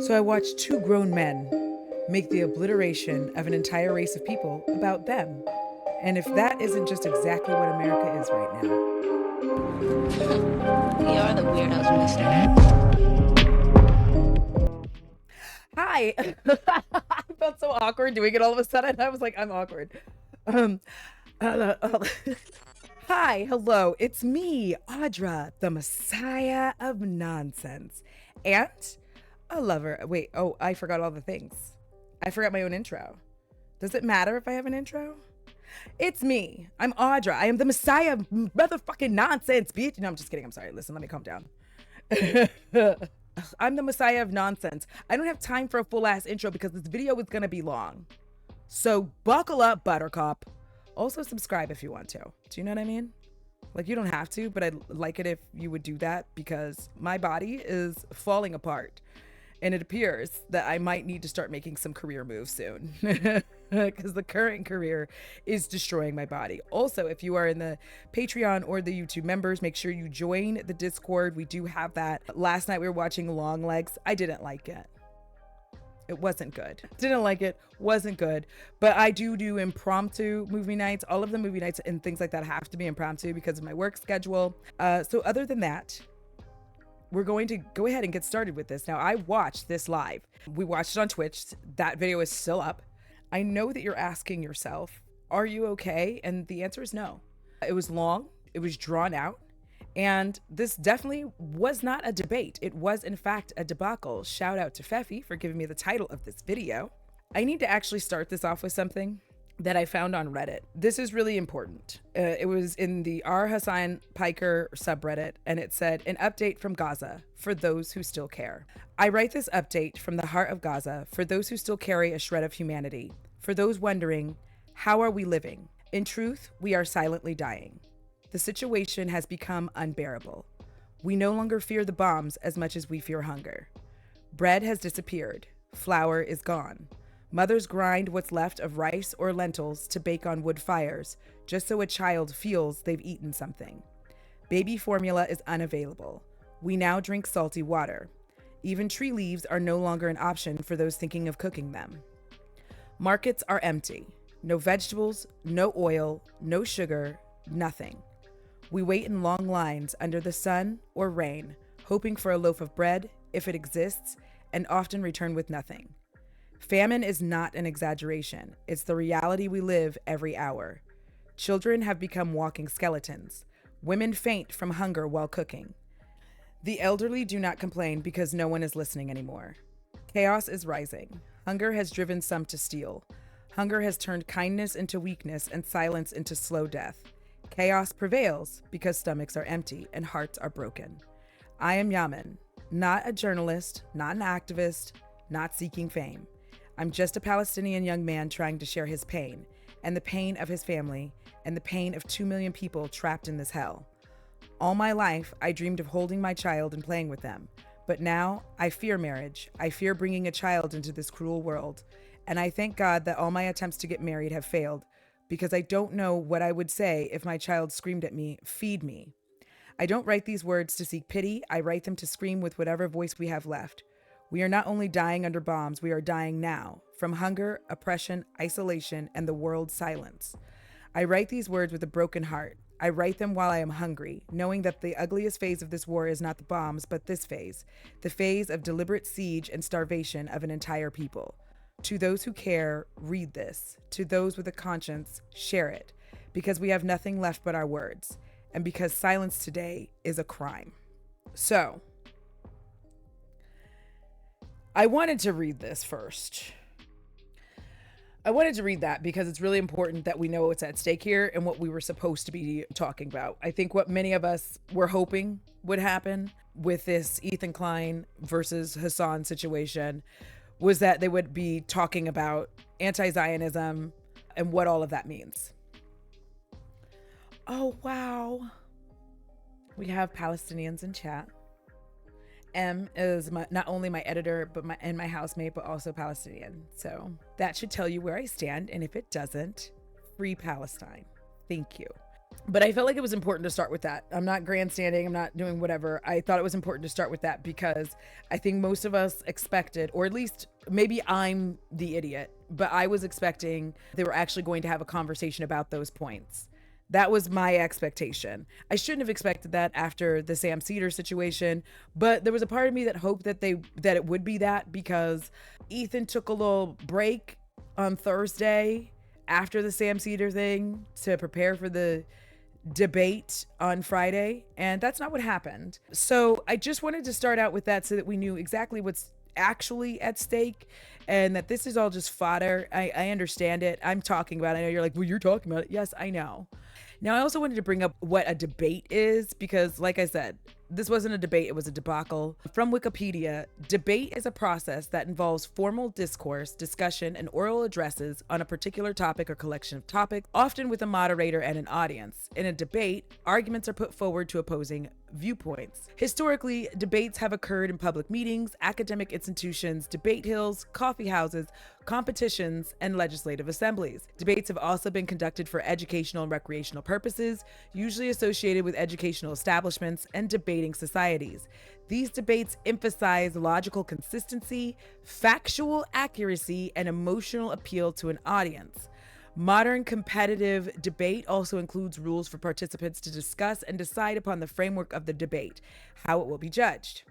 So I watched two grown men make the obliteration of an entire race of people about them. And if that isn't just exactly what America is right now. We are the weirdos, mister. Hi. I felt so awkward doing it all of a sudden. I was like, I'm awkward. Um, uh, uh, Hi, hello. It's me, Audra, the Messiah of Nonsense. And a lover. Wait, oh, I forgot all the things. I forgot my own intro. Does it matter if I have an intro? It's me. I'm Audra. I am the Messiah of motherfucking nonsense, bitch. No, I'm just kidding. I'm sorry. Listen, let me calm down. I'm the Messiah of nonsense. I don't have time for a full ass intro because this video is gonna be long. So buckle up, Buttercup. Also subscribe if you want to. Do you know what I mean? Like, you don't have to, but I'd like it if you would do that because my body is falling apart. And it appears that I might need to start making some career moves soon because the current career is destroying my body. Also, if you are in the Patreon or the YouTube members, make sure you join the Discord. We do have that. Last night we were watching Long Legs. I didn't like it. It wasn't good. Didn't like it. Wasn't good. But I do impromptu movie nights. All of the movie nights and things like that have to be impromptu because of my work schedule. So other than that, we're going to go ahead and get started with this. Now, I watched this live. We watched it on Twitch. That video is still up. I know that you're asking yourself, are you okay? And the answer is no. It was long. It was drawn out. And this definitely was not a debate. It was, in fact, a debacle. Shout out to Fefi for giving me the title of this video. I need to actually start this off with something that I found on Reddit. This is really important. It was in the Hasan Piker subreddit, and it said, an update from Gaza for those who still care. I write this update from the heart of Gaza for those who still carry a shred of humanity, for those wondering, how are we living? In truth, we are silently dying. The situation has become unbearable. We no longer fear the bombs as much as we fear hunger. Bread has disappeared. Flour is gone. Mothers grind what's left of rice or lentils to bake on wood fires, just so a child feels they've eaten something. Baby formula is unavailable. We now drink salty water. Even tree leaves are no longer an option for those thinking of cooking them. Markets are empty. No vegetables, no oil, no sugar, nothing. We wait in long lines under the sun or rain, hoping for a loaf of bread, if it exists, and often return with nothing. Famine is not an exaggeration. It's the reality we live every hour. Children have become walking skeletons. Women faint from hunger while cooking. The elderly do not complain because no one is listening anymore. Chaos is rising. Hunger has driven some to steal. Hunger has turned kindness into weakness and silence into slow death. Chaos prevails because stomachs are empty and hearts are broken. I am Yaman, not a journalist, not an activist, not seeking fame. I'm just a Palestinian young man trying to share his pain, and the pain of his family, and the pain of 2 million people trapped in this hell. All my life, I dreamed of holding my child and playing with them. But now, I fear marriage. I fear bringing a child into this cruel world. And I thank God that all my attempts to get married have failed, because I don't know what I would say if my child screamed at me, "Feed me." I don't write these words to seek pity. I write them to scream with whatever voice we have left. We are not only dying under bombs, we are dying now from hunger, oppression, isolation, and the world's silence. I write these words with a broken heart. I write them while I am hungry, knowing that the ugliest phase of this war is not the bombs, but this phase, the phase of deliberate siege and starvation of an entire people. To those who care, read this. To those with a conscience, share it, because we have nothing left but our words, and because silence today is a crime. So, I wanted to read this first. I wanted to read that because it's really important that we know what's at stake here and what we were supposed to be talking about. I think what many of us were hoping would happen with this Ethan Klein versus Hasan situation was that they would be talking about anti-Zionism and what all of that means. Oh, wow. We have Palestinians in chat. M is not only my editor and my housemate, but also Palestinian. So that should tell you where I stand. And if it doesn't, free Palestine. Thank you. But I felt like it was important to start with that. I'm not grandstanding, I'm not doing whatever. I thought it was important to start with that because I think most of us expected, or at least maybe I'm the idiot, but I was expecting they were actually going to have a conversation about those points. That was my expectation. I shouldn't have expected that after the Sam Cedar situation, but there was a part of me that hoped that it would be that, because Ethan took a little break on Thursday after the Sam Cedar thing to prepare for the debate on Friday, and that's not what happened. So I just wanted to start out with that so that we knew exactly what's actually at stake, and that this is all just fodder. I understand it. I'm talking about it. I know you're like, well, you're talking about it. Yes, I know. Now, I also wanted to bring up what a debate is because, like I said, this wasn't a debate, it was a debacle. From Wikipedia, debate is a process that involves formal discourse, discussion, and oral addresses on a particular topic or collection of topics, often with a moderator and an audience. In a debate, arguments are put forward to opposing viewpoints. Historically, debates have occurred in public meetings, academic institutions, debate hills, coffee houses, competitions, and legislative assemblies. Debates have also been conducted for educational and recreational purposes, usually associated with educational establishments and debating societies. These debates emphasize logical consistency, factual accuracy, and emotional appeal to an audience. Modern competitive debate also includes rules for participants to discuss and decide upon the framework of the debate, how it will be judged.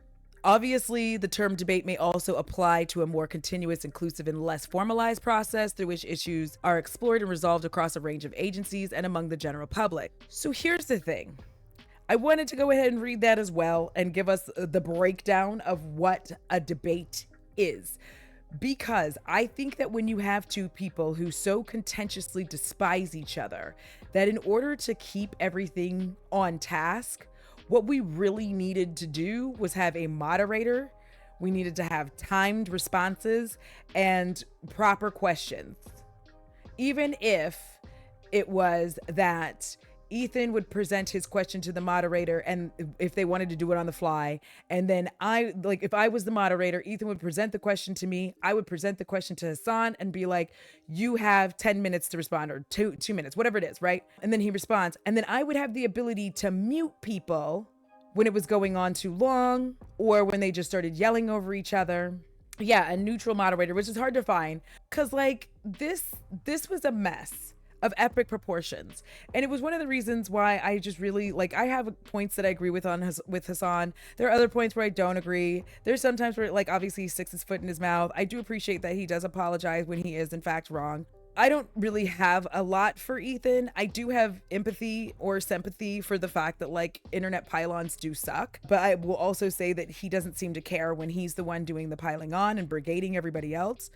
Obviously, the term debate may also apply to a more continuous, inclusive, and less formalized process through which issues are explored and resolved across a range of agencies and among the general public. So here's the thing. I wanted to go ahead and read that as well and give us the breakdown of what a debate is. Because I think that when you have two people who so contentiously despise each other, that in order to keep everything on task, what we really needed to do was have a moderator. We needed to have timed responses and proper questions. Even if it was that Ethan would present his question to the moderator, and if they wanted to do it on the fly, and then if I was the moderator, Ethan would present the question to me, I would present the question to Hasan and be like, you have 10 minutes to respond, or two minutes, whatever it is, right? And then he responds, and then I would have the ability to mute people when it was going on too long, or when they just started yelling over each other. Yeah, a neutral moderator, which is hard to find, because this was a mess of epic proportions. And it was one of the reasons why I just really, I have points that I agree with with Hasan. There are other points where I don't agree. There's sometimes where, obviously he sticks his foot in his mouth. I do appreciate that he does apologize when he is in fact wrong. I don't really have a lot for Ethan. I do have empathy or sympathy for the fact that internet pylons do suck, but I will also say that he doesn't seem to care when he's the one doing the piling on and brigading everybody else.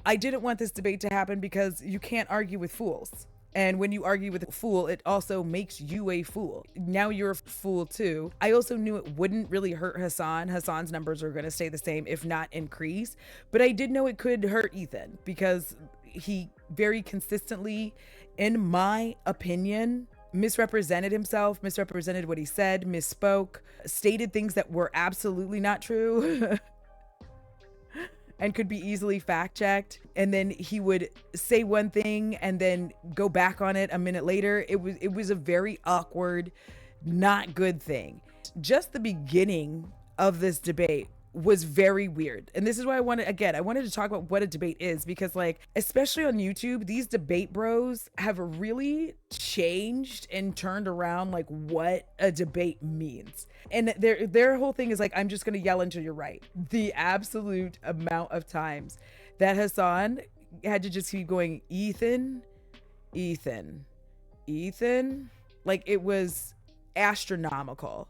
I didn't want this debate to happen because you can't argue with fools. And when you argue with a fool, it also makes you a fool. Now you're a fool too. I also knew it wouldn't really hurt Hasan. Hasan's numbers are going to stay the same, if not increase. But I did know it could hurt Ethan because he very consistently, in my opinion, misrepresented himself, misrepresented what he said, misspoke, stated things that were absolutely not true. And could be easily fact checked. And then he would say one thing and then go back on it a minute later. It was a very awkward, not good thing. Just the beginning of this debate was very weird. And this is why I wanted to talk about what a debate is, because especially on YouTube, these debate bros have really changed and turned around what a debate means. And their whole thing is I'm just going to yell until you're right. The absolute amount of times that Hasan had to just keep going, Ethan, Ethan, Ethan, it was astronomical.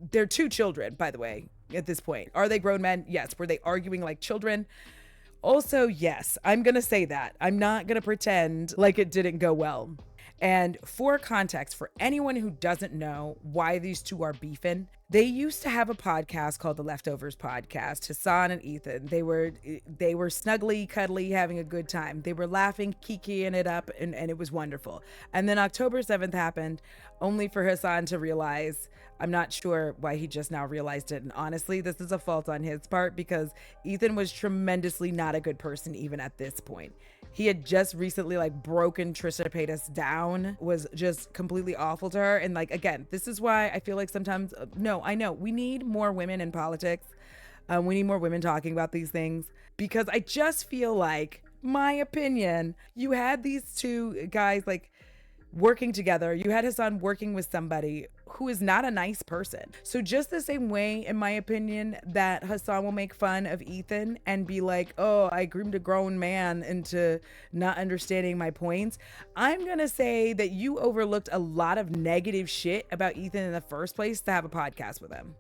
They're two children, by the way. At this point, are they grown men? Yes. Were they arguing like children? Also, yes, I'm gonna say that. I'm not gonna pretend like it didn't go well. And for context, for anyone who doesn't know why these two are beefing, They used to have a podcast called The Leftovers Podcast. Hasan and Ethan. They were snuggly, cuddly, having a good time. They were laughing, kikiing it up, and it was wonderful. And then October 7th happened, only for Hasan to realize, I'm not sure why he just now realized it. And honestly, this is a fault on his part because Ethan was tremendously not a good person even at this point. He had just recently like broken Trisha Paytas down, was just completely awful to her. And like, again, this is why I feel like sometimes, no, I know we need more women in politics. We need more women talking about these things because I just feel like, my opinion, you had these two guys like working together. You had Hasan working with somebody who is not a nice person. So just the same way, in my opinion, that Hasan will make fun of Ethan and be like, oh, I groomed a grown man into not understanding my points. I'm gonna say that you overlooked a lot of negative shit about Ethan in the first place to have a podcast with him.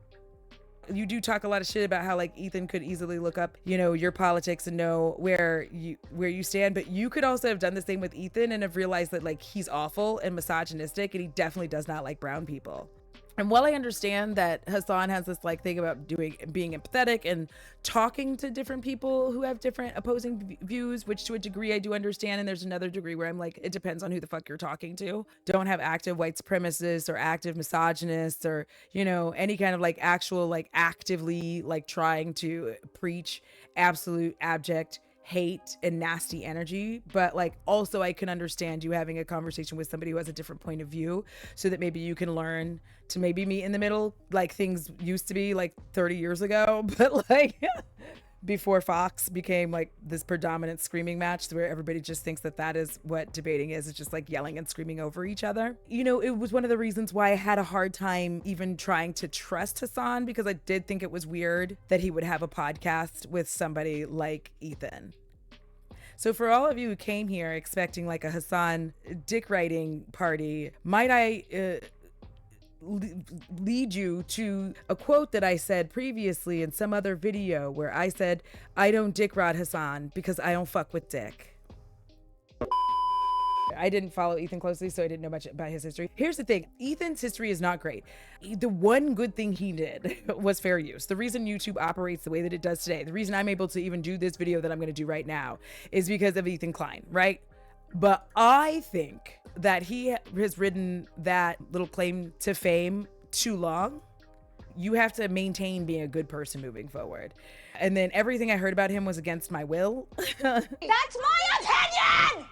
You do talk a lot of shit about how like Ethan could easily look up, you know, your politics and know where you stand, but you could also have done the same with Ethan and have realized that like he's awful and misogynistic and he definitely does not like brown people. And while I understand that Hasan has this like thing about being empathetic and talking to different people who have different opposing views, which to a degree I do understand, and there's another degree where I'm like, it depends on who the fuck you're talking to. Don't have active white supremacists or active misogynists or, you know, any kind of like actual like actively like trying to preach absolute abject hate and nasty energy. But like also I can understand you having a conversation with somebody who has a different point of view so that maybe you can learn to maybe meet in the middle like things used to be like 30 years ago, but like before Fox became like this predominant screaming match where everybody just thinks that that is what debating is. It's just like yelling and screaming over each other. You know, it was one of the reasons why I had a hard time even trying to trust Hasan, because I did think it was weird that he would have a podcast with somebody like Ethan. So for all of you who came here expecting like a Hasan dick writing party, might I lead you to a quote that I said previously in some other video where I said, I don't dick rod Hasan because I don't fuck with dick. I didn't follow Ethan closely, so I didn't know much about his history. Here's the thing. Ethan's history is not great. The one good thing he did was fair use. The reason YouTube operates the way that it does today, the reason I'm able to even do this video that I'm going to do right now is because of Ethan Klein, right? But I think that he has ridden that little claim to fame too long. You have to maintain being a good person moving forward. And then everything I heard about him was against my will. That's my opinion!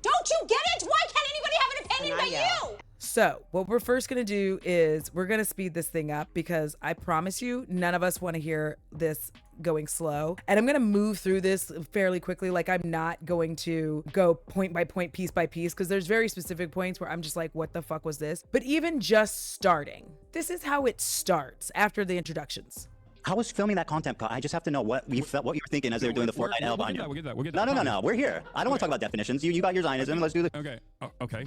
Don't you get it? Why can't anybody have an opinion but you? So what we're first going to do is we're going to speed this thing up because I promise you, none of us want to hear this going slow. And I'm going to move through this fairly quickly. Like I'm not going to go point by point, piece by piece, because there's very specific points where I'm just like, what the fuck was this? But even just starting, this is how it starts after the introductions. How was filming that content? I just have to know what you were thinking as they were doing the Fortnite L behind you. We'll get that. No. We're here. I don't want to talk about definitions. You got your Zionism. Let's do the. Okay. Okay.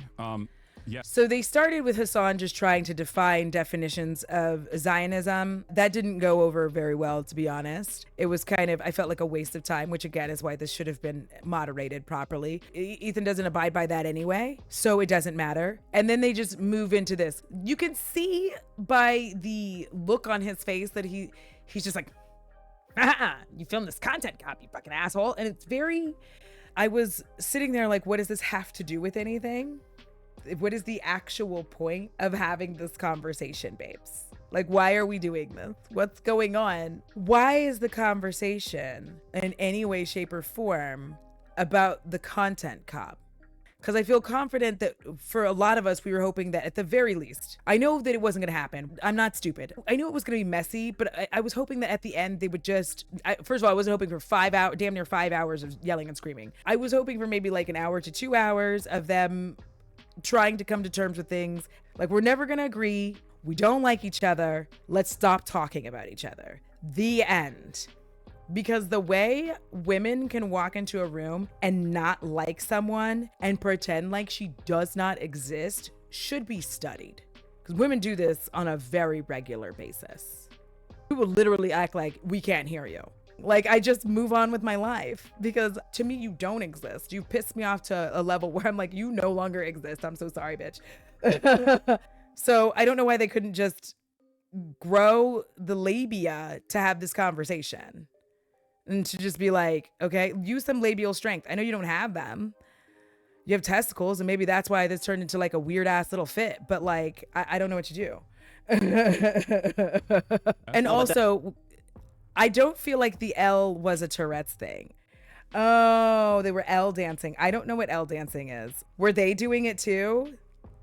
Yeah. So they started with Hasan just trying to define definitions of Zionism. That didn't go over very well, to be honest. It was kind of, I felt like a waste of time, which again is why this should have been moderated properly. Ethan doesn't abide by that anyway, so it doesn't matter. And then they just move into this. You can see by the look on his face that he's just like, you filmed this content cop, you fucking asshole. And it's very, I was sitting there like, what does this have to do with anything? What is the actual point of having this conversation, babes? Like, why are we doing this? What's going on? Why is the conversation in any way, shape, or form about the content cop? Because I feel confident that for a lot of us, we were hoping that at the very least, I know that it wasn't going to happen. I'm not stupid. I knew it was going to be messy, but I was hoping that at the end, they would just, first of all, I wasn't hoping for 5 hours, damn near 5 hours of yelling and screaming. I was hoping for maybe like an hour to 2 hours of them trying to come to terms with things. Like, we're never going to agree. We don't like each other. Let's stop talking about each other. The end. Because the way women can walk into a room and not like someone and pretend like she does not exist should be studied. Because women do this on a very regular basis. We will literally act like we can't hear you. Like, I just move on with my life because to me, you don't exist. You've pissed me off to a level where I'm like, you no longer exist. I'm so sorry, bitch. So I don't know why they couldn't just grow the labia to have this conversation and to just be like, okay, use some labial strength. I know you don't have them. You have testicles, and maybe that's why this turned into like a weird ass little fit, but like, I don't know what to do. And also, I don't feel like the L was a Tourette's thing. Oh, they were L dancing. I don't know what L dancing is. Were they doing it too?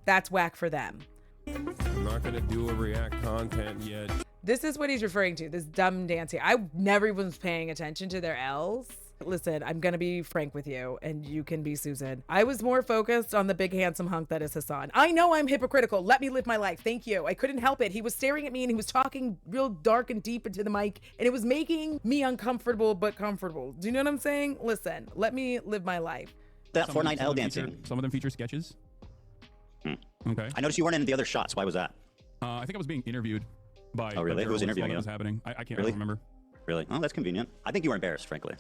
That's whack for them. I'm not gonna do a react content yet. This is what he's referring to, this dumb dancing. I never even was paying attention to their L's. Listen, I'm gonna be frank with you, and you can be Susan. I was more focused on the big handsome hunk that is Hasan. I know I'm hypocritical. Let me live my life. Thank you. I couldn't help it. He was staring at me and he was talking real dark and deep into the mic, and it was making me uncomfortable but comfortable. Do you know what I'm saying? Listen, let me live my life. That Fortnite L dancing. Some of them feature sketches. Okay. I noticed you weren't in the other shots. Why was that? I think I was being interviewed by. Oh, really? Who was interviewing you? Was happening. I can't Really? remember. Really? Oh, that's convenient. I think you were embarrassed, frankly.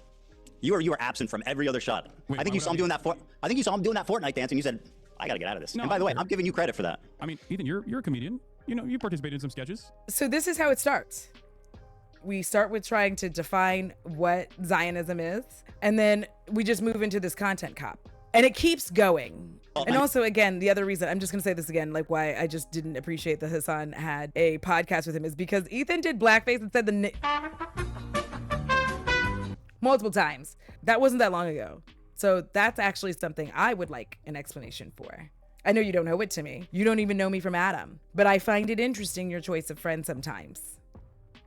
You were absent from every other shot. Wait, I think why you would saw I him be- doing that. I think you saw him doing that Fortnite dance, and you said, "I gotta get out of this." No, And by the I way, don't I'm giving you credit for that. I mean, Ethan, you're a comedian. You know, you participated in some sketches. So this is how it starts. We start with trying to define what Zionism is, and then we just move into this content cop. And it keeps going. And also, again, the other reason, I'm just gonna say this again, like why I just didn't appreciate that Hasan had a podcast with him is because Ethan did blackface and said multiple times. That wasn't that long ago. So that's actually something I would like an explanation for. I know you don't know it to me. You don't even know me from Adam, but I find it interesting, your choice of friend sometimes.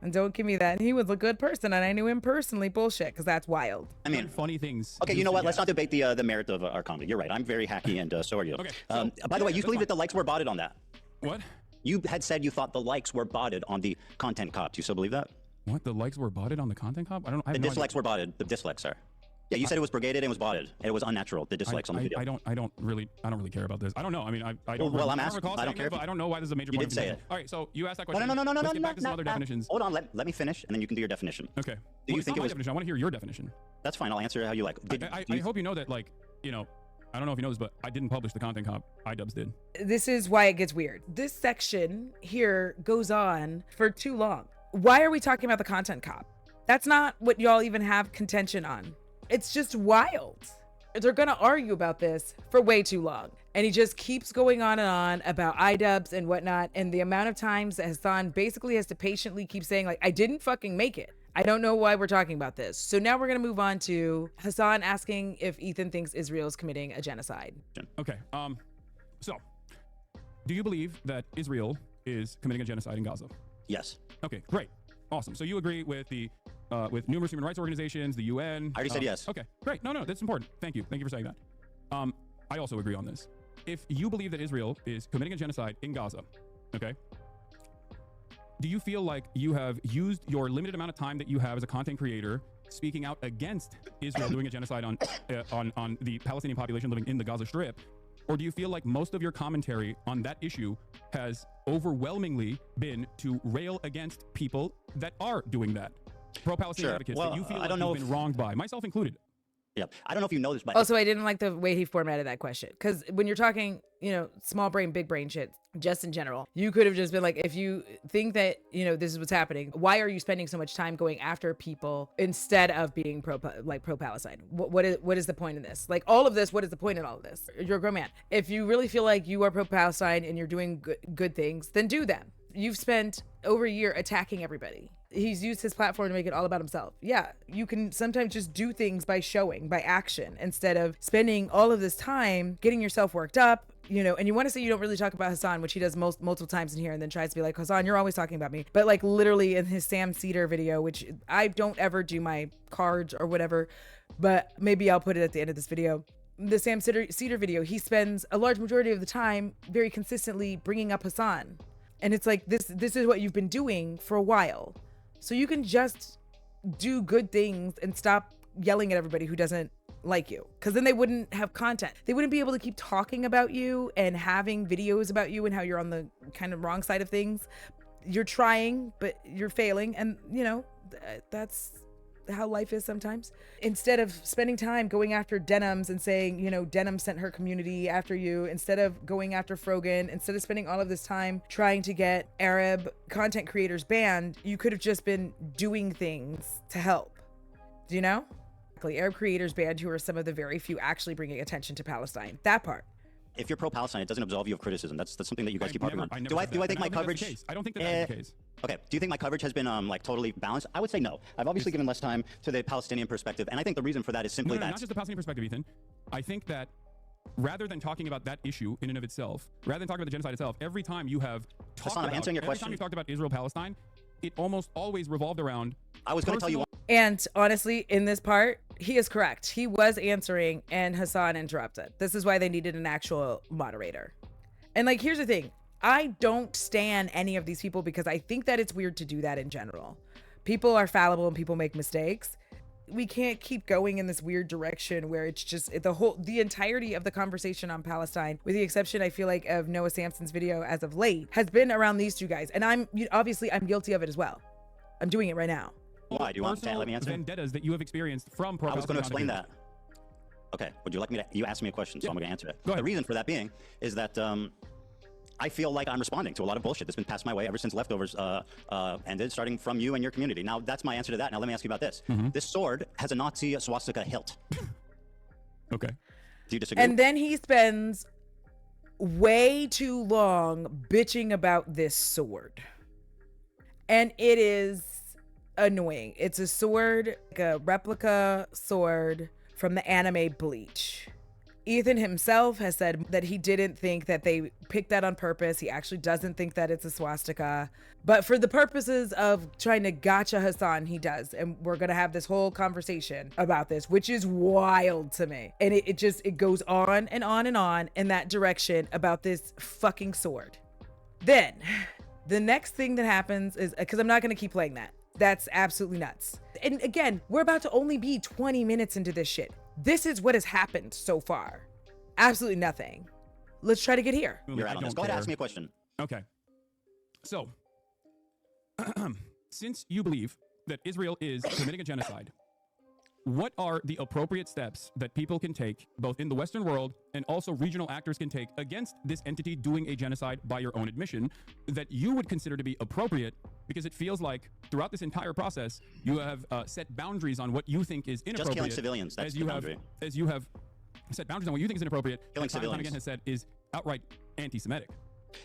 And don't give me that he was a good person and I knew him personally bullshit, because that's wild. I mean, Funny things. okay, you know what? Let's not debate the merit of our comedy. You're right. I'm very hacky, and so are you. Okay, so- By the way, you that's believe fine. that the likes were botted on that? What? You had said you thought the likes were botted on the content cop. Do you still believe that? What? The likes were botted on the content cop? I don't. I have The no dislikes were botted. The dislikes, sir. Yeah, you said it was brigaded and was botted. And it was unnatural. The dislikes on the video. I don't really care about this. I don't know. I mean, I don't. Well, I'm I don't asking. recall I don't saying care it, but I don't know why this is a major. You point did of say contention. it. All right, so you asked that No, question. no, no, no, no, Let's no, get back to some other definitions. Hold on. Let me finish, and then you can do your definition. Okay. Do you Well, it's think not it my was? definition? I want to hear your definition. That's fine. I'll answer it how you like. I hope you know that, like, you know, I don't know if you know this, but I didn't publish the content cop. iDubbbz did. This is why it gets weird. This section here goes on for too long. Why are we talking about the content cop? That's not what y'all even have contention on. It's just wild. They're gonna argue about this for way too long. And he just keeps going on and on about iDubbbz and whatnot. And the amount of times that Hasan basically has to patiently keep saying, like, I didn't fucking make it. I don't know why we're talking about this. So now we're gonna move on to Hasan asking if Ethan thinks Israel is committing a genocide. Okay. So, do you believe that Israel is committing a genocide in Gaza? Yes. Okay, great. Awesome. So you agree with the with numerous human rights organizations, the UN? I already said yes. Okay, great. No, that's important. Thank you. Thank you for saying that. I also agree on this. If you believe that Israel is committing a genocide in Gaza, okay, do you feel like you have used your limited amount of time that you have as a content creator speaking out against Israel doing a genocide on the Palestinian population living in the Gaza Strip? Or do you feel like most of your commentary on that issue has overwhelmingly been to rail against people that are doing that? Pro-Palestinian Sure. advocates Well, that you feel I like don't know you've been wronged by, myself included. Yeah. I don't know if you know this, but Also, I didn't like the way he formatted that question, because when you're talking, you know, small brain, big brain shit, just in general, you could have just been like, if you think that, you know, this is what's happening, why are you spending so much time going after people instead of being pro-Palestine? What is the point of this? Like, all of this, what is the point in all of this? You're a grown man. If you really feel like you are pro-Palestine and you're doing good things, then do them. You've spent over a year attacking everybody. He's used his platform to make it all about himself. Yeah, you can sometimes just do things by showing, by action, instead of spending all of this time getting yourself worked up, you know, and you want to say you don't really talk about Hasan, which he does multiple times in here, and then tries to be like, Hasan, you're always talking about me. But like literally in his Sam Cedar video, which I don't ever do my cards or whatever, but maybe I'll put it at the end of this video. The Sam Cedar video, he spends a large majority of the time very consistently bringing up Hasan. And it's like, this is what you've been doing for a while. So you can just do good things and stop yelling at everybody who doesn't like you, because then they wouldn't have content. They wouldn't be able to keep talking about you and having videos about you and how you're on the kind of wrong side of things. You're trying, but you're failing. And, you know, that's how life is sometimes. Instead of spending time going after Denims and saying, you know, Denim sent her community after you, instead of going after Frogan, instead of spending all of this time trying to get Arab content creators banned, you could have just been doing things to help. Do you know? Arab creators banned who are some of the very few actually bringing attention to Palestine. That part. If you're pro-Palestine, it doesn't absolve you of criticism. That's something that you guys keep harping on. Do I think my coverage? I don't think that's the case. Okay. Do you think my coverage has been like totally balanced? I would say no. I've obviously given less time to the Palestinian perspective, and I think the reason for that is simply that not just the Palestinian perspective, Ethan. I think that rather than talking about that issue in and of itself, rather than talking about the genocide itself, every time you have talked I'm answering your every question. time you've talked about Israel-Palestine, it almost always revolved around. I was going to tell you. And honestly, in this part, he is correct. He was answering and Hasan interrupted. This is why they needed an actual moderator. And like, here's the thing. I don't stan any of these people because I think that it's weird to do that in general. People are fallible and people make mistakes. We can't keep going in this weird direction where it's just the entirety of the conversation on Palestine, with the exception, I feel like, of Noah Sampson's video as of late, has been around these two guys. And I'm guilty of it as well. I'm doing it right now. Why? Do you want to let me answer? Vendettas that you have experienced from pro. I was going to explain that. Okay. Would you like me to? You asked me a question, so I'm going to answer it. Go ahead. The reason for that being is that I feel like I'm responding to a lot of bullshit that's been passed my way ever since leftovers ended, starting from you and your community. Now, that's my answer to that. Now, let me ask you about this. This sword has a Nazi swastika hilt. Okay. Do you disagree? And then he spends way too long bitching about this sword. And it is annoying. It's a sword, like a replica sword from the anime Bleach. Ethan himself has said that he didn't think that they picked that on purpose. He actually doesn't think that it's a swastika. But for the purposes of trying to gotcha Hasan, he does. And we're going to have this whole conversation about this, which is wild to me. And it goes on and on and on in that direction about this fucking sword. Then the next thing that happens is, because I'm not going to keep playing that. That's absolutely nuts. And again, we're about to only be 20 minutes into this shit. This is what has happened so far. Absolutely nothing. Let's try to get here. You're out on this. Go ahead and ask me a question. Okay. So, since you believe that Israel is committing a genocide, what are the appropriate steps that people can take, both in the Western world and also regional actors can take, against this entity doing a genocide by your own admission, that you would consider to be appropriate? Because it feels like throughout this entire process, you have set boundaries on what you think is inappropriate. Just killing civilians, that's the boundary. As you have set boundaries on what you think is inappropriate, killing time civilians again has said is outright anti-Semitic.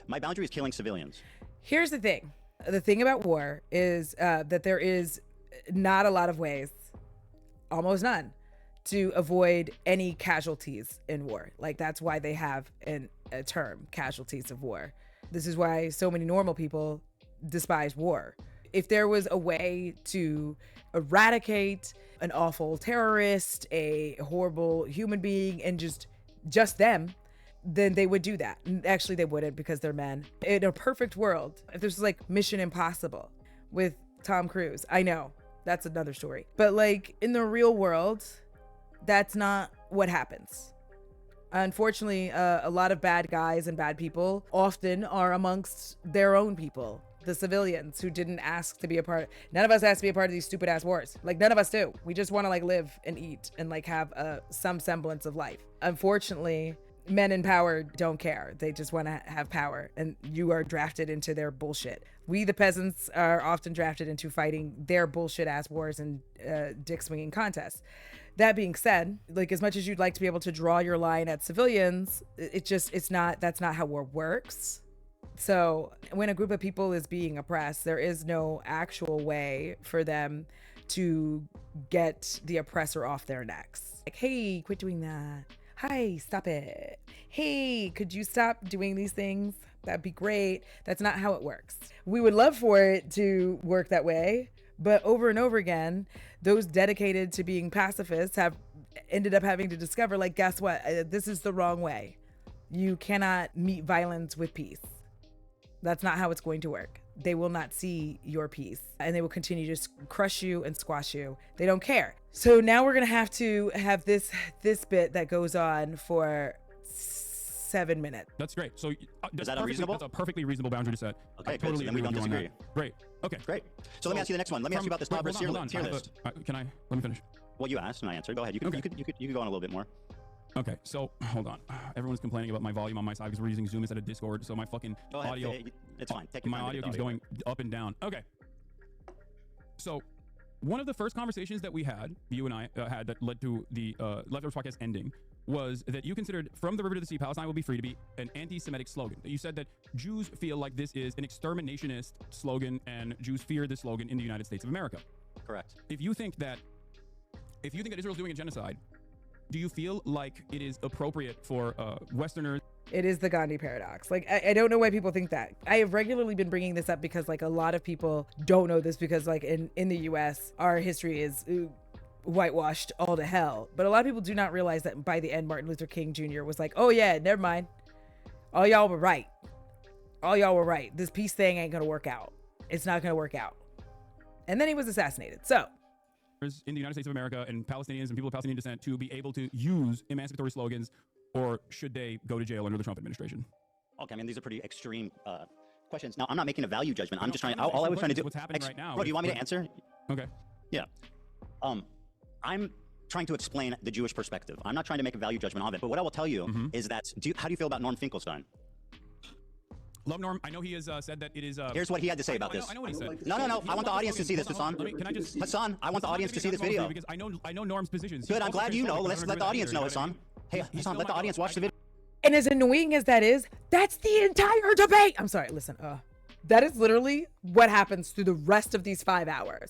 My boundary is killing civilians. Here's the thing. The thing about war is that there is not a lot of ways, almost none, to avoid any casualties in war. Like, that's why they have a term, casualties of war. This is why so many normal people despise war. If there was a way to eradicate an awful terrorist, a horrible human being, and just them, then they would do that. Actually, they wouldn't, because they're men. In a perfect world, if this was like Mission Impossible with Tom Cruise, I know that's another story. But like in the real world, that's not what happens. Unfortunately, a lot of bad guys and bad people often are amongst their own people, the civilians who didn't ask to be a part. None of us has to be a part of these stupid ass wars. Like, none of us do. We just want to like live and eat and like have some semblance of life. Unfortunately, men in power don't care. They just want to have power, and you are drafted into their bullshit. We, the peasants, are often drafted into fighting their bullshit ass wars and dick swinging contests. That being said, like, as much as you'd like to be able to draw your line at civilians, that's not how war works. So when a group of people is being oppressed, there is no actual way for them to get the oppressor off their necks. Like, hey, quit doing that. Hi, stop it. Hey, could you stop doing these things? That'd be great. That's not how it works. We would love for it to work that way, but over and over again, those dedicated to being pacifists have ended up having to discover, like, guess what? This is the wrong way. You cannot meet violence with peace. That's not how it's going to work. They will not see your peace, and they will continue to crush you and squash you. They don't care. So now we're going to have this bit that goes on for 7 minutes. That's great. So Is that unreasonable? That's a perfectly reasonable boundary to set. Okay, I good. totally So then we agree don't with you on disagree. that. Great. Okay. Great. So let me ask you the next one. Let me ask you about this top tier list. Let me finish. Well, you asked and I answered. Go ahead. You could go on a little bit more. Okay, so hold on. Everyone's complaining about my volume on my side because we're using Zoom instead of Discord, so my fucking Go ahead. audio, It's fine. Take your my time to audio get the keeps going up and down. Okay. So one of the first conversations that we had, you and I had, that led to the Leftovers podcast ending, was that you considered "From the River to the Sea, Palestine will be free" to be an anti-Semitic slogan. You said that Jews feel like this is an exterminationist slogan, and Jews fear this slogan in the United States of America. Correct. If you think that Israel's doing a genocide, do you feel like it is appropriate for Westerners? It is the Gandhi paradox. Like, I don't know why people think that. I have regularly been bringing this up because like a lot of people don't know this because like in the US, our history is whitewashed all to hell. But a lot of people do not realize that by the end, Martin Luther King Jr. was like, oh yeah, never mind. All y'all were right. All y'all were right. This peace thing ain't gonna work out. It's not gonna work out. And then he was assassinated. So in the United States of America and Palestinians and people of Palestinian descent to be able to use emancipatory slogans, or should they go to jail under the Trump administration? Okay, I mean, these are pretty extreme questions. Now, I'm not making a value judgment. I'm just trying. All I was trying to do. What's happening right now? Bro, do you want me to answer? Okay. Yeah. I'm trying to explain the Jewish perspective. I'm not trying to make a value judgment of it. But what I will tell you is that, how do you feel about Norm Finkelstein? Love Norm. I know he has said that it is. Here's what he had to say about this. I know what he said. No. I want the audience to see this, Hassan. Hassan, I want the audience to see this video. Because I know Norm's positions. Good. I'm glad you know. Let's let the audience know, Hassan. Hey, Hassan, let the audience watch the video. And as annoying as that is, that's the entire debate. I'm sorry, listen, that is literally what happens through the rest of these 5 hours.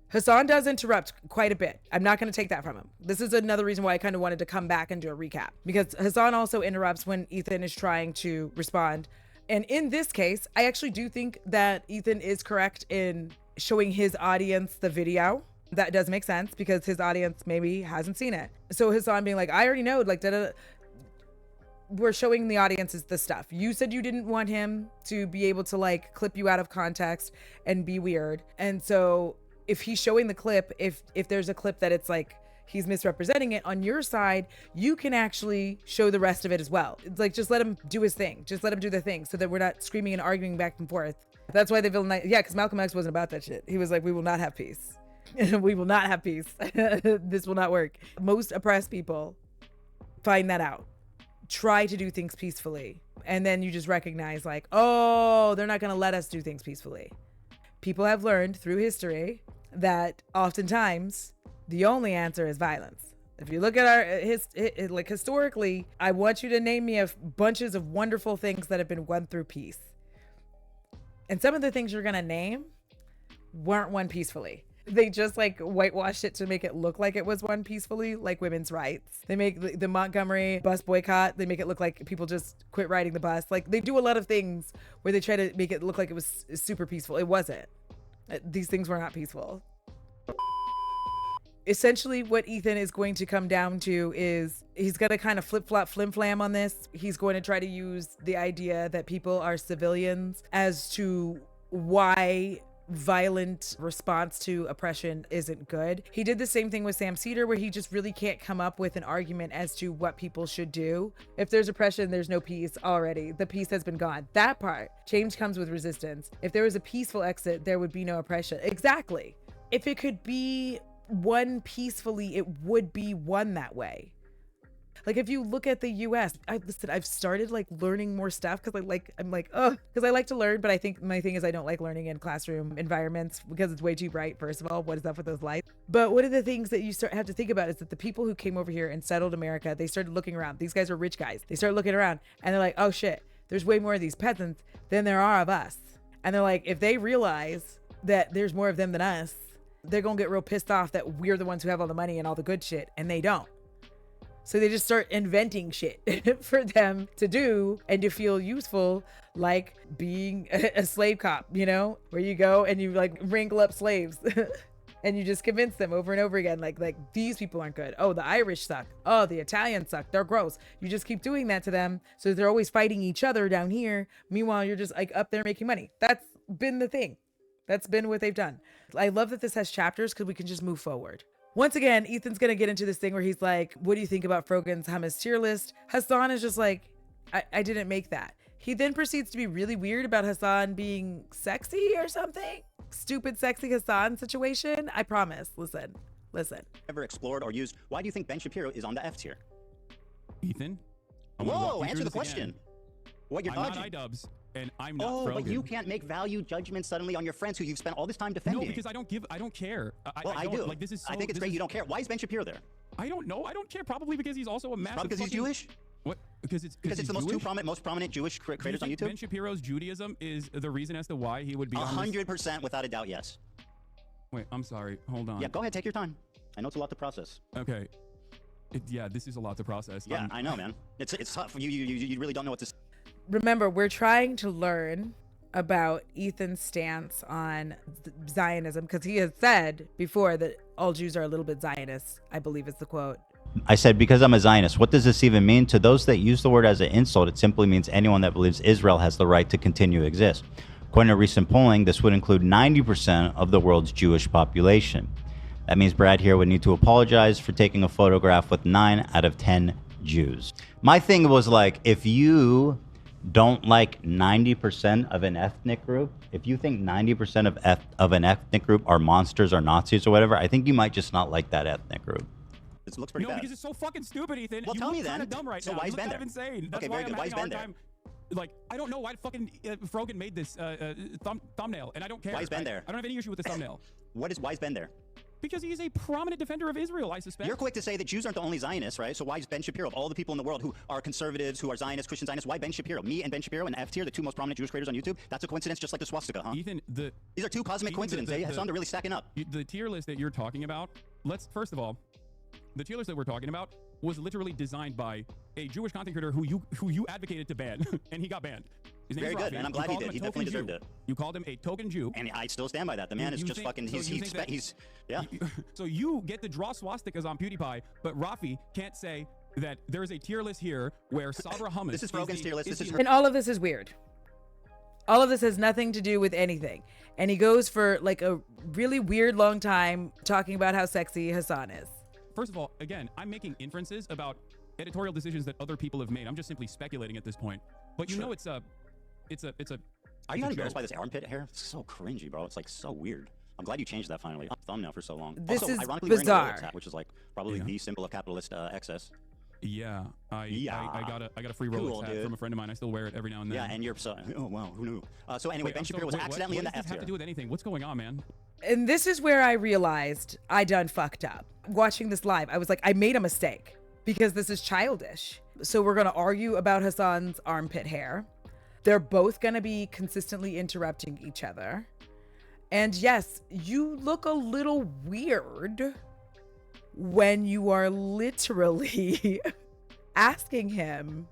Hassan does interrupt quite a bit. I'm not going to take that from him. This is another reason why I kind of wanted to come back and do a recap, because Hassan also interrupts when Ethan is trying to respond. And in this case, I actually do think that Ethan is correct in showing his audience the video. That does make sense because his audience maybe hasn't seen it. So Hassan being like, I already know, like, we're showing the audiences the stuff. You said you didn't want him to be able to like clip you out of context and be weird. And so if he's showing the clip, if there's a clip that it's like he's misrepresenting it on your side, you can actually show the rest of it as well. It's like, just let him do his thing. Just let him do the thing so that we're not screaming and arguing back and forth. That's why they feel nice. Yeah, because Malcolm X wasn't about that shit. He was like, we will not have peace. We will not have peace. This will not work. Most oppressed people find that out. Try to do things peacefully. And then you just recognize like, oh, they're not going to let us do things peacefully. People have learned through history that oftentimes the only answer is violence. If you look at our like historically, I want you to name me bunches of wonderful things that have been won through peace. And some of the things you're going to name weren't won peacefully. They just like whitewashed it to make it look like it was won peacefully, like women's rights. They make the Montgomery bus boycott, they make it look like people just quit riding the bus. Like they do a lot of things where they try to make it look like it was super peaceful. It wasn't. These things were not peaceful. Essentially what Ethan is going to come down to is he's going to kind of flip-flop flim-flam on this. He's going to try to use the idea that people are civilians as to why violent response to oppression isn't good. He did the same thing with Sam Cedar, where he just really can't come up with an argument as to what people should do. If there's oppression, there's no peace already. The peace has been gone. That part. Change comes with resistance. If there was a peaceful exit, there would be no oppression. Exactly. If it could be won peacefully, it would be won that way. Like if you look at the US, I've started like learning more stuff because I'm like, because I like to learn, but I think my thing is I don't like learning in classroom environments because it's way too bright. First of all, what is up with those lights? But one of the things that you have to think about is that the people who came over here and settled America, they started looking around. These guys are rich guys. They start looking around and they're like, oh shit, there's way more of these peasants than there are of us. And they're like, if they realize that there's more of them than us, they're gonna get real pissed off that we're the ones who have all the money and all the good shit, and they don't. So they just start inventing shit for them to do and to feel useful, like being a slave cop, you know, where you go and you like wrangle up slaves and you just convince them over and over again, like these people aren't good. Oh, the Irish suck. Oh, the Italians suck. They're gross. You just keep doing that to them. So they're always fighting each other down here. Meanwhile, you're just like up there making money. That's been the thing. That's been what they've done. I love that this has chapters because we can just move forward. Once again, Ethan's going to get into this thing where he's like, what do you think about Frogan's hummus tier list? Hassan is just like, I didn't make that. He then proceeds to be really weird about Hasan being sexy or something. Stupid sexy Hasan situation. I promise. Listen. Ever explored or used? Why do you think Ben Shapiro is on the F tier? Ethan? Whoa, answer the question. Again. What you're I'm dodging? not iDubbbz, and I'm not Oh, Rogan. but you can't make value judgments suddenly on your friends who you've spent all this time defending. No, because I don't care. Well, I do. Like, this is so, I think it's great you don't care. Why is Ben Shapiro there? I don't know. I don't care. Probably because he's also a massive. Probably because he's Jewish? What? Because it's the Jewish? most prominent Jewish creators on YouTube? Ben Shapiro's Judaism is the reason as to why he would be on this? 100% without a doubt, yes. Wait, I'm sorry. Hold on. Yeah, go ahead, take your time. I know it's a lot to process. Okay. Yeah, this is a lot to process. Yeah, I know, man. It's tough. You really don't know what to say. Remember, we're trying to learn about Ethan's stance on Zionism because he has said before that all Jews are a little bit Zionist, I believe is the quote. I said, because I'm a Zionist. What does this even mean? To those that use the word as an insult, it simply means anyone that believes Israel has the right to continue to exist. According to recent polling, this would include 90% of the world's Jewish population. That means Brad here would need to apologize for taking a photograph with 9 out of 10 Jews. My thing was like, if you don't like 90% of an ethnic group, if you think 90% of an ethnic group are monsters or Nazis or whatever, I think you might just not like that ethnic group. It looks pretty bad. No, because it's so fucking stupid, Ethan. Well, you tell me look then. Kind of dumb right so now. why is You Ben look there? kind of insane. That's Okay, why very good. Why is Ben there? Like, I don't know why fucking Frogan made this thumbnail, and I don't care. Why is Ben there? I don't have any issue with the thumbnail. Why is Ben there? Because he is a prominent defender of Israel, I suspect. You're quick to say that Jews aren't the only Zionists, right? So why is Ben Shapiro, of all the people in the world who are conservatives, who are Zionists, Christian Zionists, why Ben Shapiro? Me and Ben Shapiro and F tier, the two most prominent Jewish creators on YouTube? That's a coincidence just like the swastika, huh? Ethan, these are two cosmic coincidences. Hasan, they're really stacking up. The tier list that you're talking about, first of all, the tier list that we're talking about was literally designed by a Jewish content creator who you advocated to ban, and he got banned. His name Very is good, Rafi. and I'm glad he did. He definitely deserved it. You called him a token Jew. And I still stand by that. The man is just fucking, yeah. So you get to draw swastikas on PewDiePie, but Rafi can't say that there's a tier list here where Sabra Hummus. This is Rogan's tier list. This is her. And all of this is weird. All of this has nothing to do with anything. And he goes for like a really weird long time talking about how sexy Hasan is. First of all, again, I'm making inferences about editorial decisions that other people have made. I'm just simply speculating at this point. But you know, it's a. Are you not embarrassed by this armpit hair? It's so cringy, bro. It's like so weird. I'm glad you changed that finally. Thumbnail for so long. This also, is ironically, bizarre. wearing a hat, which is like probably the symbol of capitalist excess. Yeah, I got a free Rolex hat from a friend of mine. I still wear it every now and then. Yeah, and you're so. Oh wow, who knew? So anyway, Ben Shapiro was accidentally in the F tier. What does this have to do with anything? What's going on, man? And this is where I realized I done fucked up. Watching this live, I was like, I made a mistake because this is childish. So we're gonna argue about Hasan's armpit hair. They're both gonna be consistently interrupting each other. And yes, you look a little weird when you are literally asking him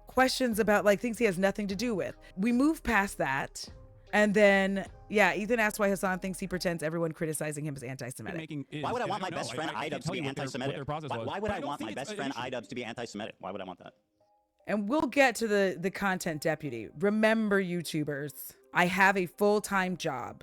questions about like things he has nothing to do with. We move past that. And then, yeah, Ethan asked why Hasan thinks he pretends everyone criticizing him is anti-Semitic. Why would I want my best friend iDubbbz to be anti-Semitic? Why would I want my best friend iDubbbz to be anti-Semitic? Why would I want that? And we'll get to the content deputy. Remember, YouTubers, I have a full-time job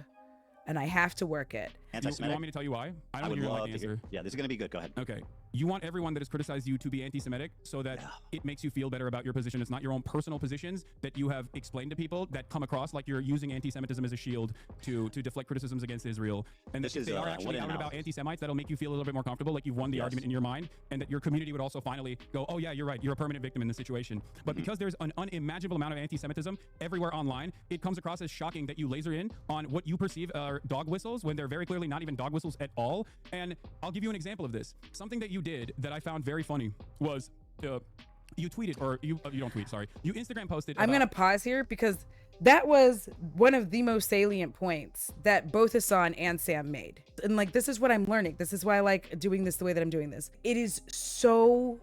and I have to work it. You want me to tell you why? I don't know your answer. Yeah, this is going to be good. Go ahead. Okay. You want everyone that has criticized you to be anti-Semitic so that it makes you feel better about your position. It's not your own personal positions that you have explained to people that come across like you're using anti-Semitism as a shield to deflect criticisms against Israel. And that if they are actually out about anti-Semites, that'll make you feel a little bit more comfortable, like you've won the argument in your mind, and that your community would also finally go, oh yeah, you're right, you're a permanent victim in this situation. But because there's an unimaginable amount of anti-Semitism everywhere online, it comes across as shocking that you laser in on what you perceive are dog whistles when they're very clearly not even dog whistles at all. And I'll give you an example of this. Something that you did that I found very funny was you tweeted, or you don't tweet, sorry. You Instagram posted. I'm going to pause here because that was one of the most salient points that both Hasan and Sam made. And like, this is what I'm learning. This is why I like doing this the way that I'm doing this. It is so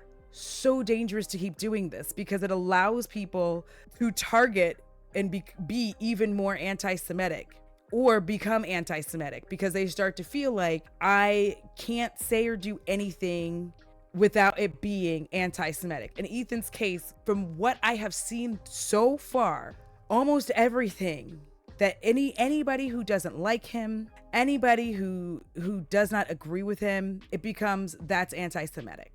dangerous to keep doing this because it allows people to target and be even more anti-Semitic or become anti-Semitic because they start to feel like I can't say or do anything without it being anti-Semitic. In Ethan's case, from what I have seen so far, almost everything that anybody who doesn't like him, anybody who does not agree with him, it becomes that's anti-Semitic.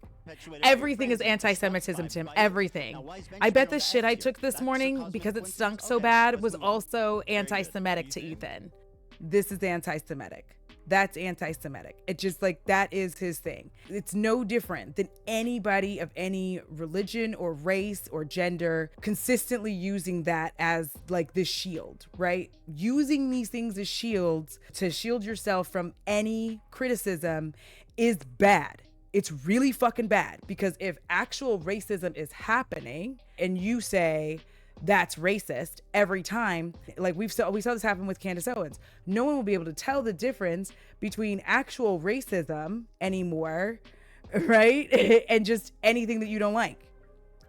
Everything is anti-Semitism to him. Everything. I bet the shit I took this morning because it stunk so bad was also anti-Semitic to Ethan. This is anti-Semitic. That's anti-Semitic. It just like, that is his thing. It's no different than anybody of any religion or race or gender consistently using that as like the shield, right? Using these things as shields to shield yourself from any criticism is bad. It's really fucking bad, because if actual racism is happening and you say, that's racist every time, like we saw this happen with Candace Owens, no one will be able to tell the difference between actual racism anymore, right? And just anything that you don't like.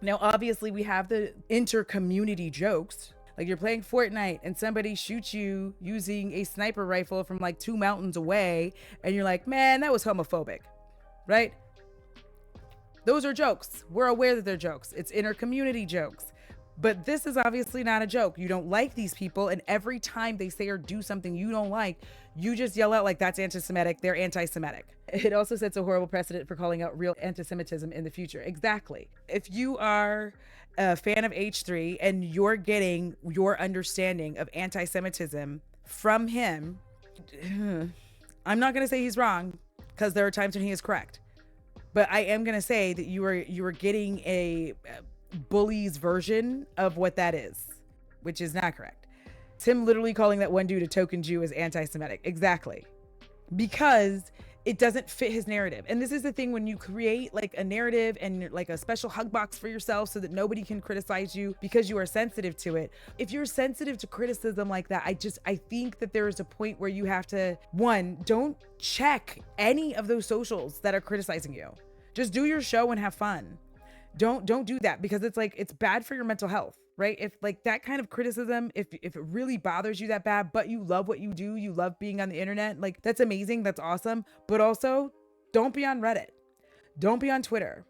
Now, obviously we have the inter-community jokes, like you're playing Fortnite and somebody shoots you using a sniper rifle from like 2 mountains away and you're like, man, that was homophobic, right? Those are jokes. We're aware that they're jokes. It's inter-community jokes. But this is obviously not a joke. You don't like these people, and every time they say or do something you don't like, you just yell out like, that's anti-Semitic, they're anti-Semitic. It also sets a horrible precedent for calling out real anti-Semitism in the future. Exactly. If you are a fan of H3 and you're getting your understanding of anti-Semitism from him, I'm not going to say he's wrong, because there are times when he is correct. But I am going to say that you are getting a bully's version of what that is, which is not correct. It's him literally calling that one dude a token Jew is anti-Semitic. Exactly. Because it doesn't fit his narrative. And this is the thing, when you create like a narrative and like a special hug box for yourself so that nobody can criticize you because you are sensitive to it. If you're sensitive to criticism like that, I think that there is a point where you have to, one, don't check any of those socials that are criticizing you. Just do your show and have fun. Don't do that, because it's like, it's bad for your mental health, right? If like that kind of criticism, if it really bothers you that bad, but you love what you do, you love being on the internet, like that's amazing, that's awesome. But also, don't be on Reddit. Don't be on Twitter.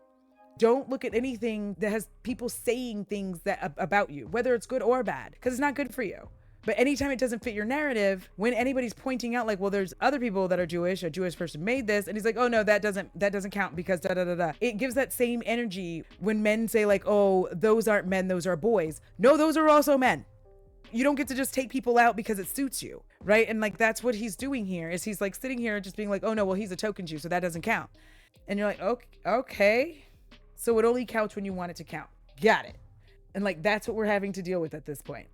Don't look at anything that has people saying things that about you, whether it's good or bad, because it's not good for you. But anytime it doesn't fit your narrative, when anybody's pointing out like, well, there's other people that are Jewish, a Jewish person made this, and he's like, oh no, that doesn't count because da da da da. It gives that same energy when men say like, oh, those aren't men, those are boys. No, those are also men. You don't get to just take people out because it suits you, right? And like, that's what he's doing here, is he's like sitting here just being like, oh no, well, he's a token Jew, so that doesn't count. And you're like, okay. So it only counts when you want it to count. Got it. And like, that's what we're having to deal with at this point.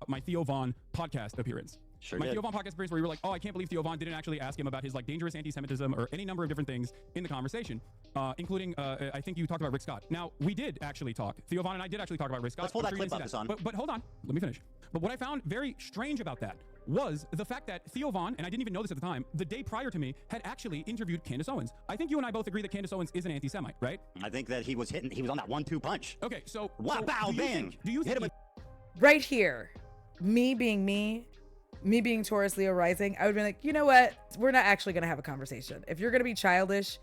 My Theo Von podcast appearance. Sure My did. Theo Von podcast experience, where you were like, oh, I can't believe Theo Von didn't actually ask him about his like dangerous anti-Semitism or any number of different things in the conversation, including I think you talked about Rick Scott. Now, we did actually talk. Theo Von and I did actually talk about Rick Scott. Let's pull that clip up, Hasan. But hold on, let me finish. But what I found very strange about that was the fact that Theo Von, and I didn't even know this at the time, the day prior to me, had actually interviewed Candace Owens. I think you and I both agree that Candace Owens is an anti-Semite, right? I think that he was on that 1-2 punch. Okay, so Wow, so bow, bang. Do you Hit think him Right here, me being Taurus Leo rising, I would be like, you know what? We're not actually going to have a conversation. If you're going to be childish,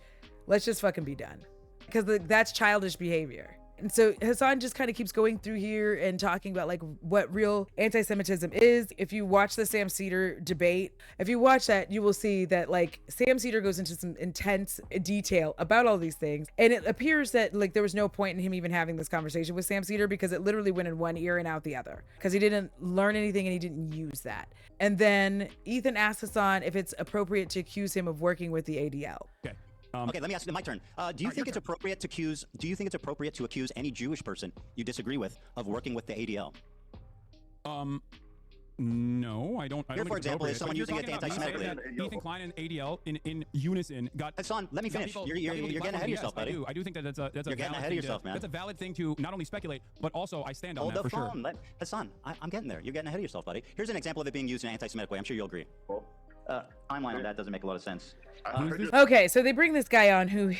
let's just fucking be done. Because that's childish behavior. And so Hasan just kind of keeps going through here and talking about like what real anti-Semitism is. If you watch the Sam Cedar debate, if you watch that, you will see that like Sam Cedar goes into some intense detail about all these things. And it appears that like there was no point in him even having this conversation with Sam Cedar, because it literally went in one ear and out the other, because he didn't learn anything and he didn't use that. And then Ethan asked Hasan if it's appropriate to accuse him of working with the ADL. Okay. Okay, let me ask you, my turn. Do you think it's appropriate to accuse any Jewish person you disagree with of working with the ADL? No, I don't. Here, for example, is someone using it to anti-Semitic. anti-Semitically. Ethan Klein and ADL in unison got. Hasan, let me finish. You're getting ahead of yourself, buddy. I do think that that's a You're getting ahead of yourself, man. That's a valid thing to not only speculate, but also I stand on that for sure. Hasan, I'm getting there. You're getting ahead of yourself, buddy. Here's an example of it being used in an anti-Semitic way. I'm sure you'll agree. Timeline on that doesn't make a lot of sense. Okay, so they bring this guy on who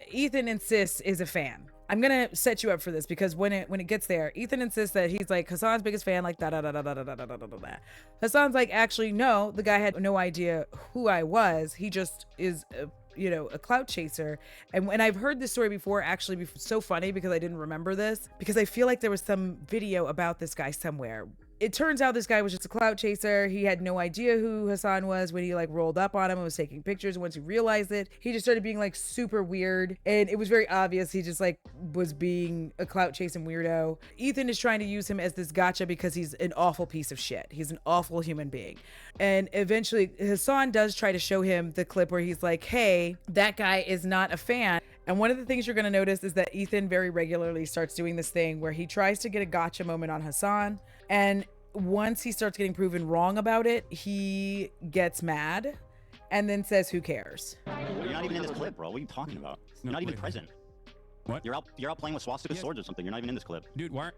Ethan insists is a fan. I'm gonna set you up for this, because when it gets there, Ethan insists that he's like Hasan's biggest fan, like da da da da da da da da da da da. Hasan's like, actually, no, the guy had no idea who I was. He just is a clout chaser. And I've heard this story before, actually, so funny because I didn't remember this, because I feel like there was some video about this guy somewhere It turns out this guy was just a clout chaser. He had no idea who Hasan was when he like rolled up on him and was taking pictures. And once he realized it, he just started being like super weird. And it was very obvious he just like was being a clout chasing weirdo. Ethan is trying to use him as this gotcha because he's an awful piece of shit. He's an awful human being. And eventually Hasan does try to show him the clip where he's like, hey, that guy is not a fan. And one of the things you're going to notice is that Ethan very regularly starts doing this thing where he tries to get a gotcha moment on Hasan. And once he starts getting proven wrong about it, he gets mad and then says, who cares? You're not even in this clip, bro. What are you talking about? You're not even present. What? You're out playing with swastika swords or something. You're not even in this clip. Dude, why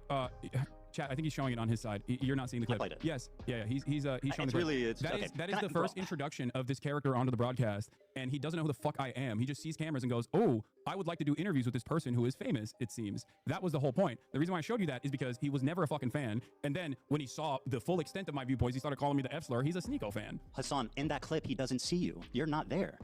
chat, I think he's showing it on his side. You're not seeing the clip. I played it. Yes. Yeah, he's showing the clip. That is the first introduction of this character onto the broadcast, and he doesn't know who the fuck I am. He just sees cameras and goes, oh, I would like to do interviews with this person who is famous, it seems. That was the whole point. The reason why I showed you that is because he was never a fucking fan, and then when he saw the full extent of my viewpoints, he started calling me the F-slur. He's a Sneeko fan. Hasan, in that clip, he doesn't see you. You're not there.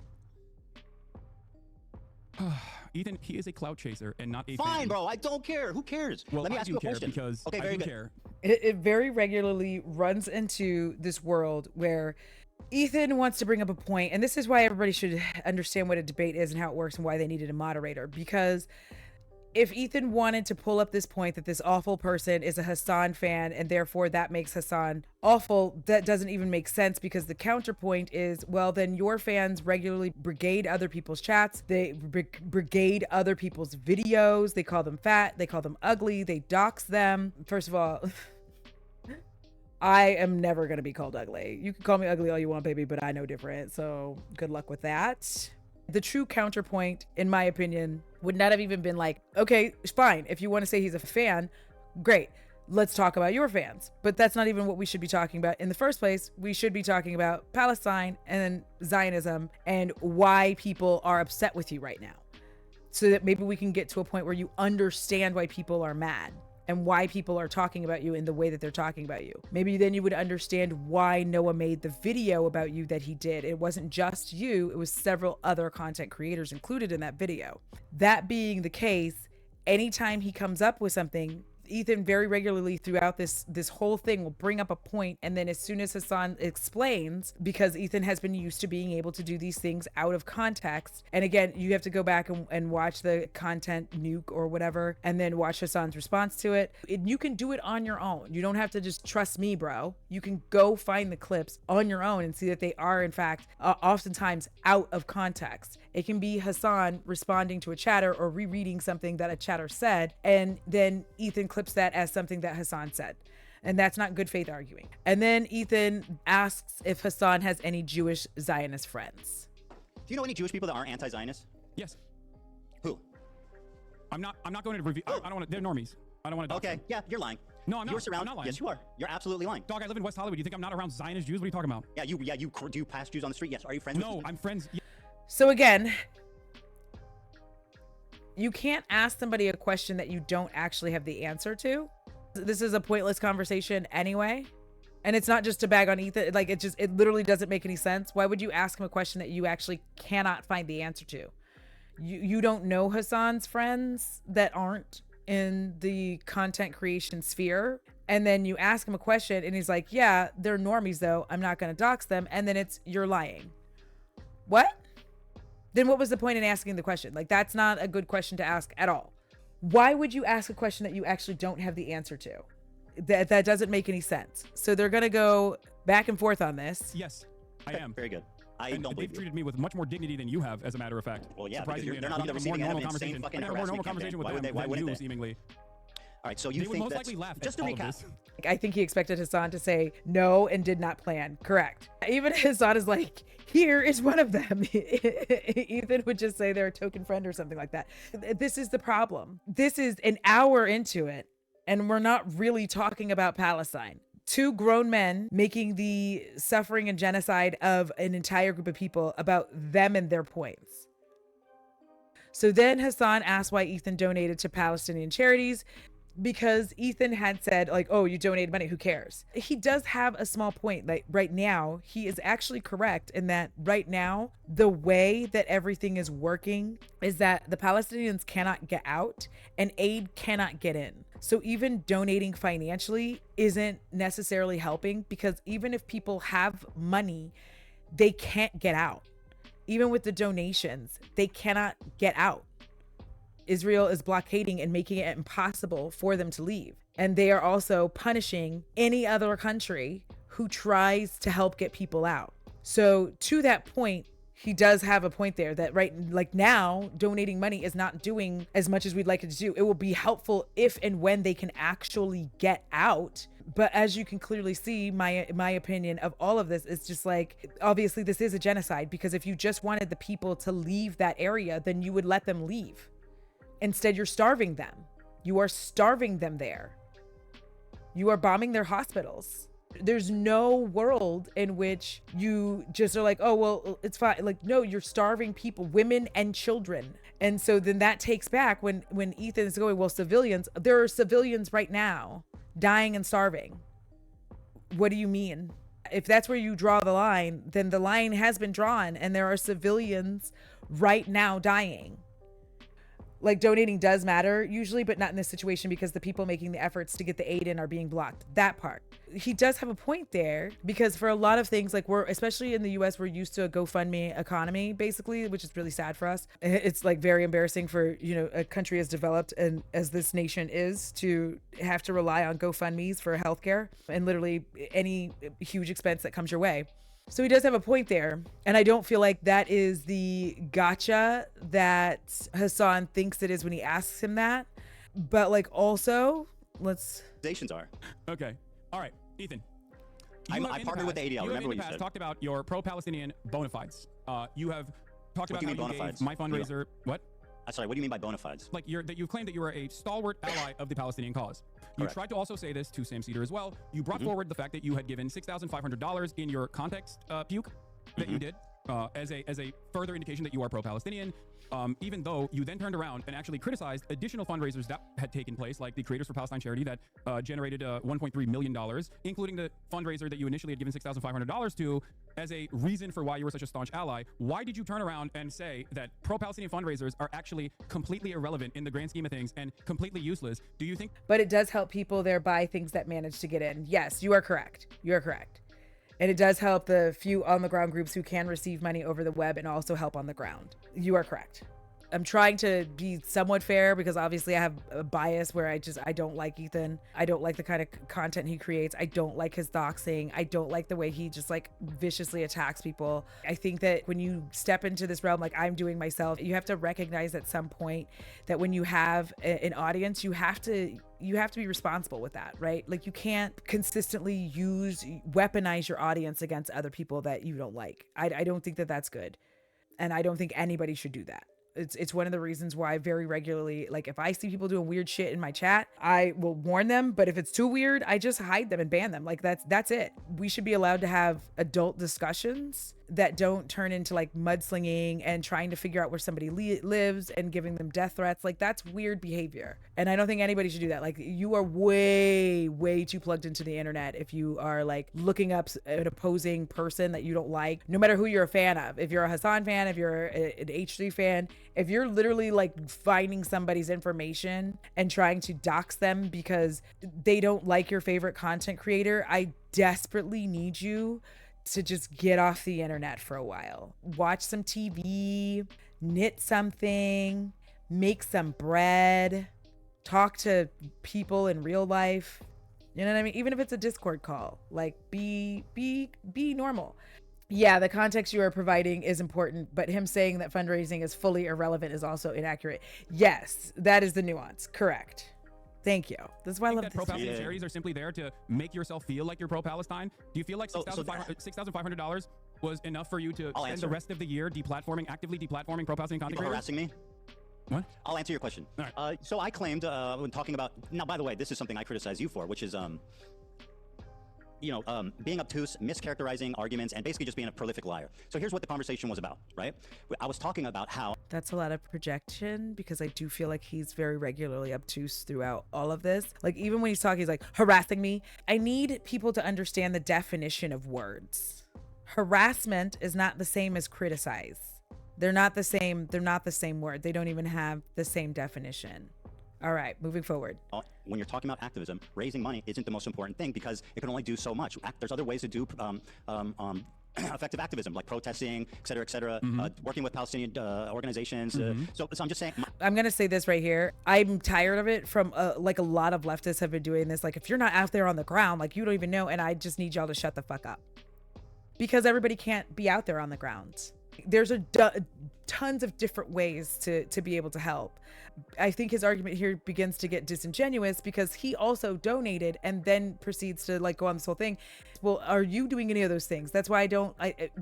Ethan, he is a clout chaser and not a Fine, fan. bro. I don't care. Who cares? Well, Let me I ask do you a care question. because Okay, I very do good. care. It very regularly runs into this world where Ethan wants to bring up a point, and this is why everybody should understand what a debate is and how it works and why they needed a moderator. Because if Ethan wanted to pull up this point that this awful person is a Hasan fan and therefore that makes Hasan awful, that doesn't even make sense, because the counterpoint is, well, then your fans regularly brigade other people's chats. They brigade other people's videos. They call them fat. They call them ugly. They dox them. First of all, I am never going to be called ugly. You can call me ugly all you want, baby, but I know different. So good luck with that. The true counterpoint, in my opinion, would not have even been like, okay, fine. If you want to say he's a fan, great. Let's talk about your fans. But that's not even what we should be talking about. In the first place, we should be talking about Palestine and Zionism and why people are upset with you right now. So that maybe we can get to a point where you understand why people are mad and why people are talking about you in the way that they're talking about you. Maybe then you would understand why Noah made the video about you that he did. It wasn't just you, it was several other content creators included in that video. That being the case, anytime he comes up with something, Ethan very regularly throughout this whole thing will bring up a point, and then as soon as Hasan explains, because Ethan has been used to being able to do these things out of context, and again, you have to go back and watch the content nuke or whatever, and then watch Hasan's response to it. You can do it on your own. You don't have to just trust me, bro. You can go find the clips on your own and see that they are in fact oftentimes out of context. It can be Hasan responding to a chatter or rereading something that a chatter said, and then Ethan clips that as something that Hasan said. And that's not good faith arguing. And then Ethan asks if Hasan has any Jewish Zionist friends. Do you know any Jewish people that aren't anti-Zionist? Yes. Who? I'm not going to review. I don't want to. They're normies. I don't want to. Okay, yeah, you're lying. No, I'm not. You're surrounded. I'm not lying. Yes, you are. You're absolutely lying. Dog, I live in West Hollywood. Do you think I'm not around Zionist Jews? What are you talking about? Yeah, you do you pass Jews on the street? Yes. Are you friends with No, Jews? I'm friends. Yeah. So again, you can't ask somebody a question that you don't actually have the answer to. This is a pointless conversation anyway. And it's not just to bag on Ethan. Like, it literally doesn't make any sense. Why would you ask him a question that you actually cannot find the answer to? You don't know Hasan's friends that aren't in the content creation sphere. And then you ask him a question and he's like, yeah, they're normies though. I'm not going to dox them. And then you're lying. What? Then what was the point in asking the question? Like, that's not a good question to ask at all. Why would you ask a question that you actually don't have the answer to? That doesn't make any sense. So they're going to go back and forth on this. Yes, I am. Very good. I And don't they've believe you. treated me with much more dignity than you have, as a matter of fact. Well, yeah, because Surprisingly they're not on the enough. We receiving have end a more of normal insane conversation. fucking I have a more normal harassment conversation with campaign. them Why than wouldn't you, they? seemingly. All right, so you They would think most that likely laugh just at to all of recap. this. I think he expected Hasan to say no and did not plan. Correct. Even Hasan is like, here is one of them. Ethan would just say they're a token friend or something like that. This is the problem. This is an hour into it, and we're not really talking about Palestine. Two grown men making the suffering and genocide of an entire group of people about them and their points. So then Hasan asked why Ethan donated to Palestinian charities. because Ethan had said like, oh, you donated money, who cares? He does have a small point. Like right now, he is actually correct in that right now, the way that everything is working is that the Palestinians cannot get out and aid cannot get in. So even donating financially isn't necessarily helping, because even if people have money, they can't get out. Even with the donations, they cannot get out. Israel is blockading and making it impossible for them to leave. And they are also punishing any other country who tries to help get people out. So to that point, he does have a point there that right like now donating money is not doing as much as we'd like it to do. It will be helpful if and when they can actually get out. But as you can clearly see, my opinion of all of this is just like, obviously this is a genocide, because if you just wanted the people to leave that area, then you would let them leave. Instead, you're starving them. You are starving them there. You are bombing their hospitals. There's no world in which you just are like, oh, well, it's fine. Like, no, you're starving people, women and children. And so then that takes back when Ethan is going, well, civilians, there are civilians right now dying and starving. What do you mean? If that's where you draw the line, then the line has been drawn and there are civilians right now dying. Like, donating does matter usually, but not in this situation, because the people making the efforts to get the aid in are being blocked. That part. He does have a point there, because for a lot of things, like we're, especially in the US, we're used to a GoFundMe economy, basically, which is really sad for us. It's like very embarrassing for, you know, a country as developed and as this nation is to have to rely on GoFundMes for healthcare and literally any huge expense that comes your way. So he does have a point there. And I don't feel like that is the gotcha that Hasan thinks it is when he asks him that. But like also, let's... Accusations are. Okay. All right, Ethan. I partnered with the ADL. Remember what you said. Talked about your pro-Palestinian bona fides. You have talked about What do you mean how bona you gave fides? my fundraiser. What? Sorry, what do you mean by bona fides? Like that you claimed that you were a stalwart ally of the Palestinian cause. You Correct. tried to also say this to Sam Cedar as well. You brought forward the fact that you had given $6,500 in your context puke that you did as a further indication that you are pro-Palestinian. Even though you then turned around and actually criticized additional fundraisers that had taken place, like the Creators for Palestine charity that generated $1.3 million, including the fundraiser that you initially had given $6,500 to, as a reason for why you were such a staunch ally. Why did you turn around and say that pro-Palestinian fundraisers are actually completely irrelevant in the grand scheme of things and completely useless? Do you think? But it does help people there buy things that manage to get in. Yes, you are correct. You are correct. And it does help the few on the ground groups who can receive money over the web and also help on the ground. You are correct. I'm trying to be somewhat fair, because obviously I have a bias where I don't like Ethan. I don't like the kind of content he creates. I don't like his doxing. I don't like the way he just like viciously attacks people. I think that when you step into this realm, like I'm doing myself, you have to recognize at some point that when you have an audience, you have to be responsible with that, right? Like you can't consistently weaponize your audience against other people that you don't like. I don't think that that's good. And I don't think anybody should do that. It's one of the reasons why very regularly, like if I see people doing weird shit in my chat, I will warn them. But if it's too weird, I just hide them and ban them. Like that's it. We should be allowed to have adult discussions that don't turn into like mudslinging and trying to figure out where somebody lives and giving them death threats. Like that's weird behavior. And I don't think anybody should do that. Like you are way, way too plugged into the internet if you are like looking up an opposing person that you don't like, no matter who you're a fan of. If you're a Hasan fan, if you're an H3 fan, if you're literally like finding somebody's information and trying to dox them because they don't like your favorite content creator, I desperately need you to just get off the internet for a while. Watch some TV, knit something, make some bread, talk to people in real life. You know what I mean? Even if it's a Discord call, like be normal. Yeah, the context you are providing is important, but him saying that fundraising is fully irrelevant is also inaccurate. Yes, that is the nuance. Correct. Thank you. That's why I love that pro-Palestinian charities are simply there to make yourself feel like you're pro-Palestine. Do you feel like $6,500 was enough for you to spend the rest of the year actively deplatforming pro-Palestinian content creators? Harassing me? What? I'll answer your question. All right. So I claimed when talking about, now by the way, this is something I criticize you for, which is being obtuse, mischaracterizing arguments, and basically just being a prolific liar. So here's what the conversation was about, right? I was talking about how That's a lot of projection because I do feel like he's very regularly obtuse throughout all of this. Like even when he's talking, he's like harassing me. I need people to understand the definition of words. Harassment is not the same as criticize. They're not the same. They're not the same word. They don't even have the same definition. All right, moving forward. When you're talking about activism, raising money isn't the most important thing because it can only do so much. There's other ways to do effective activism, like protesting, et cetera, working with Palestinian organizations. So I'm just saying. I'm going to say this right here. I'm tired of it from like a lot of leftists have been doing this. Like if you're not out there on the ground, like you don't even know. And I just need y'all to shut the fuck up because everybody can't be out there on the ground. There's tons of different ways to be able to help. I think his argument here begins to get disingenuous because he also donated and then proceeds to like go on this whole thing. Well, are you doing any of those things? That's why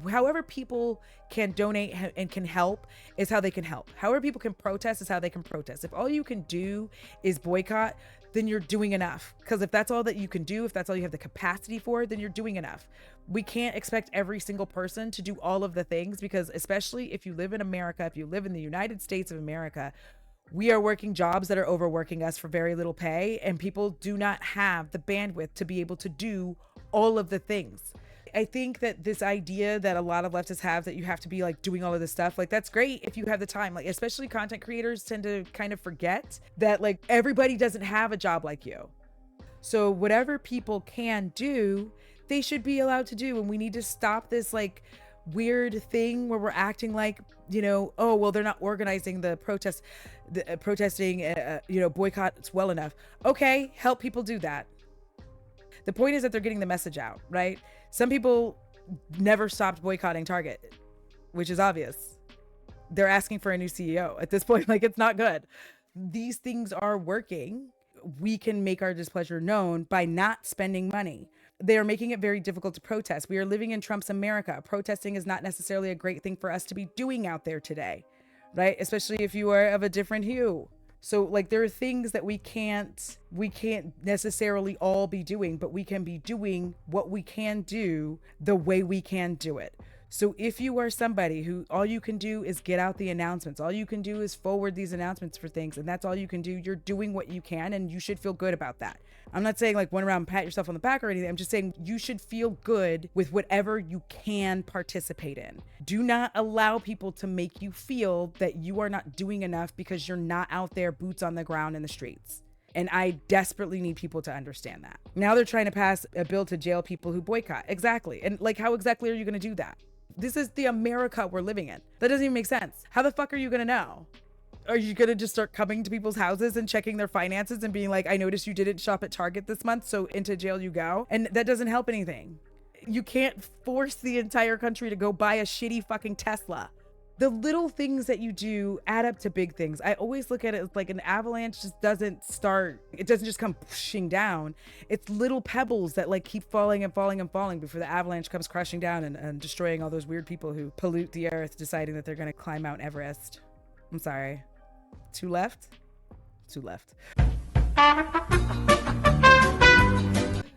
however people can donate and can help is how they can help. However people can protest is how they can protest. If all you can do is boycott, then you're doing enough. Because if that's all that you can do, if that's all you have the capacity for, then you're doing enough. We can't expect every single person to do all of the things because especially if you live in America, if you live in the United States of America, we are working jobs that are overworking us for very little pay, and people do not have the bandwidth to be able to do all of the things. I think that this idea that a lot of leftists have that you have to be like doing all of this stuff, like that's great if you have the time, like especially content creators tend to kind of forget that like everybody doesn't have a job like you. So whatever people can do, they should be allowed to do. And we need to stop this like weird thing where we're acting like, you know, oh, well, they're not organizing the protest, protesting, boycotts well enough. Okay, help people do that. The point is that they're getting the message out, right? Some people never stopped boycotting Target, which is obvious. They're asking for a new CEO at this point. Like, it's not good. These things are working. We can make our displeasure known by not spending money. They are making it very difficult to protest. We are living in Trump's America. Protesting is not necessarily a great thing for us to be doing out there today, right? Especially if you are of a different hue. So like there are things that we can't necessarily all be doing, but we can be doing what we can do the way we can do it. So if you are somebody who all you can do is get out the announcements, all you can do is forward these announcements for things, and that's all you can do, you're doing what you can, and you should feel good about that. I'm not saying like run around and pat yourself on the back or anything. I'm just saying you should feel good with whatever you can participate in. Do not allow people to make you feel that you are not doing enough because you're not out there boots on the ground in the streets. And I desperately need people to understand that. Now they're trying to pass a bill to jail people who boycott. Exactly. And like, how exactly are you going to do that? This is the America we're living in. That doesn't even make sense. How the fuck are you going to know? Are you going to just start coming to people's houses and checking their finances and being like, I noticed you didn't shop at Target this month, so into jail you go? And that doesn't help anything. You can't force the entire country to go buy a shitty fucking Tesla. The little things that you do add up to big things. I always look at it like an avalanche just doesn't start. It doesn't just come pushing down. It's little pebbles that like keep falling and falling and falling before the avalanche comes crashing down and destroying all those weird people who pollute the earth, deciding that they're going to climb Mount Everest. I'm sorry. Two left.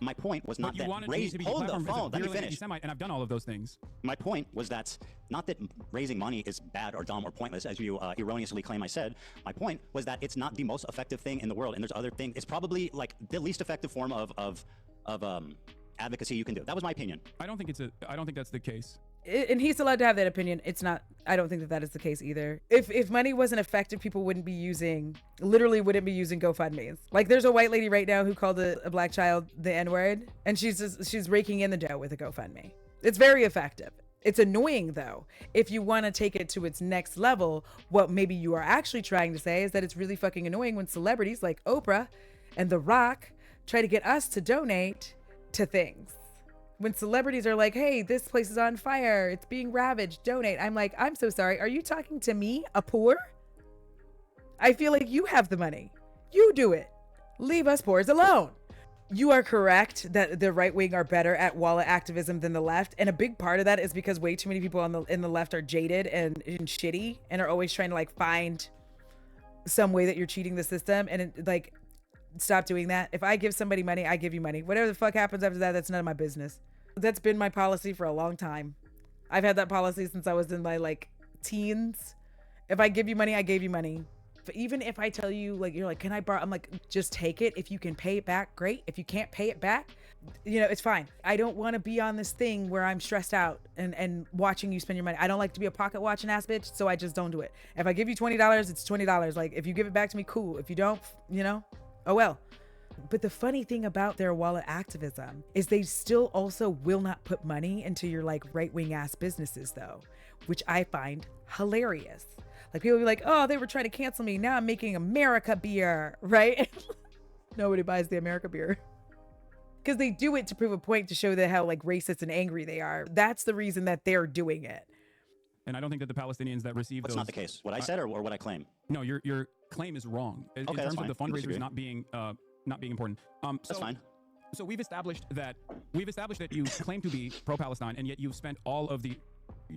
My point was not that hold the phone, let me finish. And I've done all of those things. My point was that not that raising money is bad or dumb or pointless, as you erroneously claim I said. My point was that it's not the most effective thing in the world, and there's other things. It's probably like the least effective form of advocacy you can do. That was my opinion. I don't think that's the case. And he's allowed to have that opinion. It's not, I don't think that is the case either. If money wasn't effective, people wouldn't be using GoFundMes. Like there's a white lady right now who called a black child the N-word, and she's raking in the dough with a GoFundMe. It's very effective. It's annoying though. If you want to take it to its next level, what maybe you are actually trying to say is that it's really fucking annoying when celebrities like Oprah and The Rock try to get us to donate to things. When celebrities are like, hey, this place is on fire, it's being ravaged, donate. I'm like, I'm so sorry. Are you talking to me, a poor? I feel like you have the money. You do it. Leave us poors alone. You are correct that the right wing are better at wallet activism than the left. And a big part of that is because way too many people in the left are jaded and shitty and are always trying to like find some way that you're cheating the system. And like, stop doing that. If I give somebody money, I give you money. Whatever the fuck happens after that, that's none of my business. That's been my policy for a long time. I've had that policy since I was in my like teens, If I give you money, I gave you money. Even if I tell you, like, you're like, can I borrow? I'm like, just take it. If you can pay it back, great. If you can't pay it back, you know, it's fine. I don't want to be on this thing where I'm stressed out and watching you spend your money. I don't like to be a pocket watching ass bitch, so I just don't do it. If I give you $20, it's $20. Like, if you give it back to me, cool. If you don't, you know, oh well. But the funny thing about their wallet activism is they still also will not put money into your like right-wing ass businesses though, which I find hilarious. Like people be like, oh, they were trying to cancel me. Now I'm making America beer, right? Nobody buys the America beer. Because they do it to prove a point to show that how like racist and angry they are. That's the reason that they're doing it. And I don't think that the Palestinians that receive That's those... not the case. What I said or what I claim? No, your claim is wrong. In Okay, terms that's of the fine. We fundraisers disagree. not being important. That's fine. So we've established that you claim to be pro-Palestine, and yet you've spent all of the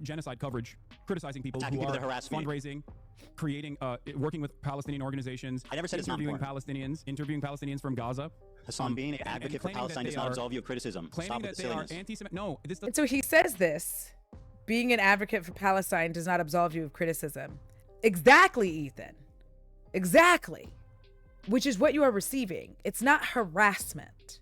genocide coverage criticizing people Attacking who people are that harass me. fundraising, creating, working with Palestinian organizations. I never said it's not interviewing important. interviewing Palestinians from Gaza. Hasan, being an and advocate for claiming that Palestine they does not are- absolve you of criticism. Claiming Stop that with the they are silliness. anti-Semitic. No, this does. And so he says this, being an advocate for Palestine does not absolve you of criticism. Exactly, Ethan. Exactly. Which is what you are receiving. It's not harassment.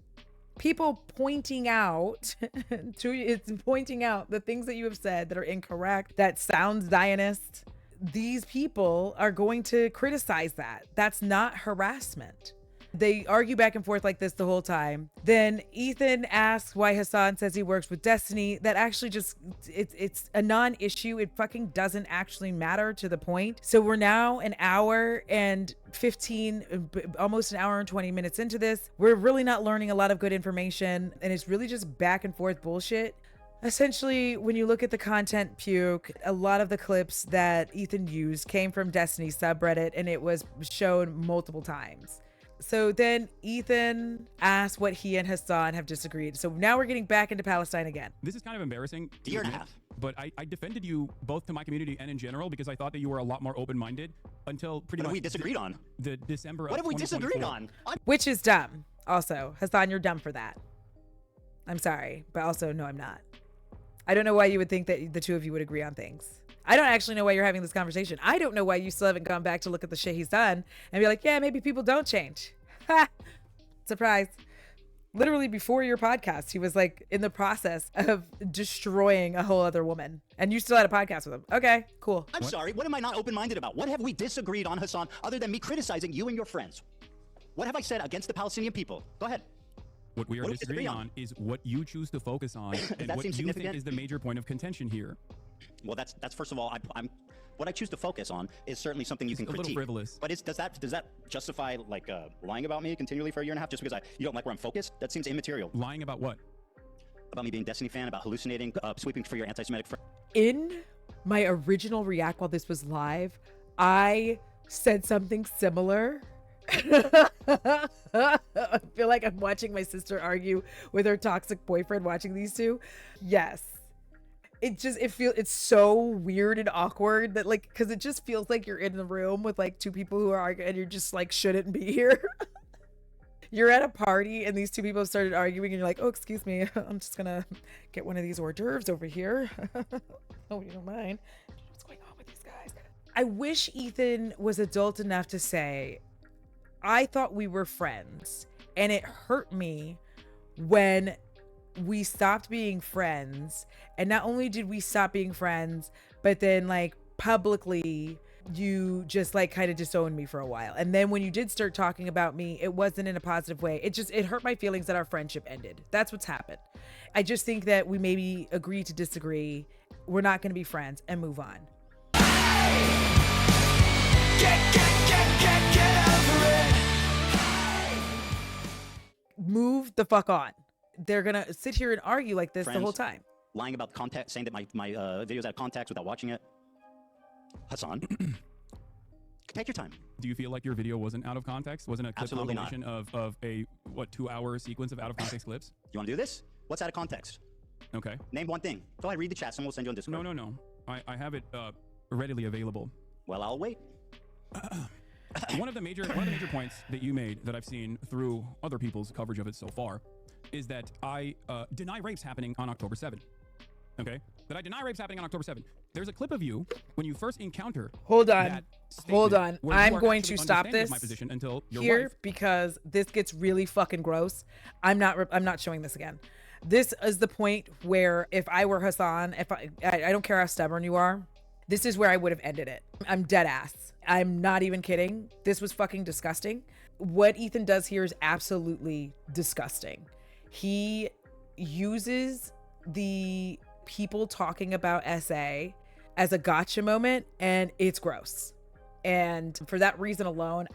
People pointing out it's pointing out the things that you have said that are incorrect, that sounds Zionist. These people are going to criticize that. That's not harassment. They argue back and forth like this the whole time. Then Ethan asks why Hasan says he works with Destiny. That actually just, it's a non-issue. It fucking doesn't actually matter to the point. So we're now an hour and 15, almost an hour and 20 minutes into this. We're really not learning a lot of good information, and it's really just back and forth bullshit. Essentially, when you look at the content puke, a lot of the clips that Ethan used came from Destiny's subreddit, and it was shown multiple times. So then Ethan asked what he and Hasan have disagreed. So now we're getting back into Palestine again. This is kind of embarrassing. to Year and a admit, half. But I defended you both to my community and in general because I thought that you were a lot more open-minded until pretty What much have we disagreed on? the December What of have we disagreed 2024. on? Which is dumb. Also, Hasan, you're dumb for that. I'm sorry, but also, no, I'm not. I don't know why you would think that the two of you would agree on things. I don't actually know why you're having this conversation. I don't know why you still haven't gone back to look at the shit he's done and be like, yeah, maybe people don't change. Ha! Surprise. Literally before your podcast, he was like in the process of destroying a whole other woman. And you still had a podcast with him. Okay, cool. I'm sorry. What am I not open-minded about? What have we disagreed on, Hasan, other than me criticizing you and your friends? What have I said against the Palestinian people? Go ahead. What we are What do we disagreeing disagree on is what you choose to focus on and that what seem you think significant? is the major point of contention here. Well, that's first of all, I'm what I choose to focus on is certainly something you It's can a little critique. frivolous. But does that justify like lying about me continually for a year and a half just because you don't like where I'm focused? That seems immaterial. Lying about what? About me being a Destiny fan, about hallucinating, sweeping for your anti-Semitic friend. In my original react while this was live, I said something similar. I feel like I'm watching my sister argue with her toxic boyfriend watching these two. Yes. It's so weird and awkward that like, cause it just feels like you're in the room with like two people who are arguing and you're just like, shouldn't be here. You're at a party and these two people have started arguing and you're like, oh, excuse me. I'm just gonna get one of these hors d'oeuvres over here. Oh, you don't mind. What's going on with these guys? I wish Ethan was adult enough to say, I thought we were friends and it hurt me when we stopped being friends. And not only did we stop being friends, but then like publicly you just like kind of disowned me for a while. And then when you did start talking about me, it wasn't in a positive way. It hurt my feelings that our friendship ended. That's what's happened. I just think that we maybe agree to disagree. We're not going to be friends and move on. Move the fuck on. They're gonna sit here and argue like this the whole time. Lying about context, saying that my video's out of context without watching it. Hasan, take your time. Do you feel like your video wasn't out of context? Wasn't a clip Absolutely not. compilation of a 2-hour sequence of out of context clips? You want to do this? What's out of context? Okay. Name one thing. Go ahead, read the chat. Someone will send you on Discord. No. I have it readily available. Well, I'll wait. One of the major points that you made that I've seen through other people's coverage of it so far is that I deny rapes happening on October 7th. Okay? that I deny rapes happening on October 7th. There's a clip of you when you first encounter. Hold on. that Hold statement on. where you I'm are going actually to stop understanding this my position until your here wife. because this gets really fucking gross. I'm not showing this again. This is the point where if I were Hasan, if I don't care how stubborn you are, this is where I would have ended it. I'm dead ass. I'm not even kidding. This was fucking disgusting. What Ethan does here is absolutely disgusting. He uses the people talking about SA as a gotcha moment, and it's gross. And for that reason alone,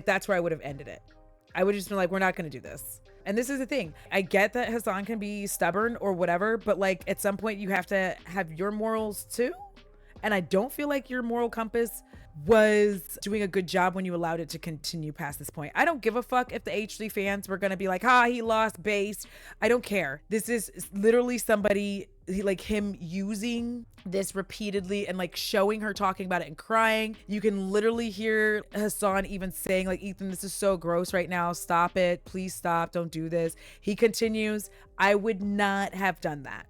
that's where I would have ended it. I would have just been like, we're not going to do this. And this is the thing. I get that Hasan can be stubborn or whatever, but like at some point you have to have your morals too. And I don't feel like your moral compass was doing a good job when you allowed it to continue past this point. I don't give a fuck if the H3 fans were going to be like, he lost base. I don't care. This is literally somebody like him using this repeatedly and like showing her talking about it and crying. You can literally hear Hasan even saying like, Ethan, this is so gross right now. Stop it. Please stop. Don't do this. He continues. I would not have done that.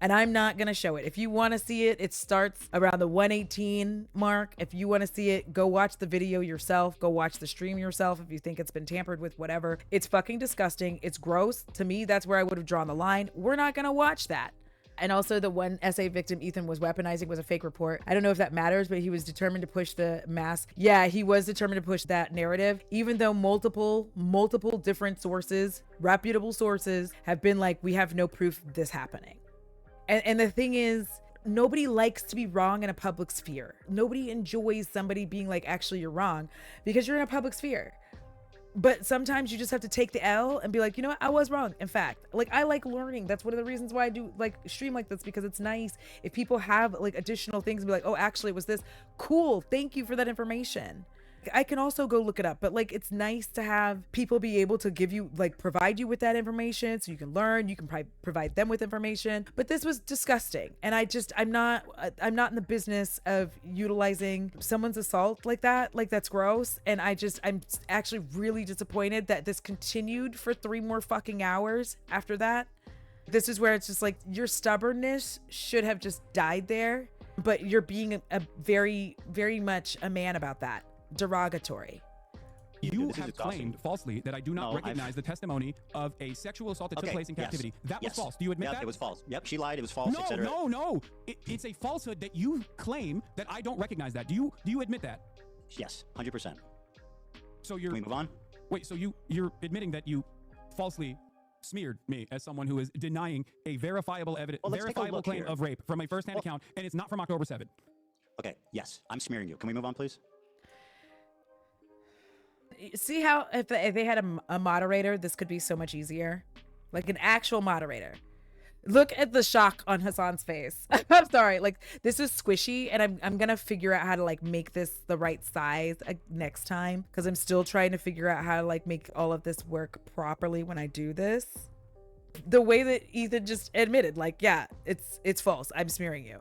And I'm not going to show it. If you want to see it, it starts around the 118 mark. If you want to see it, go watch the video yourself. Go watch the stream yourself if you think it's been tampered with, whatever. It's fucking disgusting. It's gross. To me, that's where I would have drawn the line. We're not going to watch that. And also the one SA victim Ethan was weaponizing was a fake report. I don't know if that matters, but he was determined to push the mass. Yeah, he was determined to push that narrative, even though multiple different sources, reputable sources, have been like, we have no proof of this happening. And the thing is, nobody likes to be wrong in a public sphere. Nobody enjoys somebody being like, actually, you're wrong, because you're in a public sphere. But sometimes you just have to take the L and be like, you know what? I was wrong. In fact, like, I like learning. That's one of the reasons why I do like stream like this, because it's nice if people have like additional things and be like, oh, actually it was this. Cool. Thank you for that information. I can also go look it up, but like, it's nice to have people be able to give you, like, provide you with that information so you can learn, you can provide them with information. But this was disgusting. And I'm not in the business of utilizing someone's assault like that. Like, that's gross. And I'm actually really disappointed that this continued for 3 more fucking hours after that. This is where it's just like, your stubbornness should have just died there, but you're being a very, very much a man about that. Derogatory. You have claimed falsely that I do not recognize the testimony of a sexual assault that took place in captivity. That was false. Do you admit that? It was false. Yep, she lied. It was false. No. It's a falsehood that you claim that I don't recognize that. Do you admit that? Yes, 100%. So you're. Can we move on? Wait. So you're admitting that you falsely smeared me as someone who is denying a verifiable claim of rape from a first-hand account, and it's not from October 7th. Okay. Yes, I'm smearing you. Can we move on, please? See how if they had a moderator, this could be so much easier, like an actual moderator. Look at the shock on Hasan's face. I'm sorry, like, this is squishy, and I'm gonna figure out how to like make this the right size next time, because I'm still trying to figure out how to like make all of this work properly when I do this. The way that Ethan just admitted, like, yeah, it's false. I'm smearing you.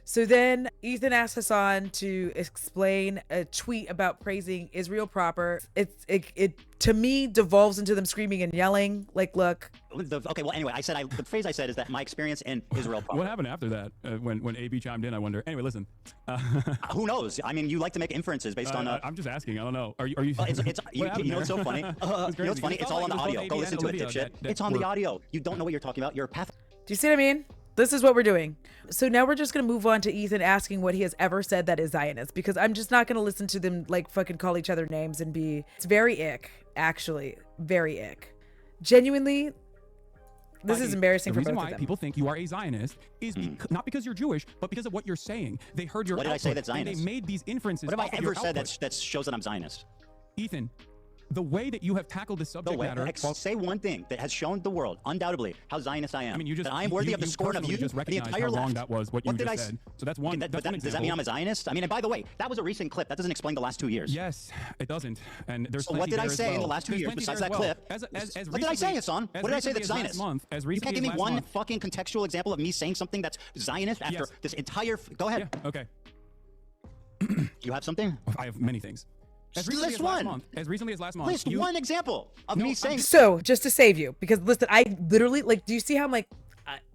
So then Ethan asked Hasan to explain a tweet about praising Israel proper. It to me devolves into them screaming and yelling. Like, look. Okay, well, anyway, the phrase I said is that my experience in Israel proper. What happened after that? When AB chimed in, I wonder. Anyway, listen. Who knows? I mean, you like to make inferences based on. I'm just asking. I don't know. Are you? You know what's so funny? You know what's funny? It's all on the audio. Go listen to it, dipshit. It's on the audio. You don't know what you're talking about. You're a path. Do you see what I mean? This is what we're doing. So now we're just going to move on to Ethan asking what he has ever said that is Zionist, because I'm just not going to listen to them like fucking call each other names and be, it's very ick, actually. Very ick. Genuinely, this is embarrassing for both of them. The reason why people think you are a Zionist is not because you're Jewish, but because of what you're saying. They heard your What did I say that's Zionist? And they made these inferences. What have I ever said that shows that I'm Zionist? Ethan, the way that you have tackled this subject matter. Say one thing that has shown the world, undoubtedly, how Zionist I am. I mean, that I am worthy of the scorn of you, the entire left. That was what you just said. So that's one. Does that mean I'm a Zionist? I mean, and by the way, that was a recent clip. That doesn't explain the last 2 years. Yes, it doesn't. And there's. So what did I say in the last 2 years besides that clip? What did I say, Hasan? What did I say that's Zionist? You can't give me one fucking contextual example of me saying something that's Zionist after this entire. Go ahead. Yeah. Okay. You have something? I have many things. As recently as last month. List one example of me saying. So just to save you, because listen, I literally, like, do you see how I'm like,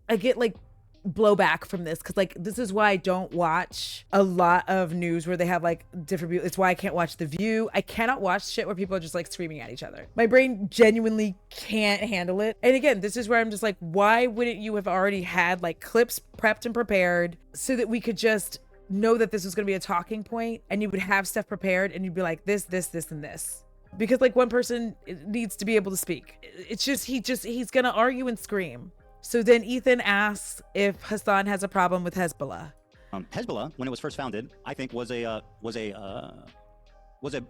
I get like blowback from this, because like this is why I don't watch a lot of news where they have like different people. It's why I can't watch The View. I cannot watch shit where people are just like screaming at each other. My brain genuinely can't handle it. And again, this is where I'm just like, why wouldn't you have already had like clips prepped and prepared so that we could just know that this was going to be a talking point, and you would have stuff prepared and you'd be like this, and this? Because like one person needs to be able to speak. It's just he's gonna argue and scream. So then Ethan asks if Hasan has a problem with Hezbollah. Hezbollah, when it was first founded, I think was a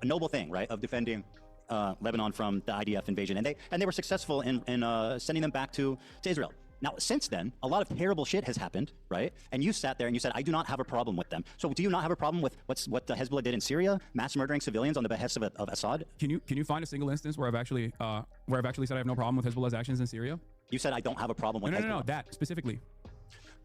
noble thing, right, of defending Lebanon from the IDF invasion, and they were successful in sending them back to Israel. Now, since then, a lot of terrible shit has happened, right? And you sat there and you said, I do not have a problem with them. So do you not have a problem with what the Hezbollah did in Syria, mass murdering civilians on the behest of Assad? Can you find a single instance where I've actually said I have no problem with Hezbollah's actions in Syria? You said I don't have a problem with Hezbollah. No, that specifically.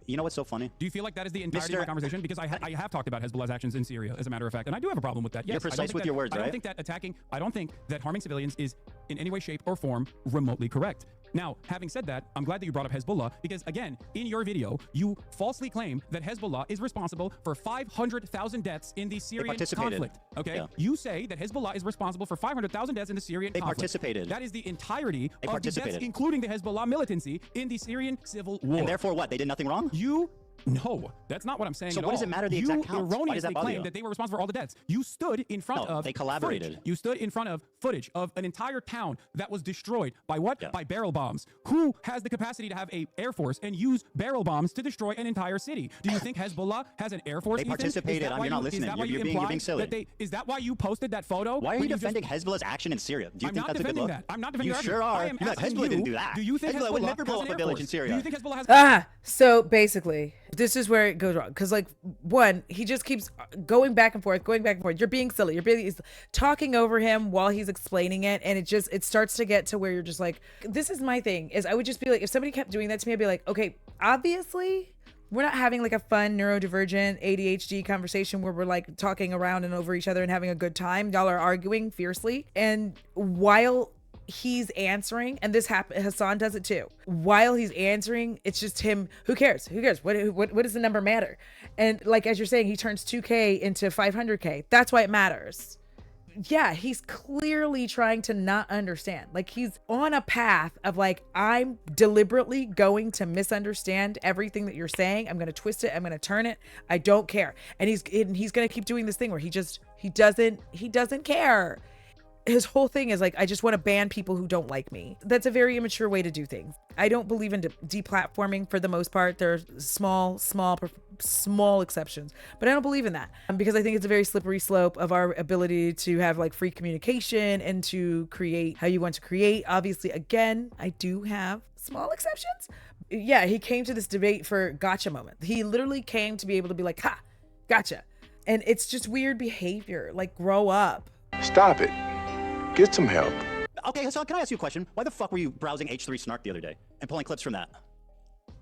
You know what's so funny? Do you feel like that is the entirety of my conversation? Because I have talked about Hezbollah's actions in Syria, as a matter of fact, and I do have a problem with that. Yes, you're precise with your words, right? I don't think that harming civilians is in any way, shape, or form remotely correct. Now, having said that, I'm glad that you brought up Hezbollah, because again, in your video, you falsely claim that Hezbollah is responsible for 500,000 deaths in the Syrian conflict. Okay, yeah. You say that Hezbollah is responsible for 500,000 deaths in the Syrian conflict. They participated. That is the entirety of the deaths, including the Hezbollah militancy in the Syrian civil war. And therefore, what? They did nothing wrong? No, that's not what I'm saying. So at what all. does it matter the exact counts? You erroneously claimed that they were responsible for all the deaths. You stood in front of they collaborated. Footage. You stood in front of footage of an entire town that was destroyed by what? Yeah. By barrel bombs. Who has the capacity to have a air force and use barrel bombs to destroy an entire city? Do you think Hezbollah has an air force? They participated. You're not listening. You're being silly. Is that why you posted that photo? Why are you defending Hezbollah's action in Syria? Do you think that's a good look? I'm not defending that. You sure are. Hezbollah didn't do that. Do you think Hezbollah would never blow up a village in Syria? Do you think Hezbollah has? So basically, this is where it goes wrong. Because like, one, he just keeps going back and forth. You're being silly. You're talking over him while he's explaining it, and it starts to get to where you're just like, this is my thing. Is I would just be like, if somebody kept doing that to me, I'd be like, okay, obviously we're not having like a fun neurodivergent ADHD conversation where we're like talking around and over each other and having a good time. Y'all are arguing fiercely, and while he's answering, and this happens, Hasan does it too. While he's answering, it's just him. Who cares? What does the number matter? And like, as you're saying, he turns 2K into 500K. That's why it matters. Yeah, he's clearly trying to not understand. Like, he's on a path of like, I'm deliberately going to misunderstand everything that you're saying. I'm going to twist it. I'm going to turn it. I don't care. And he's going to keep doing this thing where he doesn't care. His whole thing is like, I just want to ban people who don't like me. That's a very immature way to do things. I don't believe in deplatforming for the most part. There are small exceptions, but I don't believe in that because I think it's a very slippery slope of our ability to have like free communication and to create how you want to create. Obviously, again, I do have small exceptions. Yeah, he came to this debate for gotcha moment. He literally came to be able to be like, ha, gotcha. And it's just weird behavior. Like, grow up. Stop it. Get some help. Okay, Hasan, can I ask you a question? Why the fuck were you browsing H3 Snark the other day and pulling clips from that?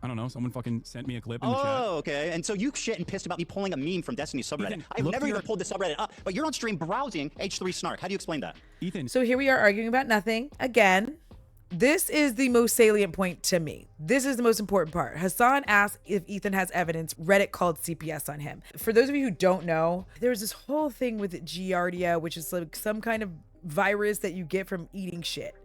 I don't know. Someone fucking sent me a clip in the chat. Oh, okay. And so you shit and pissed about me pulling a meme from Destiny's subreddit. Ethan, I've never even pulled the subreddit up, but you're on stream browsing H3 Snark. How do you explain that? Ethan. So here we are arguing about nothing. Again, this is the most salient point to me. This is the most important part. Hasan asked if Ethan has evidence. Reddit called CPS on him. For those of you who don't know, there's this whole thing with Giardia, which is like some kind of virus that you get from eating shit.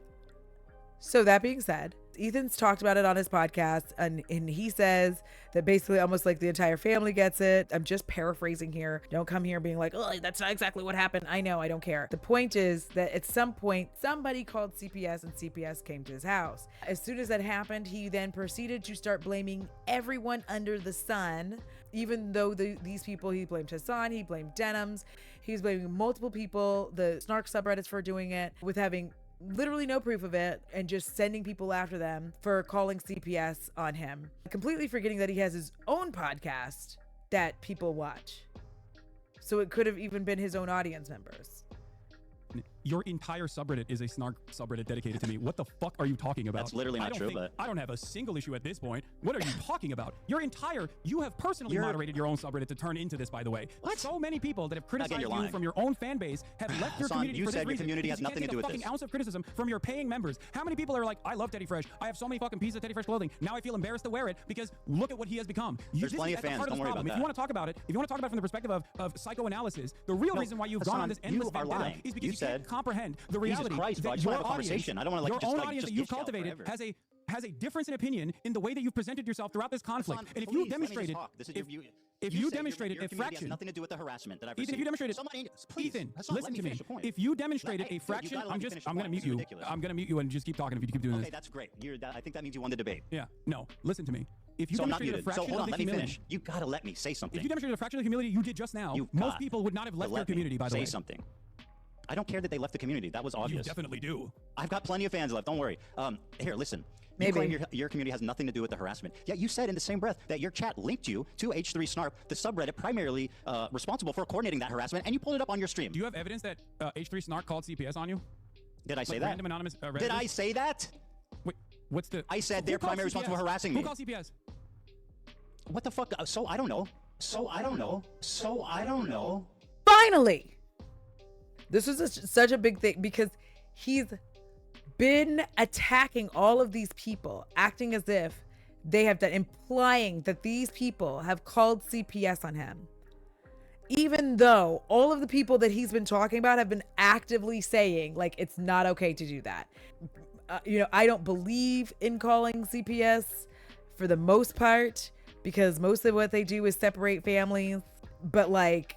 So that being said, Ethan's talked about it on his podcast, and he says that basically almost like the entire family gets it. I'm just paraphrasing here. Don't come here being like, oh, that's not exactly what happened. I know, I don't care. The point is that at some point, somebody called CPS and CPS came to his house. As soon as that happened, he then proceeded to start blaming everyone under the sun, even though these people, he blamed Hasan, he blamed Denims, he's blaming multiple people, the Snark subreddits for doing it, with having literally no proof of it and just sending people after them for calling CPS on him, completely forgetting that he has his own podcast that people watch. So it could have even been his own audience members. Your entire subreddit is a snark subreddit dedicated to me. What the fuck are you talking about? That's literally not true, but I don't have a single issue at this point. What are you talking about? You have personally moderated your own subreddit to turn into this, by the way. What? So many people that have criticized you're lying. you from your own fan base have left your Hasan, community you for said this your reason. community has because you nothing to can't do with take a this. fucking ounce of criticism from your paying members. How many people are like, I love Teddy Fresh. I have so many fucking pieces of Teddy Fresh clothing. Now I feel embarrassed to wear it because look at what he has become. There's plenty of fans. Don't worry about that. If you want to talk about it, if you want to talk about it from the perspective of psychoanalysis, the real reason why you've gone on this endless vendetta is because you can't comprehend the reality Christ, bro, I that just your wanna have a conversation. I don't want to like your just own like audience just that you've dish out cultivated forever. has a difference in opinion in the way that you've presented yourself throughout this conflict. Hasan, And if please, you let me just demonstrated, talk. This is if you you say demonstrated your a community has fraction, nothing to do with the harassment that I've Ethan, received. if you demonstrated, please, Ethan, Hasan, listen to me. finish your point. If you demonstrated Hey, a dude, fraction, you gotta let me finish the I'm gonna point. mute This is you. ridiculous. I'm gonna mute you and just keep talking if you keep doing Okay, this. that's great. I think that means you won the debate. Yeah, no, listen to me. If you So I'm not demonstrated a muted. So fraction hold on, of the let me humility, finish. You gotta let me say something. if you demonstrated a fraction of the humility you did just now, most people would not have left their community, by the way. Say something. I don't care that they left the community. That was obvious. You definitely do. I've got plenty of fans left. Don't worry. Here, listen. You Maybe. claim your community has nothing to do with the harassment. Yet you said in the same breath that your chat linked you to H3 Snarp, the subreddit primarily responsible for coordinating that harassment, and you pulled it up on your stream. Do you have evidence that H3 Snark called CPS on you? Did I say Like that? random anonymous Redditors? Did I say that? Wait, what's the? I said Who they're called primarily responsible for harassing me. Who called CPS? What the fuck? So I don't know. So I don't know. So I don't know. Finally, this was such a big thing because he's been attacking all of these people, acting as if they have done, implying that these people have called CPS on him, even though all of the people that he's been talking about have been actively saying like it's not okay to do that. I don't believe in calling CPS for the most part because most of what they do is separate families, but like,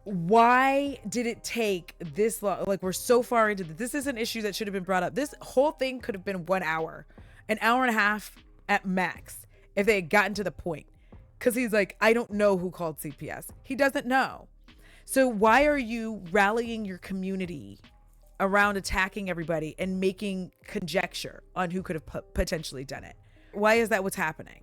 why did it take this long? Like, we're so far into this. This is an issue that should have been brought up. This whole thing could have been 1 hour, an hour and a half at max, if they had gotten to the point. Because he's like, I don't know who called CPS. He doesn't know. So why are you rallying your community around attacking everybody and making conjecture on who could have potentially done it? Why is that what's happening?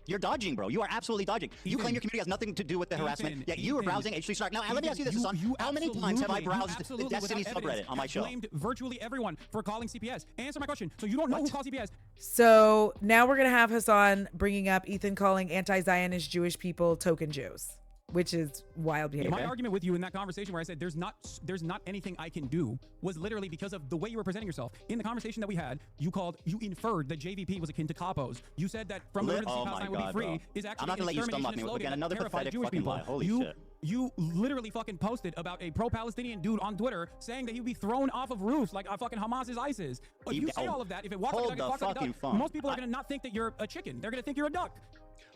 You're dodging, bro. You are absolutely dodging. You claim your community has nothing to do with the harassment, yet you were browsing H3 Snark. Now, let me ask you this, Hasan. How many times have I browsed the Destiny subreddit on my show? Blamed virtually everyone for calling CPS. Answer my question. So you don't know who called CPS? So now we're going to have Hasan bringing up Ethan calling anti-Zionist Jewish people token Jews, which is wild behavior. My argument with you in that conversation where I said there's not anything I can do was literally because of the way you were presenting yourself. In the conversation that we had, you inferred that JVP was akin to capos. You said that from the Palestine would be free is actually I'm not gonna let you stomach me again. Another pathetic Jewish fucking people. lie. Holy shit. You literally fucking posted about a pro-Palestinian dude on Twitter saying that he would be thrown off of roofs like fucking Hamas is ISIS. You say all of that. If it walks like a duck, it walks like a duck. Most people are gonna not think that you're a chicken. They're gonna think you're a duck.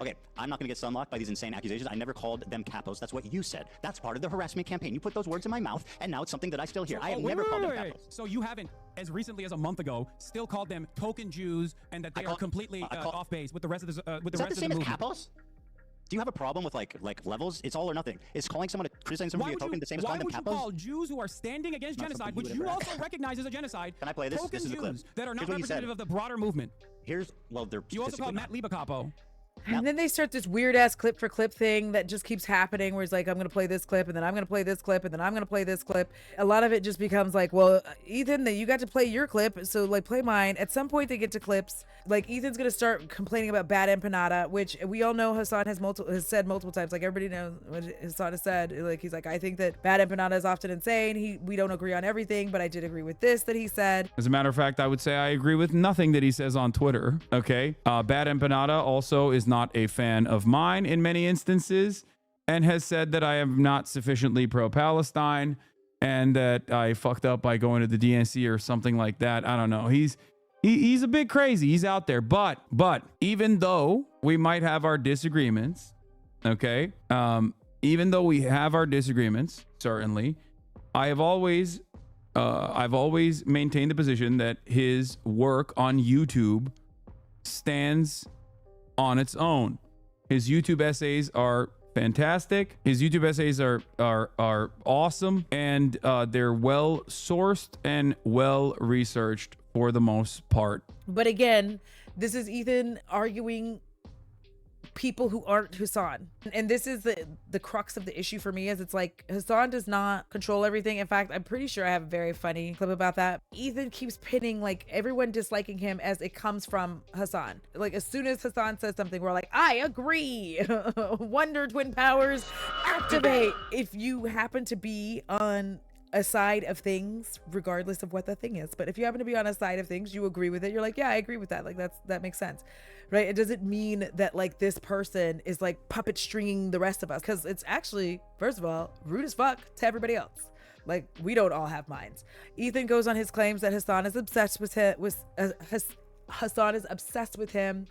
Okay, I'm not going to get sunlocked by these insane accusations. I never called them capos. That's what you said. That's part of the harassment campaign. You put those words in my mouth, and now it's something that I still hear. I have never called them capos. So you haven't, as recently as a month ago, still called them token Jews and that they are completely off base with the rest of the movement. Is that the same as capos? Do you have a problem with like levels? It's all or nothing. Is calling someone criticizing someone via token the same as calling them capos? Why would you call Jews who are standing against genocide, which you also recognize as a genocide, Can I play this? token This is a clip. Jews that are not Here's what he said. representative of the broader movement? They're You also called Matt Liba capo. And then they start this weird ass clip for clip thing that just keeps happening where it's like, I'm going to play this clip and then I'm going to play this clip and then I'm going to play this clip. A lot of it just becomes like, well, Ethan, you got to play your clip, so like play mine. At some point they get to clips. Like Ethan's going to start complaining about bad empanada, which we all know Hasan has said multiple times. Like everybody knows what Hasan has said. Like he's like, I think that bad empanada is often insane. We don't agree on everything, but I did agree with this that he said. As a matter of fact, I would say I agree with nothing that he says on Twitter. Okay. Bad Empanada also is not a fan of mine in many instances and has said that I am not sufficiently pro-Palestine and that I fucked up by going to the DNC or something like that. I don't know. He's a bit crazy. He's out there. But even though we might have our disagreements, okay, even though we have our disagreements, certainly, I've always maintained the position that his work on YouTube stands on its own. His YouTube essays are fantastic. His YouTube essays are awesome, and they're well sourced and well researched for the most part. But again, this is Ethan arguing people who aren't Hasan. And this is the crux of the issue for me, is it's like Hasan does not control everything. In fact, I'm pretty sure I have a very funny clip about that. Ethan keeps pinning like everyone disliking him as it comes from Hasan. Like as soon as Hasan says something, we're like, I agree. Wonder Twin Powers, activate. If you happen to be on a side of things, regardless of what the thing is, but if you happen to be on a side of things, you agree with it, you're like, yeah, I agree with that. Like that makes sense, right? It doesn't mean that like this person is like puppet stringing the rest of us, because it's actually, first of all, rude as fuck to everybody else. Like, we don't all have minds. Ethan goes on his claims that Hasan is obsessed with Hasan is obsessed with him.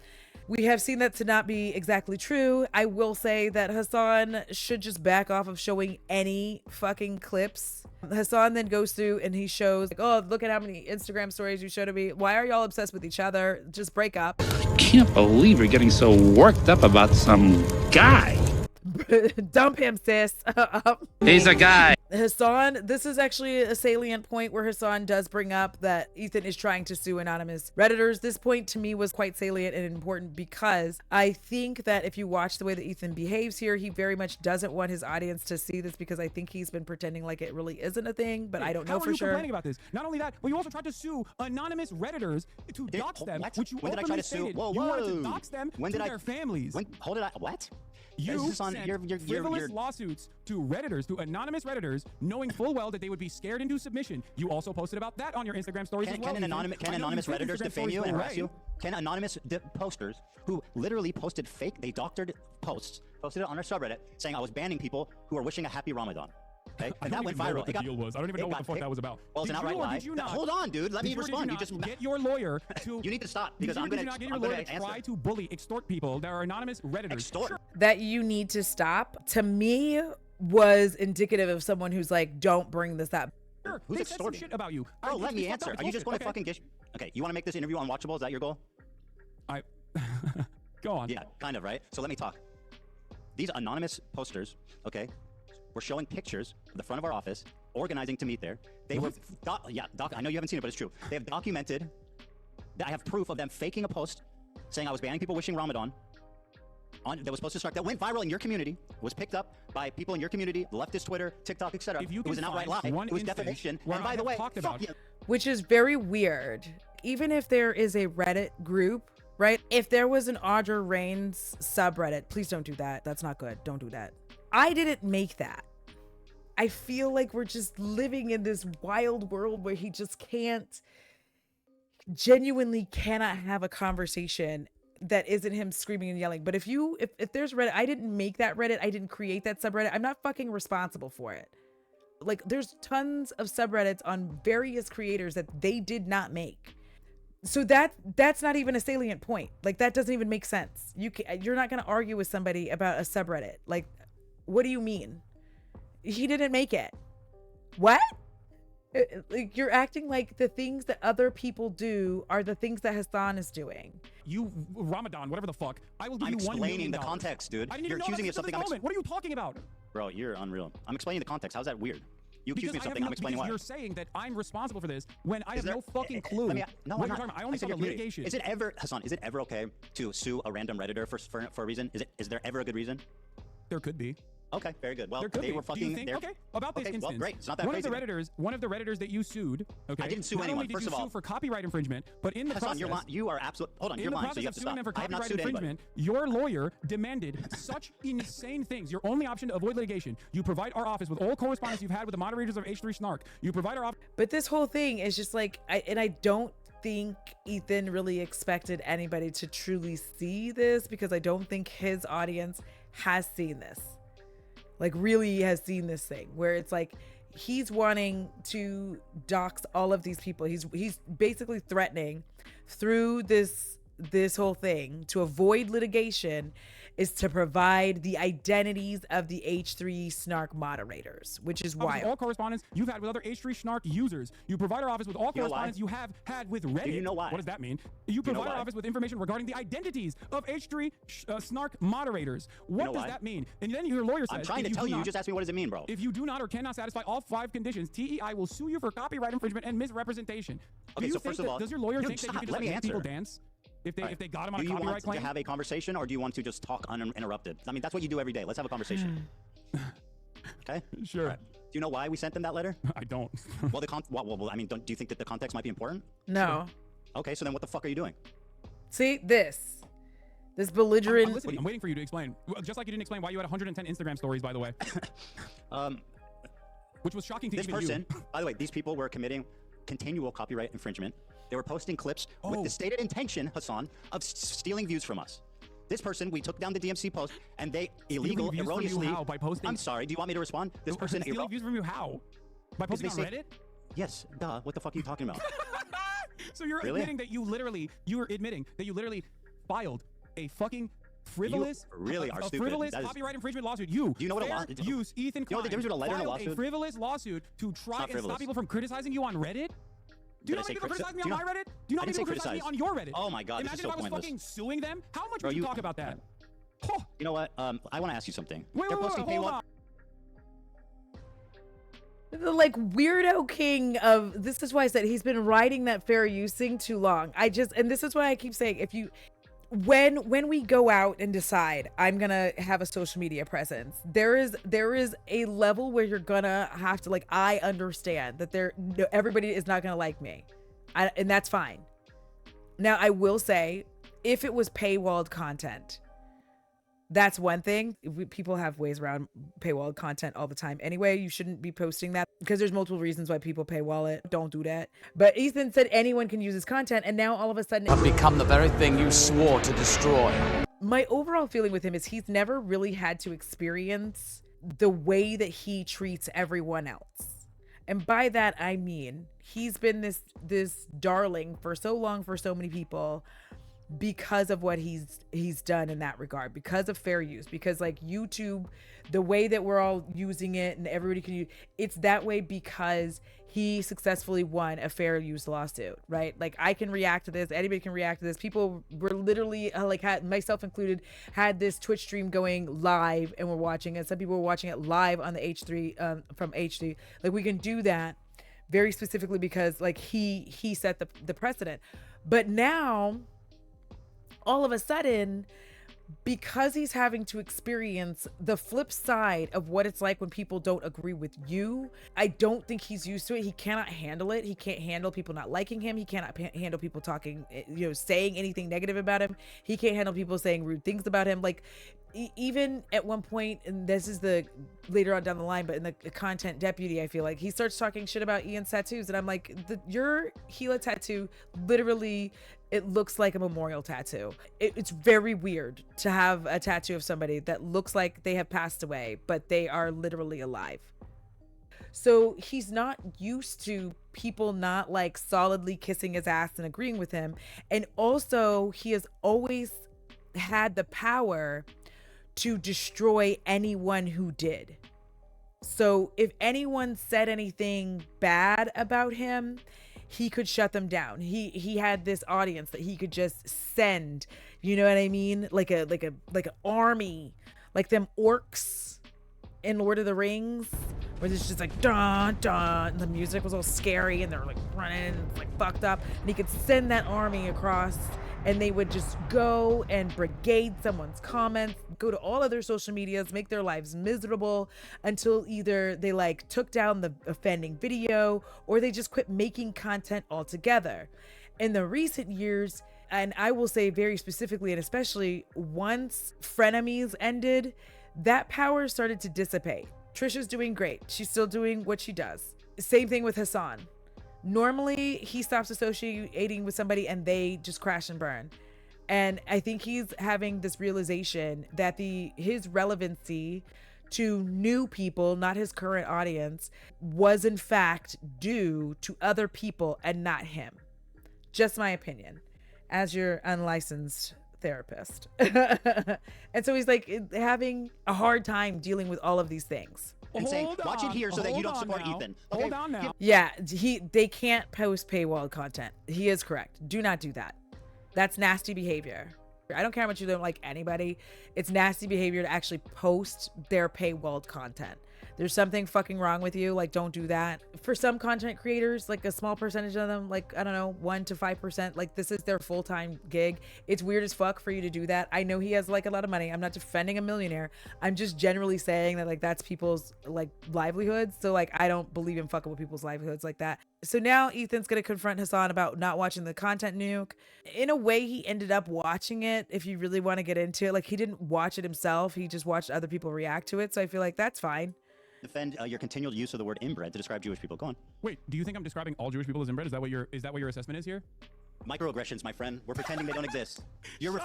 We have seen that to not be exactly true. I will say that Hasan should just back off of showing any fucking clips. Hasan then goes through and he shows like, oh, look at how many Instagram stories you showed of me. Why are y'all obsessed with each other? Just break up. Can't believe you're getting so worked up about some guy. Dump him, sis. He's a guy. Hasan, this is actually a salient point where Hasan does bring up that Ethan is trying to sue anonymous Redditors. This point to me was quite salient and important, because I think that if you watch the way that Ethan behaves here, he very much doesn't want his audience to see this, because I think he's been pretending like it really isn't a thing, but I don't know for sure. How are you complaining about this? Not only that, but you also tried to sue anonymous Redditors to dox them, which you openly stated. You wanted to dox them to their families. What? You sent frivolous lawsuits to Redditors, to anonymous Redditors, knowing full well that they would be scared into submission. You also posted about that on your Instagram stories as well. Can anonymous Redditors defame you and harass you? Can anonymous posters who literally posted fake, they doctored posts, posted it on our subreddit saying I was banning people who are wishing a happy Ramadan. Okay? And that went viral. I don't even know what the fuck that was about. Well, it's an outright lie. Hold on, dude. Let me respond. You just get your lawyer to. You need to stop, because I'm going to try to bully, extort people. There are anonymous Redditors. Extort. That you need to stop, to me, was indicative of someone who's like, don't bring this up. Sure, who's they said some extorting? shit about you. Bro, let me answer. Are you just going to fucking get? Okay, you want to make this interview unwatchable? Is that your goal? Go on. Yeah, kind of, right? So let me talk. These anonymous posters, okay, were showing pictures of the front of our office, organizing to meet there. They were, I know you haven't seen it, but it's true. They have documented that I have proof of them faking a post saying I was banning people wishing Ramadan. That was supposed to start, that went viral in your community, was picked up by people in your community, leftist Twitter, TikTok, etc. It was an outright lie. It was defamation. And by the way, which is very weird. Even if there is a Reddit group, right? If there was an Audra Raines subreddit, please don't do that. That's not good. Don't do that. I didn't make that. I feel like we're just living in this wild world where he just genuinely cannot have a conversation that isn't him screaming and yelling. But if there's Reddit, I didn't make that Reddit. I didn't create that subreddit. I'm not fucking responsible for it. Like, there's tons of subreddits on various creators that they did not make. So that's not even a salient point. Like, that doesn't even make sense. You're not going to argue with somebody about a subreddit. Like, what do you mean? He didn't make it. What? Like, you're acting like the things that other people do are the things that Hasan is doing. You, Ramadan, whatever the fuck. I will give you $1 million. I'm explaining the context, dude. You're accusing me of something. What are you talking about? Bro, you're unreal. I'm explaining the context. How's that weird? You accuse me of something. I'm explaining why. You're saying that I'm responsible for this when I have no fucking clue. No, I'm not. I only saw the litigation. Is it ever, Hasan? Is it ever okay to sue a random Redditor for a reason? Is there ever a good reason? There could be. Okay, very good. Well, they were fucking. Okay, about this instance. Well, great. It's not that crazy. One of the Redditors that you sued. Okay. I didn't sue anyone. First of all, for copyright infringement, but in the process, you are absolute. Hold on, you're lying. So you have to stop. I have not sued anybody. Your lawyer demanded such insane things. Your only option to avoid litigation. You provide our office with all correspondence you've had with the moderators of H3 Snark. You provide our office. But this whole thing is just like, I don't think Ethan really expected anybody to truly see this, because I don't think his audience has seen this. Like, really has seen this thing where it's like he's wanting to dox all of these people. He's basically threatening through this whole thing to avoid litigation is to provide the identities of the H3 Snark moderators, which is wild. All correspondence you've had with other H3 Snark users. You provide our office with all correspondence you have had with Reddit. Do you know why? What does that mean? You provide our office with information regarding the identities of H3 Snark moderators. What does that mean? And then your lawyer says, I'm trying to tell you. You just asked me, what does it mean, bro? If you do not or cannot satisfy all 5 conditions, TEI will sue you for copyright infringement and misrepresentation. Okay, so first of all, does your lawyer think that you can just let people dance? If they got him on Do a you copyright want claim? to have a conversation, or do you want to just talk uninterrupted? I mean, that's what you do every day. Let's have a conversation. Okay? Sure. All right. Do you know why we sent them that letter? I don't. Well, I mean, do you think that the context might be important? No. Okay, so then what the fuck are you doing? See this belligerent. I'm listening. I'm waiting for you to explain. Well, just like you didn't explain why you had 110 Instagram stories, by the way. Which was shocking to This even person, you. by the way, these people were committing continual copyright infringement. They were posting clips with the stated intention, Hasan, of stealing views from us. This person, we took down the DMC post, and they erroneously. How? By posting? I'm sorry. Do you want me to respond? This person stealing views from you how? By posting on Reddit? Yes. Duh. What the fuck are you talking about? So you're Really? admitting that you literally filed a fucking frivolous, really are stupid. frivolous That is- copyright infringement lawsuit. Do you know what a fair lawsuit- use Ethan You know Klein the difference between a letter and a filed lawsuit? frivolous lawsuit to try not and frivolous. stop people from criticizing you on Reddit? Do you know how many people criticize me on my Reddit? Do you know how many people criticize me on your Reddit? Oh my God, this Imagine is so if I was pointless. fucking suing them. How much Bro, would you talk about that? You know what? I want to ask you something. Wait, They're wait, posting hold paywall. on. The like weirdo king of this is why I said he's been riding that fair use thing too long. And this is why I keep saying if you when we go out and decide I'm gonna have a social media presence, there is a level where you're gonna have to I understand that everybody is not gonna like me, and that's fine. Now I will say if it was paywalled content, that's one thing. People have ways around paywall content all the time. Anyway, you shouldn't be posting that because there's multiple reasons why people paywall it. Don't do that. But Ethan said anyone can use his content, and now all of a sudden I've become the very thing you swore to destroy. My overall feeling with him is he's never really had to experience the way that he treats everyone else. And by that I mean he's been this darling for so long for so many people, because of what he's done in that regard, because of fair use, because YouTube, the way that we're all using it and everybody can use it's that way because he successfully won a fair use lawsuit, right? I can react to this, anybody can react to this. People were literally had myself included had this Twitch stream going live and we're watching it. Some people were watching it live on the H3 from H3. We can do that very specifically because he set the precedent. But now all of a sudden, because he's having to experience the flip side of what it's like when people don't agree with you, I don't think he's used to it. He cannot handle it. He can't handle people not liking him. He cannot handle people talking, saying anything negative about him. He can't handle people saying rude things about him. Even at one point, and this is the later on down the line, but in the content deputy, I feel like he starts talking shit about Ian's tattoos, and I'm like, your Gila tattoo, literally, it looks like a memorial tattoo. It's very weird to have a tattoo of somebody that looks like they have passed away, but they are literally alive. So he's not used to people not solidly kissing his ass and agreeing with him, and also he has always had the power to destroy anyone who did. So if anyone said anything bad about him, he could shut them down. He had this audience that he could just send, you know what I mean? Like an army, like them orcs in Lord of the Rings, where it's just dun dun, and the music was all scary and they're running and it's fucked up, and he could send that army across and they would just go and brigade someone's comments, go to all other social medias, make their lives miserable until either they took down the offending video or they just quit making content altogether. In the recent years, and I will say very specifically and especially once frenemies ended, that power started to dissipate. Trisha's doing great. She's still doing what she does. Same thing with Hasan. Normally, he stops associating with somebody and they just crash and burn. And I think he's having this realization that his relevancy to new people, not his current audience, was in fact due to other people and not him. Just my opinion, as your unlicensed therapist. And so he's having a hard time dealing with all of these things. And saying, watch it here so that you don't support Ethan. Okay? Hold on now. Yeah, they can't post paywall content. He is correct. Do not do that. That's nasty behavior. I don't care how much you don't like anybody. It's nasty behavior to actually post their paywalled content. there's something fucking wrong with you. Like, don't do that. For some content creators, like a small percentage of them, like, I don't know, 1 to 5%, like this is their full-time gig. It's weird as fuck for you to do that. I know he has like a lot of money. I'm not defending a millionaire. I'm just generally saying that like that's people's like livelihoods. So like, I don't believe in fucking with people's livelihoods like that. So now Ethan's going to confront Hasan about not watching the content nuke. In a way, he ended up watching it. If you really want to get into it, like he didn't watch it himself. He just watched other people react to it. So I feel like that's fine. Defend your continual use of the word inbred to describe Jewish people. Go on. Wait, do you think I'm describing all Jewish people as inbred? Is that what your assessment is here? Microaggressions, my friend. We're pretending they don't exist. Dude,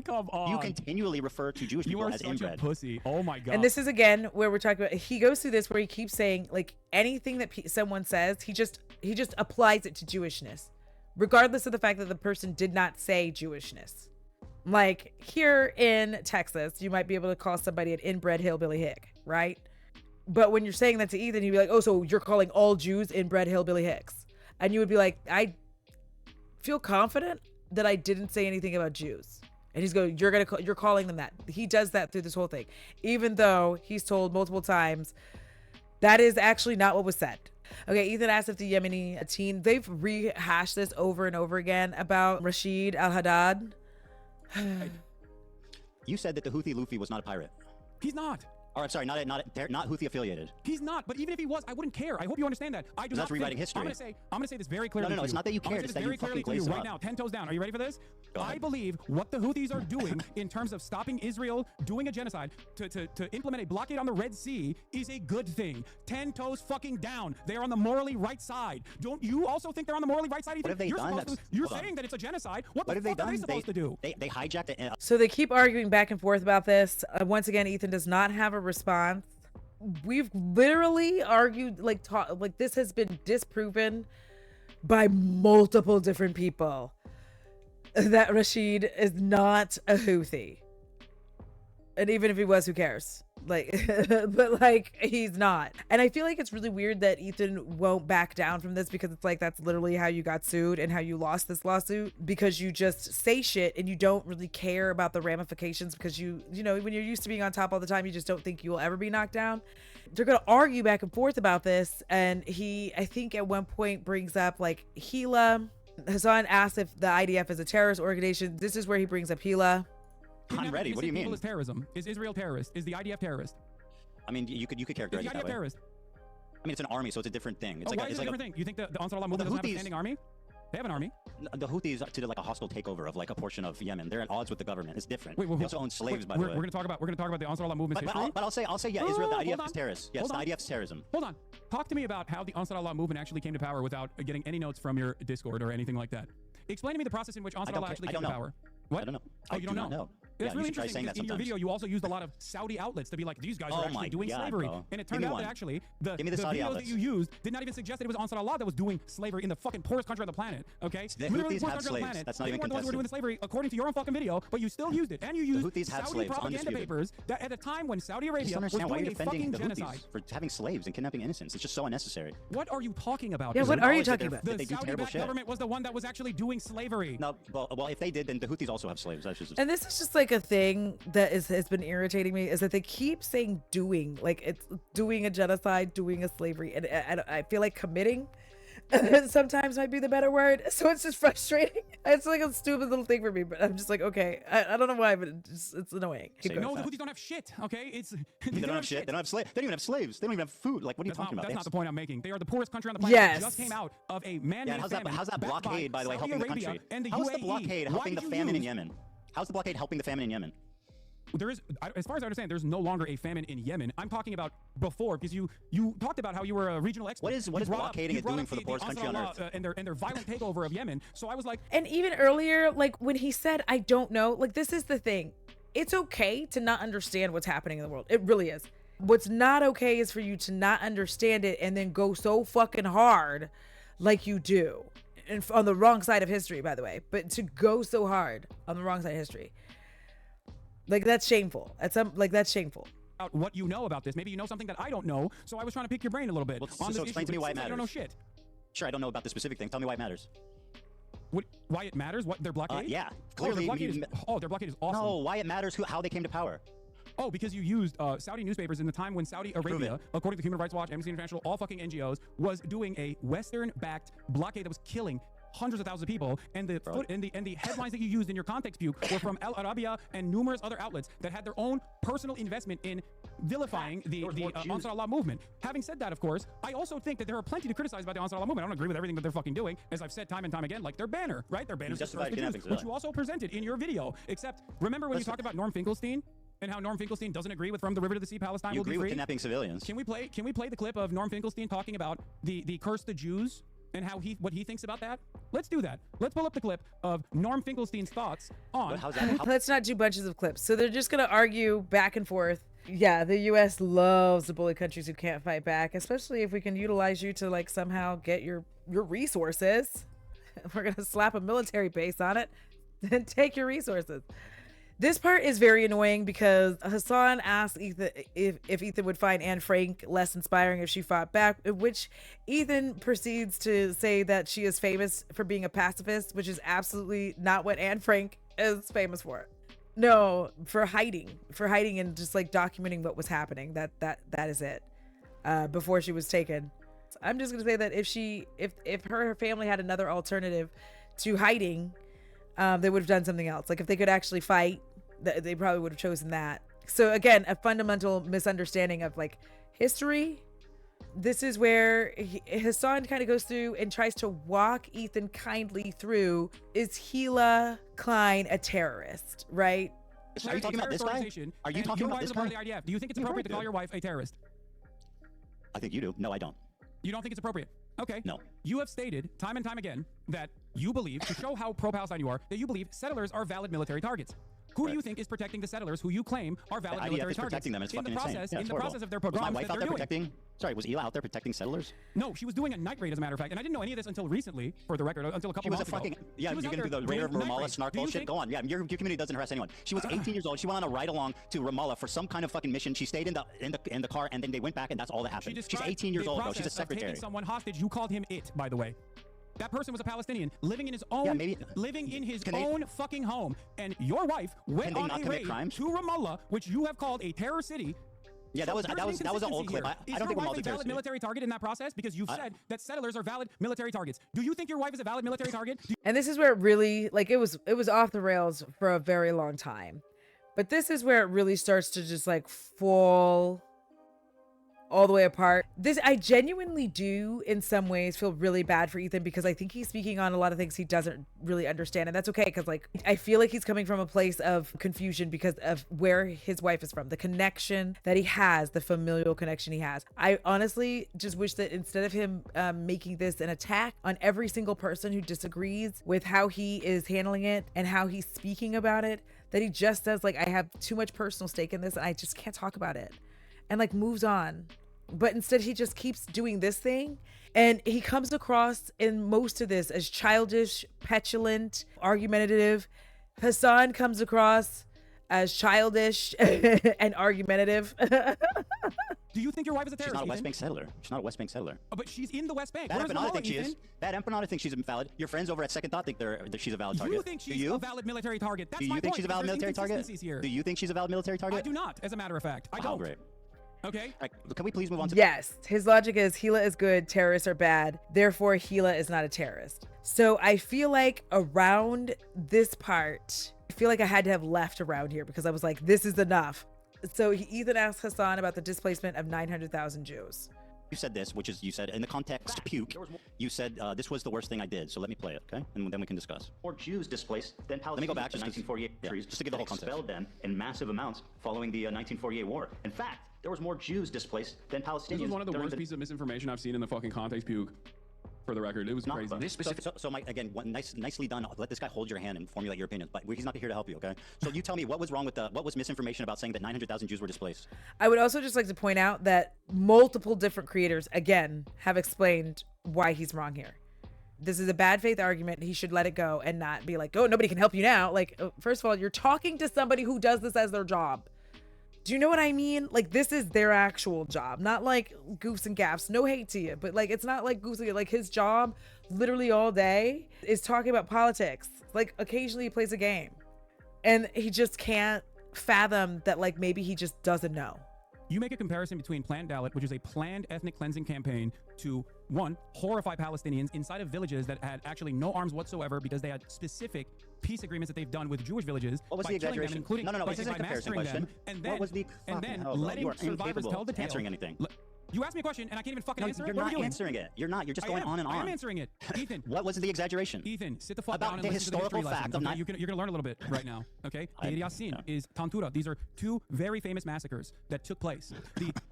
come on. You continually refer to Jewish people as inbred. You are such a pussy. Oh my god. And this is again where we're talking about. He goes through this where he keeps saying like anything that someone says, he just applies it to Jewishness, regardless of the fact that the person did not say Jewishness. Like here in Texas, you might be able to call somebody an inbred hillbilly hick, right? But when you're saying that to Ethan, he'd be like, oh, so you're calling all Jews inbred hillbilly hicks. And you would be like, I feel confident that I didn't say anything about Jews. And he's going, you're calling them that. He does that through this whole thing, even though he's told multiple times that is actually not what was said. Okay, Ethan asked if the Yemeni teen, they've rehashed this over and over again about Rashid al-Haddad. You said that the Houthi Luffy was not a pirate. He's not. Or I'm sorry, not Houthi affiliated. He's not. But even if he was, I wouldn't care. I hope you understand that. I do not. That's rewriting history. I'm gonna say this very clearly. No, it's not that you care. It's that you fucking glaze right now. 10 toes down. Are you ready for this? I believe what the Houthis are doing in terms of stopping Israel doing a genocide to implement a blockade on the Red Sea is a good thing. 10 toes fucking down. They are on the morally right side. Don't you also think they're on the morally right side? What have they done? You're saying that it's a genocide. What the fuck are they supposed to do? They hijacked it. So they keep arguing back and forth about this. Once again, Ethan does not have a response. We've literally argued, like this has been disproven by multiple different people that Rashid is not a Houthi. And even if he was, who cares? Like, but like, he's not. And I feel like it's really weird that Ethan won't back down from this, because it's like, that's literally how you got sued and how you lost this lawsuit, because you just say shit and you don't really care about the ramifications, because you know, when you're used to being on top all the time, you just don't think you will ever be knocked down. They're going to argue back and forth about this. And he, I think at one point brings up like Hila. Hasan asks if the IDF is a terrorist organization. This is where he brings up Hila. I'm ready. What do you mean? Is terrorism? Is Israel terrorist? Is the IDF terrorist? I mean, you could characterize it that way. Terrorist? I mean, it's an army, so it's a different thing. It's why is it a different thing? You think the Ansar-Allah movement doesn't have a standing army? They have an army. The Houthis did like a hostile takeover of like a portion of Yemen. They're at odds with the government. It's different. They also own slaves, by the way. We're going to talk about the Ansar-Allah movement's history. But I'll say, yeah, Israel, the IDF is terrorist. Yes, the IDF is terrorism. Hold on. Talk to me about how the Ansar-Allah movement actually came to power without getting any notes from your Discord or anything like that. Explain to me the process in which Ansar-Allah actually came to power. What? I don't know. Oh, you don't know? Yeah, it's really interesting because in your video you also used a lot of Saudi outlets to be like, these guys are actually doing slavery. Bro. And it turned out that actually the videos that you used did not even suggest that it was Ansar Allah that was doing slavery in the fucking poorest country on the planet. Okay? The Houthis have slaves. That's not even contested. They weren't the ones who were doing the slavery according to your own fucking video, but you still used it. And you used Saudi propaganda papers that at a time when Saudi Arabia was doing a fucking genocide. For having slaves and kidnapping innocents. It's just so unnecessary. What are you talking about? Yeah, what are you talking about? The Saudi-backed government was the one that was actually doing slavery. No, well, if they did, then the Houthis also have slaves. And this is just like a thing that has been irritating me, is that they keep saying doing, like it's doing a genocide, doing a slavery, and I feel like committing sometimes might be the better word. So it's just frustrating. It's like a stupid little thing for me, but I'm just like, okay, I don't know why, but it's annoying. No, the Houthis don't have shit, okay? They don't have shit. They don't have slaves. They don't even have slaves. They don't even have food. Like, what are you talking about? That's not the point I'm making. They are the poorest country on the planet. Yes. Just came out of a man-made famine. How's that blockade, by the way, helping the country? How is the blockade helping the famine in Yemen? How's the blockade helping the famine in Yemen? There is, as far as I understand, there's no longer a famine in Yemen. I'm talking about before, because you talked about how you were a regional expert. What is blockading it doing for the poorest country on earth? And their violent takeover of Yemen. So I was like, and even earlier, like when he said, I don't know, like this is the thing. It's okay to not understand what's happening in the world. It really is. What's not okay is for you to not understand it and then go so fucking hard like you do. And on the wrong side of history, by the way, but to go so hard on the wrong side of history. Like that's shameful. That's shameful. What you know about this? Maybe you know something that I don't know. So I was trying to pick your brain a little bit. Well, so explain to me why it matters. I don't know shit. Sure, I don't know about the specific thing. Tell me why it matters. Why it matters? What their blockade? Yeah, clearly. Their blockade is awesome. No, why it matters? How they came to power? Oh, because you used Saudi newspapers in the time when Saudi Arabia, according to Human Rights Watch, Amnesty International, all fucking NGOs, was doing a Western-backed blockade that was killing hundreds of thousands of people, and the headlines that you used in your context puke were from Al Arabiya and numerous other outlets that had their own personal investment in vilifying the Ansar Allah movement. Having said that, of course, I also think that there are plenty to criticize about the Ansar Allah movement. I don't agree with everything that they're fucking doing, as I've said time and time again, like their banner, right? Their banner's which you also presented in your video. Except, remember when you talked about Norm Finkelstein? And how Norm Finkelstein doesn't agree with From the River to the Sea, Palestine will be free? You agree with kidnapping civilians. Can we play the clip of Norm Finkelstein talking about the curse the Jews and how what he thinks about that? Let's do that. Let's pull up the clip of Norm Finkelstein's thoughts on. Let's not do bunches of clips. So they're just gonna argue back and forth. Yeah, the U.S. loves to bully countries who can't fight back, especially if we can utilize you to like somehow get your resources. We're gonna slap a military base on it, then take your resources. This part is very annoying because Hasan asked Ethan if Ethan would find Anne Frank less inspiring if she fought back, which Ethan proceeds to say that she is famous for being a pacifist, which is absolutely not what Anne Frank is famous for. No, for hiding and just like documenting what was happening. That is it. Before she was taken. I'm just gonna say that if her family had another alternative to hiding, they would have done something else. Like if they could actually fight, they probably would have chosen that. So again, a fundamental misunderstanding of like history. This is where Hasan kind of goes through and tries to walk Ethan kindly through. Is Ethan Klein a terrorist, right? Are you talking about this guy? Are you talking about this guy? Do you think it's appropriate to call your wife a terrorist? I think you do. No, I don't. You don't think it's appropriate? Okay. No. You have stated time and time again that you believe, to show how pro-Palestine you are, that you believe settlers are valid military targets. Who do you think is protecting the settlers who you claim are valid military targets? Protecting them. It's fucking insane. In the process of their pogroms was my wife that out they're there doing. protecting? Sorry, was Ela out there protecting settlers? No, she was doing a night raid, as a matter of fact, and I didn't know any of this until recently, for the record, until a couple months ago. Yeah, you're gonna do the Raider of Ramallah snark bullshit? Go on. Yeah, your community doesn't harass anyone. She was 18 years old. She went on a ride along to Ramallah for some kind of fucking mission. She stayed in the car, and then they went back, and that's all that happened. She's 18 years old, bro. She's a secretary. Taking someone hostage, you called him it, by the way. That person was a Palestinian living in his own, own fucking home, and your wife went on a raid to Ramallah, which you have called a terror city. Yeah, that was an old clip. I don't think Ramallah's a valid military target in that process because you've said that settlers are valid military targets. Do you think your wife is a valid military target? And this is where it really it was off the rails for a very long time, but this is where it really starts to just like fall all the way apart. I genuinely do in some ways feel really bad for Ethan because I think he's speaking on a lot of things he doesn't really understand, and that's okay because like I feel like he's coming from a place of confusion because of where his wife is from, the connection that he has, the familial connection he has. I honestly just wish that instead of him making this an attack on every single person who disagrees with how he is handling it and how he's speaking about it, that he just says like, I have too much personal stake in this and I just can't talk about it, and like moves on. But instead he just keeps doing this thing, and he comes across in most of this as childish, petulant, argumentative. Hasan comes across as childish and argumentative. Do you think your wife is a terrorist? She's not a West Bank settler. She's not a West Bank settler. Oh, but she's in the West Bank. Bad Empanada thinks she is. Bad Empanada thinks she's valid. Your friends over at Second Thought think that she's a valid target. You think she's a valid military target? That's do you think she's a valid military target? Do you think she's a valid military target? I do not, as a matter of fact. I don't. Great. Okay. Right, can we please move on to Yes. His logic is Hila is good, terrorists are bad. Therefore, Hila is not a terrorist. So I feel like around this part, I feel like I had to have left around here because I was like, this is enough. So Ethan asked Hasan about the displacement of 900,000 Jews. You said this, which is, you said in the context puke, you said this was the worst thing I did. So let me play it, okay? And then we can discuss. More Jews displaced than Palestinians. Let me go back to 1948 just to get the whole context. Expelled them in massive amounts following the 1948 war. In fact, there was more Jews displaced than Palestinians. This was one of the worst pieces of misinformation I've seen in the fucking context puke. For the record, it was crazy. So Mike, again, nicely done. Let this guy hold your hand and formulate your opinions, but he's not here to help you, okay? So you tell me what was wrong with what was misinformation about saying that 900,000 Jews were displaced? I would also just like to point out that multiple different creators, again, have explained why he's wrong here. This is a bad faith argument. He should let it go and not be like, oh, nobody can help you now. Like, first of all, you're talking to somebody who does this as their job. Do you know what I mean? Like, this is their actual job, not like goofs and gaffs. No hate to you, but like, it's not like goofs. Like, his job literally all day is talking about politics. Like, occasionally he plays a game and he just can't fathom that like maybe he just doesn't know. You make a comparison between Planned Dalit, which is a planned ethnic cleansing campaign to, one, horrify Palestinians inside of villages that had actually no arms whatsoever because they had specific peace agreements that they've done with Jewish villages. What was the exaggeration? Including, no, this isn't a comparison question. And then, what was the letting survivors tell the tale. Answering anything. You asked me a question and I can't even fucking answer it. You're not answering it. You're not. You're just going on and on. I am answering it. Ethan. What was the exaggeration? Ethan, sit the fuck about down and the listen to the historical history fact lesson. of Okay? You're going to learn a little bit right now. Okay? Deir Yassin is Tantura. These are two very famous massacres that took place.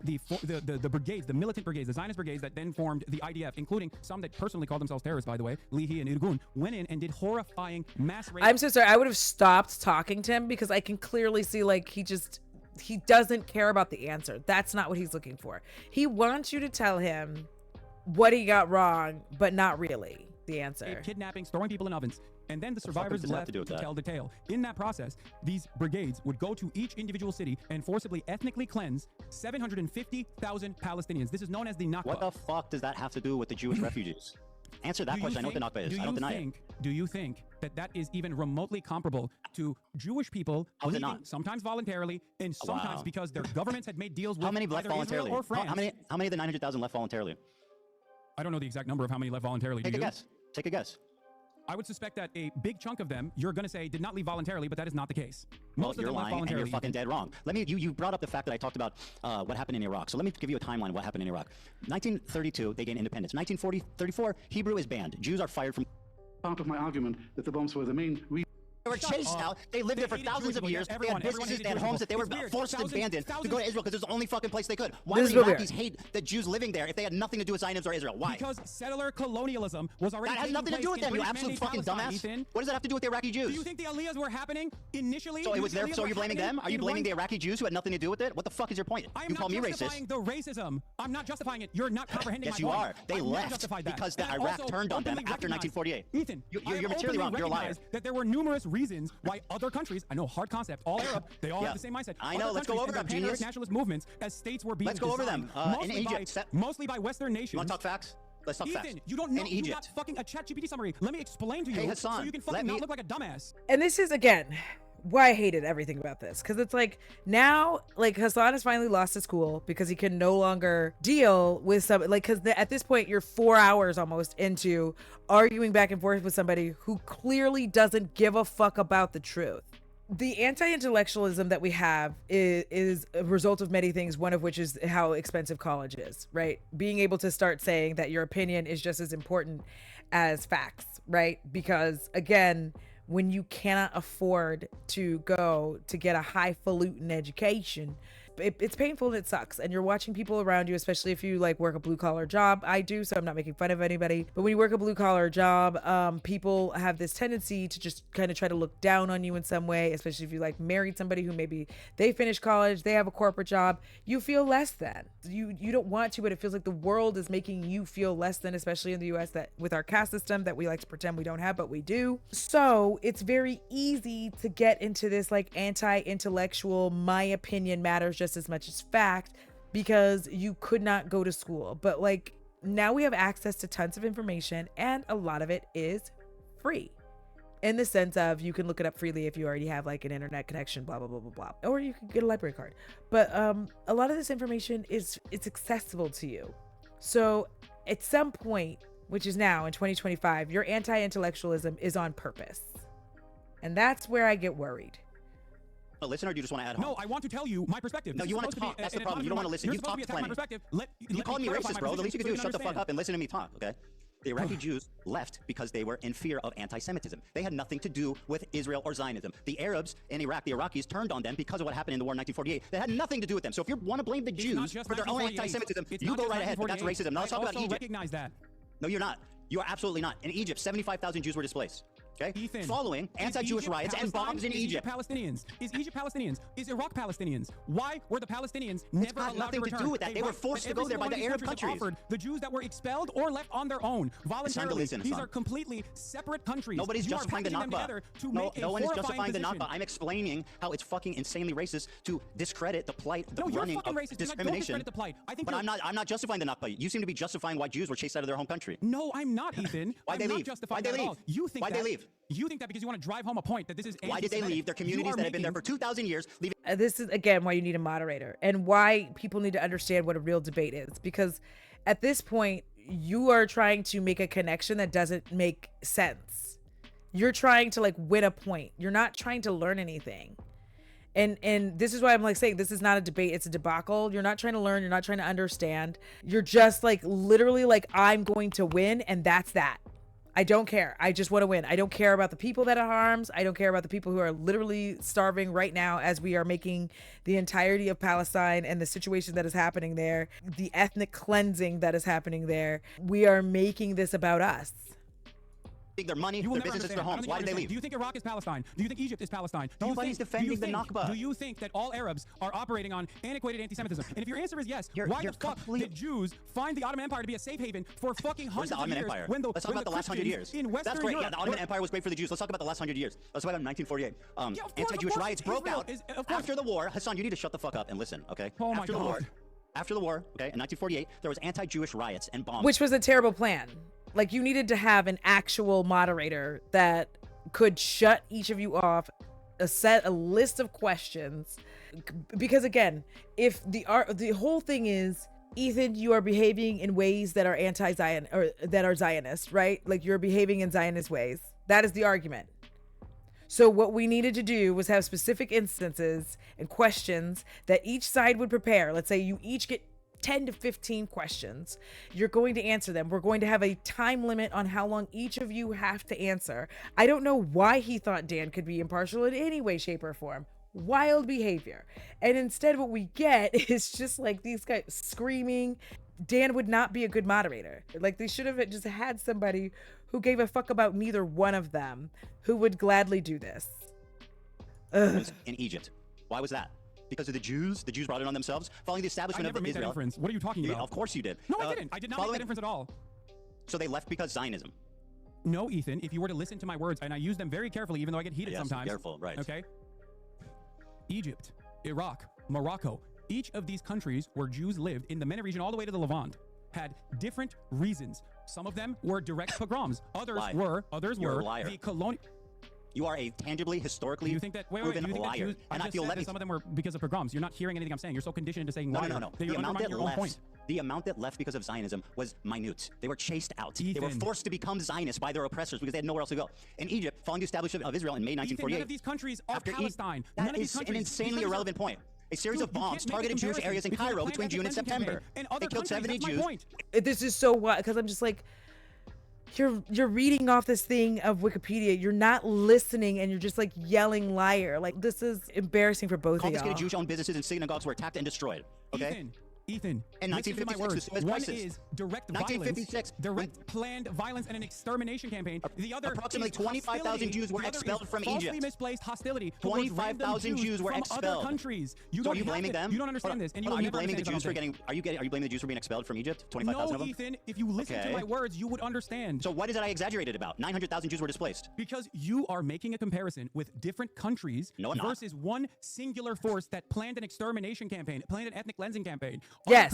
The brigades, the militant brigades, the Zionist brigades that then formed the IDF, including some that personally called themselves terrorists, by the way, Lihi and Irgun, went in and did horrifying mass rape. I'm so sorry. I would have stopped talking to him because I can clearly see like he doesn't care about the answer. That's not what he's looking for. He wants you to tell him what he got wrong, but not really the answer. Kidnappings, throwing people in ovens. And then the survivors left to tell the tale. In that process, these brigades would go to each individual city and forcibly ethnically cleanse 750,000 Palestinians. This is known as the Nakba. What the fuck does that have to do with the Jewish refugees? Answer that question. I know what the Nakba is. I don't deny it. Do you think that is even remotely comparable to Jewish people leaving, sometimes voluntarily and sometimes because their governments had made deals with how many left voluntarily? Or France? How many of the 900,000 left voluntarily? I don't know the exact number of how many left voluntarily. Take a guess. Take a guess. I would suspect that a big chunk of them, you're going to say, did not leave voluntarily, but that is not the case. Most of them left voluntarily. And you're fucking dead wrong. You brought up the fact that I talked about what happened in Iraq. So let me give you a timeline of what happened in Iraq. 1932, they gain independence. 1934, Hebrew is banned. Jews are fired from... Part of my argument that the bombs were the main reason. They were chased out. They lived there for thousands of years. They had businesses, they had homes that they were forced to abandon to go to Israel because it was the only fucking place they could. Why would Iraqis hate the Jews living there if they had nothing to do with Zionism or Israel? Why? Because settler colonialism was already. That has nothing to do with them, you absolute fucking dumbass. Ethan. What does that have to do with the Iraqi Jews? Do you think the Aliyahs were happening initially? So it was there. So you're blaming them? Are you blaming the Iraqi Jews who had nothing to do with it? What the fuck is your point? You call me racist. I'm not justifying the racism. I'm not justifying it. You're not comprehending my point. Yes, you are. They left because the Iraq turned on them after 1948. Ethan, you're materially wrong. You're a liar. That there were numerous reasons why other countries, I know, hard concept, all Arab, they all have the same mindset. I know, let's go over them, genius. Nationalist movements as states were being Let's go over them. In Egypt. Mostly by Western nations. You want to talk facts? Let's talk facts. Ethan, you don't know. In Egypt. You got fucking a ChatGPT summary. Let me explain to you hey, Hasan, so you can fucking not look like a dumbass. And this is, again, why I hated everything about this, because it's like now, like, Hasan has finally lost his cool because he can no longer deal with some, like, because at this point you're 4 hours almost into arguing back and forth with somebody who clearly doesn't give a fuck about the truth. The anti-intellectualism that we have is a result of many things, one of which is how expensive college is, right? Being able to start saying that your opinion is just as important as facts, right? Because again, when you cannot afford to go to get a highfalutin education, it's painful and it sucks. And you're watching people around you, especially if you like work a blue collar job. I do, so I'm not making fun of anybody. But when you work a blue collar job, people have this tendency to just kind of try to look down on you in some way, especially if you like married somebody who maybe they finished college, they have a corporate job. You feel less than. You don't want to, but it feels like the world is making you feel less than, especially in the US, that with our caste system that we like to pretend we don't have, but we do. So it's very easy to get into this like anti-intellectual, my opinion matters just as much as fact, because you could not go to school. But like now we have access to tons of information, and a lot of it is free in the sense of you can look it up freely if you already have like an internet connection, blah blah blah blah blah, or you can get a library card. But a lot of this information it's accessible to you. So at some point, which is now in 2025, your anti-intellectualism is on purpose, and that's where I get worried. A listener, or do you just want to add home? No, I want to tell you my perspective. No, you want to talk. That's the problem. You don't want to listen. You talk plenty. You called me racist, bro. The least you can do is shut the fuck up and listen to me talk, okay? The Iraqi Jews left because they were in fear of anti-Semitism. They had nothing to do with Israel or Zionism. The Arabs in Iraq, the Iraqis, turned on them because of what happened in the war in 1948. They had nothing to do with them. So if you want to blame the Jews for their own anti-Semitism, you go right ahead, but that's racism. Now let's talk about Egypt. Recognize that. No, you're not. You are absolutely not. In Egypt, 75,000 Jews were displaced. Okay? Ethan, following anti-Jewish riots and bombs in Egypt. Palestinians. Is Egypt Palestinians? Is Iraq Palestinians? Why were the Palestinians never allowed nothing to return? To do with that. They were forced to go there by the Arab countries. Offered the Jews that were expelled or left on their own voluntarily. These are completely separate countries. Nobody's justifying the Nakba. No one is justifying the Nakba. I'm explaining how it's fucking insanely racist to discredit the plight, the running of discrimination. Don't discredit the plight. I think but I'm not justifying the Nakba. You seem to be justifying why Jews were chased out of their home country. No, I'm not, Ethan. Why'd they leave? Why'd they leave? You think Why'd they leave? You think that because you want to drive home a point that this is Why did they leave their communities that have been there for 2,000 years? This is, again, why you need a moderator and why people need to understand what a real debate is. Because at this point, you are trying to make a connection that doesn't make sense. You're trying to like win a point. You're not trying to learn anything. And this is why I'm like saying this is not a debate, it's a debacle. You're not trying to learn, you're not trying to understand. You're just like literally like, I'm going to win, and that's that. I don't care. I just want to win. I don't care about the people that it harms. I don't care about the people who are literally starving right now as we are making the entirety of Palestine and the situation that is happening there, the ethnic cleansing that is happening there. We are making this about us. Their money, their businesses, their homes. Why did they leave? Do you think Iraq is Palestine? Do you think Egypt is Palestine? Nobody's defending the Nakba. Do you think that all Arabs are operating on antiquated anti-Semitism? And if your answer is yes, why the fuck did Jews find the Ottoman Empire to be a safe haven for fucking hundreds of years? Empire? Let's talk about the last 100 years. In Western That's great. Europe, Yeah, the Ottoman Empire was great for the Jews. Let's talk about the last 100 years. Let's talk about 1948. Anti-Jewish riots broke out after the war. Hasan, you need to shut the fuck up and listen, okay? Oh my God. After the war, okay, in 1948, there was anti-Jewish riots and bombs. Which was a terrible plan. Like, you needed to have an actual moderator that could shut each of you off, a list of questions. Because again, if the whole thing is, Ethan, you are behaving in ways that are anti-Zion or that are Zionist, right? Like, you're behaving in Zionist ways. That is the argument. So what we needed to do was have specific instances and questions that each side would prepare. Let's say you each get 10 to 15 questions. You're going to answer them. We're going to have a time limit on how long each of you have to answer. I don't know why he thought Dan could be impartial in any way, shape, or form. Wild behavior. And instead what we get is just like these guys screaming. Dan would not be a good moderator. Like, they should have just had somebody who gave a fuck about neither one of them, who would gladly do this. Ugh. In Egypt. Why was that? Because of the Jews? The Jews brought it on themselves? Following the establishment of Israel. That inference. What are you talking about? Of course you did. No, I didn't. I did not make that inference at all. So they left because Zionism. No, Ethan, if you were to listen to my words, and I use them very carefully, even though I get heated sometimes. Careful, right. Okay? Egypt, Iraq, Morocco, each of these countries where Jews lived in the MENA region all the way to the Levant had different reasons. Some of them were direct pogroms. Others were the colonial. You are a tangibly, historically proven liar. And I feel that some of them were because of pogroms. You're not hearing anything I'm saying. You're so conditioned to saying liar. No. The amount that left because of Zionism was minute. They were chased out. Ethan. They were forced to become Zionists by their oppressors because they had nowhere else to go. In Egypt, following the establishment of Israel in May 1948. None of these countries are Palestine. That is an insanely irrelevant point. A series of bombs targeted Jewish areas in Cairo between June and September. They killed 70 Jews. This is so wild, because I'm just like, you're reading off this thing of Wikipedia. You're not listening, and you're just like yelling liar. Like, this is embarrassing for both of y'all. Confiscated Jewish-owned businesses and synagogues were attacked and destroyed. Okay. Ethan, in 1956, the Suez one Crisis. is direct violence, direct planned violence and an extermination campaign. The other, approximately 25,000 Jews were expelled from Egypt. Falsely misplaced hostility. 25,000 Jews were expelled from other countries. So are you blaming them? You don't understand this, and you are will you never blaming the understand Jews for getting? Are you blaming the Jews for being expelled from Egypt? 25,000 of them. No, Ethan. If you listen to my words, you would understand. So what is it I exaggerated about? 900,000 Jews were displaced. Because you are making a comparison with different countries versus one singular force that planned an extermination campaign, planned an ethnic cleansing campaign. Yes.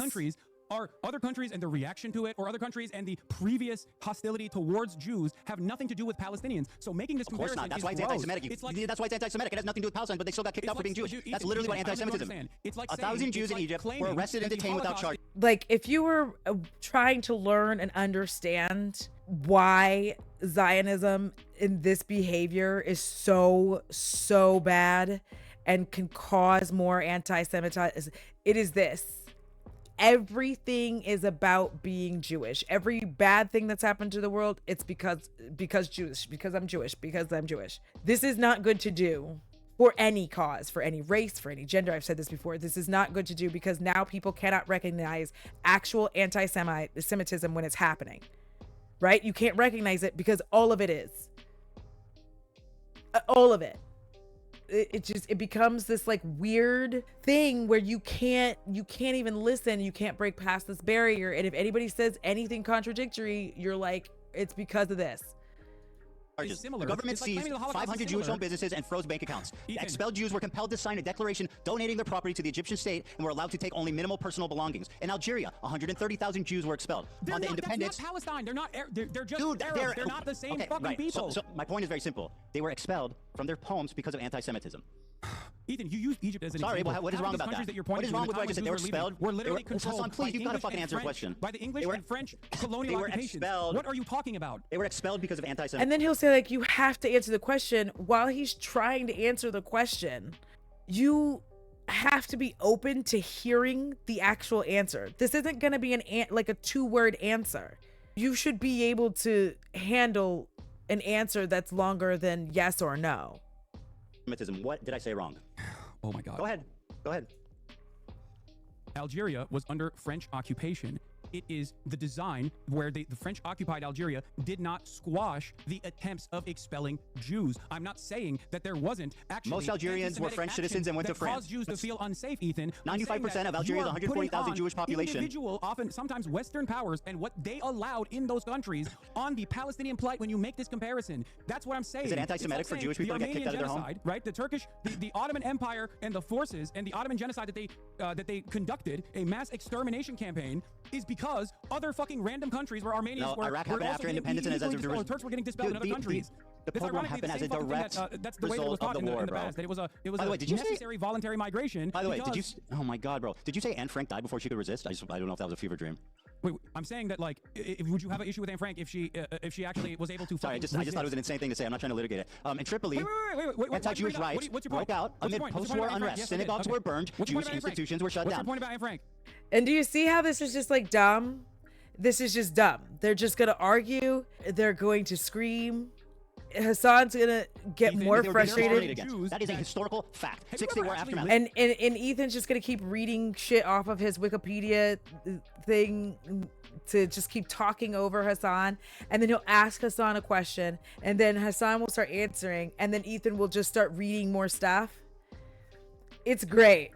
Other countries and the reaction to it, or other countries and the previous hostility towards Jews have nothing to do with Palestinians. So making this comparison, of course not. That's why it's anti-Semitic. That's why it's anti-Semitic. It has nothing to do with Palestine, but they still got kicked out for being Jewish. That's literally what anti-Semitism is. It's like 1,000 Jews in Egypt were arrested and detained without charge. Like, if you were trying to learn and understand why Zionism in this behavior is so bad and can cause more anti-Semitism, it is this. Everything is about being Jewish. Every bad thing that's happened to the world, it's because I'm Jewish. This is not good to do for any cause, for any race, for any gender. I've said this before. This is not good to do because now people cannot recognize actual anti-Semitism when it's happening, right? You can't recognize it because all of it is. All of it. It becomes this like weird thing where you can't even listen. You can't break past this barrier. And if anybody says anything contradictory, you're like, it's because of this. is similar. The government It's like seized claiming the Holocaust is 500 similar. Jewish-owned businesses and froze bank accounts. Ethan. Expelled Jews were compelled to sign a declaration donating their property to the Egyptian state and were allowed to take only minimal personal belongings. In Algeria, 130,000 Jews were expelled. On the independence, that's not Palestine. They're not. They're just dude, Arabs. They're not the same fucking right. people. So my point is very simple. They were expelled from their homes because of anti-Semitism. Ethan, you used Egypt as an Sorry, example. what is wrong about that? What is wrong with what I just said? They were expelled. Were literally controlled Hasan, please, by you've got to English fucking and answer a French- question. By the English and French colonial They were occupations. expelled. What are you talking about? They were expelled because of anti-Semitism. And then he'll say, like, you have to answer the question. While he's trying to answer the question, you have to be open to hearing the actual answer. This isn't going to be like a 2-word answer. You should be able to handle an answer that's longer than yes or no. What did I say wrong? Oh my God. Go ahead. Go ahead. Algeria was under French occupation. It is the design where the French occupied Algeria did not squash the attempts of expelling Jews. I'm not saying that there wasn't actually Most Algerians were French citizens and went to France. Caused Jews to feel unsafe, Ethan. 95% of Algeria's 140,000 Jewish population. Individual, often sometimes Western powers, and what they allowed in those countries on the Palestinian plight. When you make this comparison, that's what I'm saying. Is it anti-Semitic for Jewish people to get kicked out of their home? Right, the Turkish, the Ottoman Empire, and the forces and the Ottoman genocide that they conducted, a mass extermination campaign, is because other fucking random countries where Armenians were Iraq happened after independence and as a dispelled, Turks were getting dispelled in other countries. The pogrom happened as a direct that's the way that it was taught in the past. That it was a necessary voluntary migration. By the way, did you? Oh my God, bro! Did you say Anne Frank died before she could resist? I don't know if that was a fever dream. Wait, I'm saying that, like, would you have an issue with Anne Frank if she actually was able to? Sorry, I just thought it was an insane thing to say. I'm not trying to litigate it. In Tripoli, anti-Jewish rights broke out amid post-war unrest. Synagogues were burned. Jewish institutions were shut down. What's your point about Anne Frank? And do you see how this is just like dumb? This is just dumb. They're just gonna argue. They're going to scream. Hasan's gonna get more frustrated. That is a historical fact. 60 war aftermath. And Ethan's just gonna keep reading shit off of his Wikipedia thing to just keep talking over Hasan. And then he'll ask Hasan a question, and then Hasan will start answering, and then Ethan will just start reading more stuff. It's great.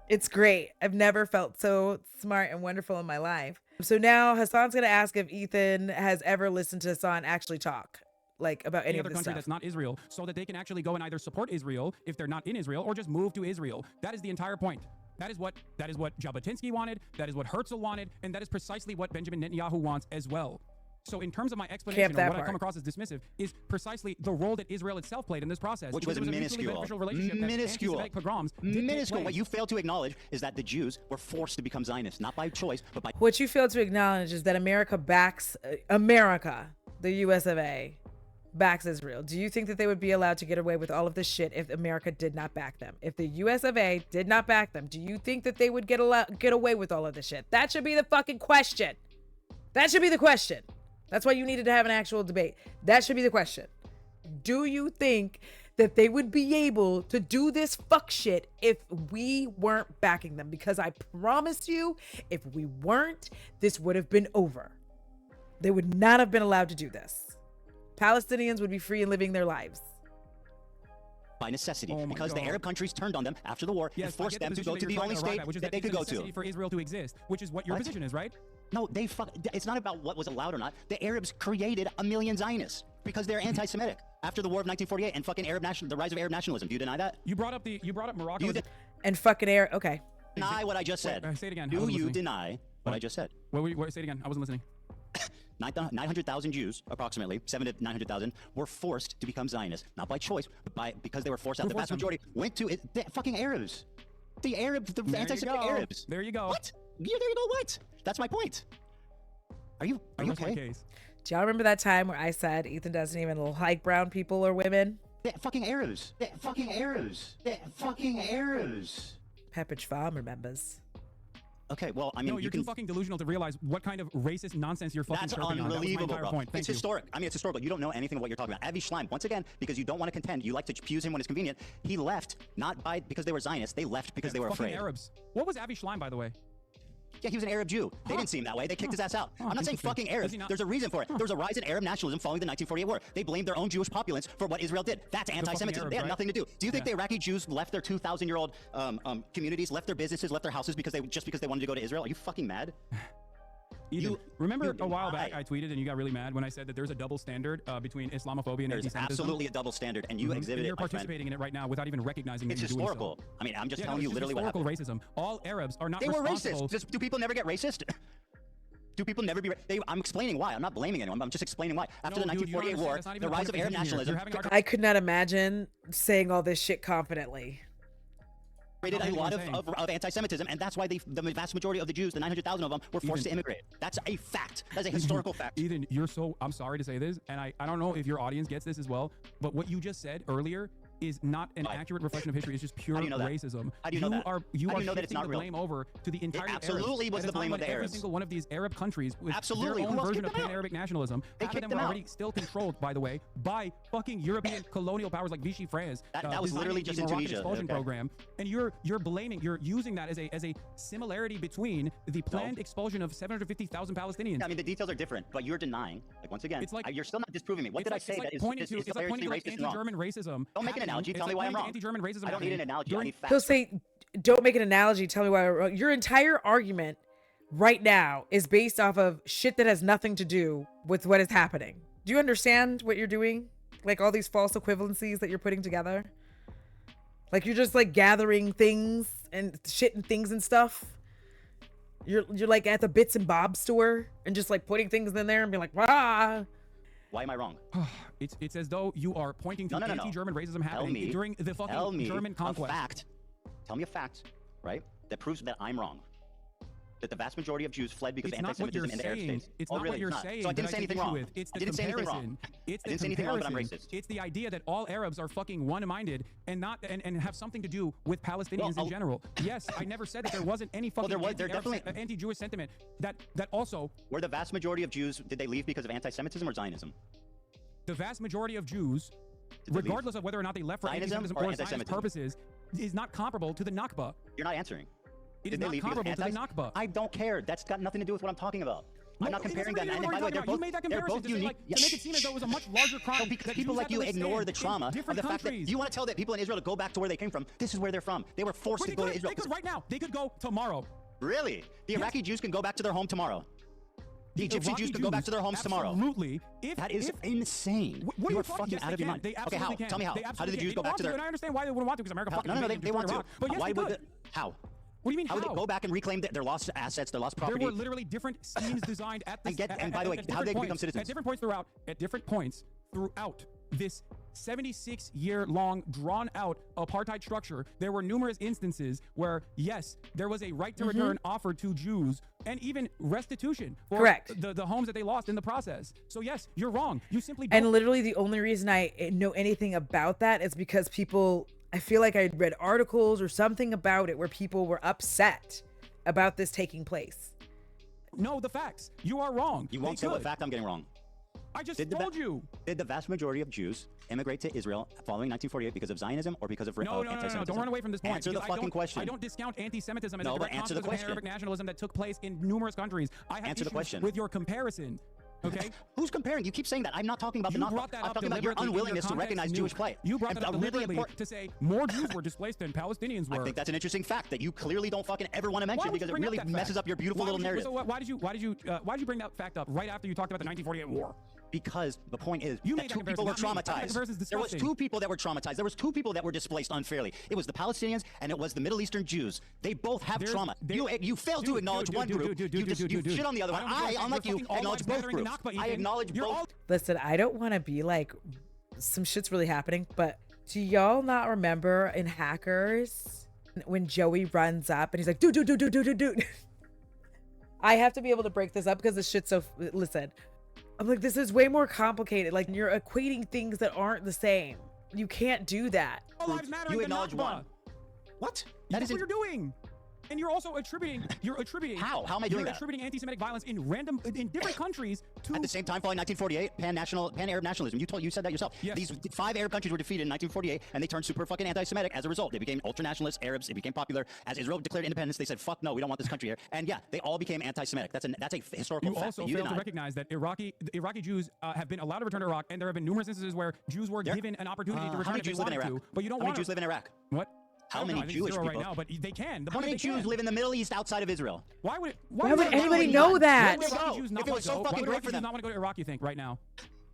It's great. I've never felt so smart and wonderful in my life. So now Hasan's gonna ask if Ethan has ever listened to Hasan actually talk, like, about any of other this country stuff. that's not Israel, so that they can actually go and either support Israel if they're not in Israel, or just move to Israel. That is the entire point. That is what Jabotinsky wanted. That is what Herzl wanted, and that is precisely what Benjamin Netanyahu wants as well. So in terms of my explanation of what I come across as dismissive is precisely the role that Israel itself played in this process, which was minuscule. Minuscule. Pogroms minuscule. What you fail to acknowledge is that the Jews were forced to become Zionists, not by choice, but by. What you fail to acknowledge is that America backs the US of A, backs Israel. Do you think that they would be allowed to get away with all of this shit if America did not back them? If the US of A did not back them, do you think that they would get away with all of this shit? That should be the fucking question. That should be the question. That's why you needed to have an actual debate. That should be the question. Do you think that they would be able to do this fuck shit if we weren't backing them? Because I promise you, if we weren't, this would have been over. They would not have been allowed to do this. Palestinians would be free and living their lives. By necessity, because the Arab countries turned on them after the war and forced them to go to the only state that they could go to. For Israel to exist, which is what your position is, right? No, it's not about what was allowed or not. The Arabs created a million Zionists because they're anti-Semitic after the war of 1948 and fucking the rise of Arab nationalism. Do you deny that? You brought up Morocco. And fucking Arab. Okay. Deny what I just said. Say it again. Do you deny what I just said? Say it again. I wasn't listening. 900,000 Jews, approximately 700 to 900,000, were forced to become Zionists, not by choice, but because they were forced out. The vast majority went to the fucking Arabs. The anti-Semitic Arabs. There you go. What? There you go. What? That's my point. Are you okay? Do y'all remember that time where I said Ethan doesn't even like brown people or women? The fucking Arabs. The fucking Arabs. The fucking Arabs. Pepperidge Farm remembers. Okay, well, I mean, you're too fucking delusional to realize what kind of racist nonsense you're fucking That's unbelievable, bro. It's historic. I mean, it's historical. You don't know anything of what you're talking about. Avi Schleim, once again, because you don't want to contend, you like to use him when it's convenient. He left not because they were Zionists. They left because they were afraid. Arabs. What was Avi Schleim, by the way? Yeah, he was an Arab Jew. They didn't see him that way. They kicked his ass out. I'm not saying fucking Arabs. There's a reason for it. There was a rise in Arab nationalism following the 1948 war. They blamed their own Jewish populace for what Israel did. That's anti-Semitism. Arabs, they had nothing to do. Do you think the Iraqi Jews left their 2,000-year-old communities, left their businesses, left their houses because they wanted to go to Israel? Are you fucking mad? Ethan, remember a while back I tweeted and you got really mad when I said that there's a double standard between Islamophobia and There's anti-Semitism? absolutely a double standard, and you exhibit and you're it, my friend. participating in it right now without even recognizing It's that you're historical. doing so. I mean, I'm just Yeah, telling no, you it's literally what historical happened. racism. All Arabs are not They were responsible. racist. Do people never get racist? Do people never be? I'm explaining why. I'm not blaming anyone. I'm just explaining why. After the 1948 war, the rise of Arab nationalism I could not imagine saying all this shit confidently. created a lot of anti-Semitism, and that's why the vast majority of the Jews, the 900,000 of them, were forced to immigrate. That's a fact. That's a historical fact. Ethan, I'm sorry to say this, and I don't know if your audience gets this as well, but what you just said earlier is not an accurate reflection of history. It's just pure racism. How do you know that? You are know that it's shifting not the real? blame over to the entire absolutely Arabs. was the blame of the Every Arabs. single one of these Arab countries with Absolutely. their Who own else version of kicked them out? pan-Arabic nationalism. They Half of kicked them them are out. already still controlled, by the way, by fucking European colonial powers like Vichy France. That was literally just in Moroccan Tunisia. expulsion Okay. program, and you're using that as a similarity between the planned expulsion of 750,000 Palestinians. Yeah, I mean, the details are different, but you're denying. Like, once again, It's like- you're still not disproving me. What did I say that is It's like pointing to racist and wrong? anti-German racism. Don't make an analogy. Tell me why I'm wrong. Anti-German racism. I don't need an analogy. I need facts. He'll say, don't make an analogy. Tell me why I'm wrong. Your entire argument right now is based off of shit that has nothing to do with what is happening. Do you understand what you're doing? Like all these false equivalencies that you're putting together? Like you're just like gathering things and shit and things and stuff. You're like at the bits and bobs store and just like putting things in there and being like, ah. Why am I wrong? It's as though you are pointing to anti-German racism happening during the fucking German conquest. Tell me a fact, right, that proves that I'm wrong. That the vast majority of Jews fled because of It's not what you're anti-Semitism in the Arab saying. states. It's Oh, not really? what you're It's not. saying. So I didn't say anything wrong. It's I the didn't say anything wrong. It's I didn't say anything wrong, but I'm racist. It's the idea that all Arabs are fucking one-minded and not and have something to do with Palestinians in general. Yes, I never said that there wasn't any fucking anti-Jewish sentiment. That also. Were the vast majority of Jews, did they leave because of anti-Semitism or Zionism? The vast majority of Jews, regardless of whether or not they left for anti-Semitism or Zionist purposes, is not comparable to the Nakba. You're not answering. It is not comparable to the Nakba. I don't care. That's got nothing to do with what I'm talking about. I'm not comparing them. And by the way, you made that comparison to make it seem as though it was a much larger crime. Because people like you ignore the trauma of the fact that you want to tell that people in Israel to go back to where they came from. This is where they're from. They were forced to go to Israel. They could right now. They could go tomorrow. Really? The Iraqi Jews can go back to their home tomorrow. The Egyptian Jews can go back to their homes tomorrow. Absolutely. That is insane. What you are fucking out of your mind. Okay, how? Tell me how. How did the Jews go back to their... And I understand why they wouldn't want to because America fucking No, they want to. But yes, Why they would could. How? What do you mean how? How would they go back and reclaim their lost assets, their lost property? There were literally different schemes designed at this. And by the way, how did they become citizens? At different points throughout this 76-year-long, drawn-out apartheid structure, there were numerous instances where, yes, there was a right to return offered to Jews and even restitution for the homes that they lost in the process. So yes, you're wrong. You simply don't. And literally the only reason I know anything about that is because people... I feel like I read articles or something about it where people were upset about this taking place. No, the facts. You are wrong. You won't say what fact I'm getting wrong. I just told you. Did the vast majority of Jews immigrate to Israel following 1948 because of Zionism or because of anti-Semitism? No. Don't run away from this point. Answer the fucking question. I don't discount anti-Semitism as a but direct answer the consequence of question. Arabic nationalism that took place in numerous countries. I have issues with your comparison. Okay. Who's comparing? You keep saying that. I'm not talking about the Nakba. I'm talking about your unwillingness to recognize Jewish plight. You brought that up deliberately to say more Jews were displaced than Palestinians were. I think that's an interesting fact that you clearly don't fucking ever want to mention because it really messes up your beautiful little narrative. So why did you bring that fact up right after you talked about the 1948 war? Because the point is that two people were traumatized. There was two people that were traumatized. There was two people that were displaced unfairly. It was the Palestinians and it was the Middle Eastern Jews. They both have trauma. You failed to acknowledge one group. You shit on the other one. I, unlike you, acknowledge both groups. I acknowledge both. Listen, I don't want to be like, some shit's really happening, but do y'all not remember in Hackers when Joey runs up and he's like, dude. I have to be able to break this up because this shit's so, listen. I'm like, this is way more complicated. Like, you're equating things that aren't the same. You can't do that. All lives matter. You acknowledge one. What? That's what you're doing. And you're also attributing. How? How am I doing that? You're attributing anti-Semitic violence in different countries to. At the same time, following 1948, pan-Arab nationalism. You said that yourself. Yes. These 5 Arab countries were defeated in 1948, and they turned super fucking anti-Semitic as a result. They became ultra-nationalist Arabs. It became popular. As Israel declared independence, they said, "Fuck no, we don't want this country here." And yeah, they all became anti-Semitic. That's a historical fact. You also failed to recognize that Iraqi Jews have been allowed to return to Iraq, and there have been numerous instances where Jews were given an opportunity to return if they wanted to. But you don't want. How many Jews live in Iraq? What? How many Jewish people? Right now, but they can. How many Jews live in the Middle East outside of Israel? Why would anybody know that? If it was so fucking great for them, not want to go to Iraq, you think, right now?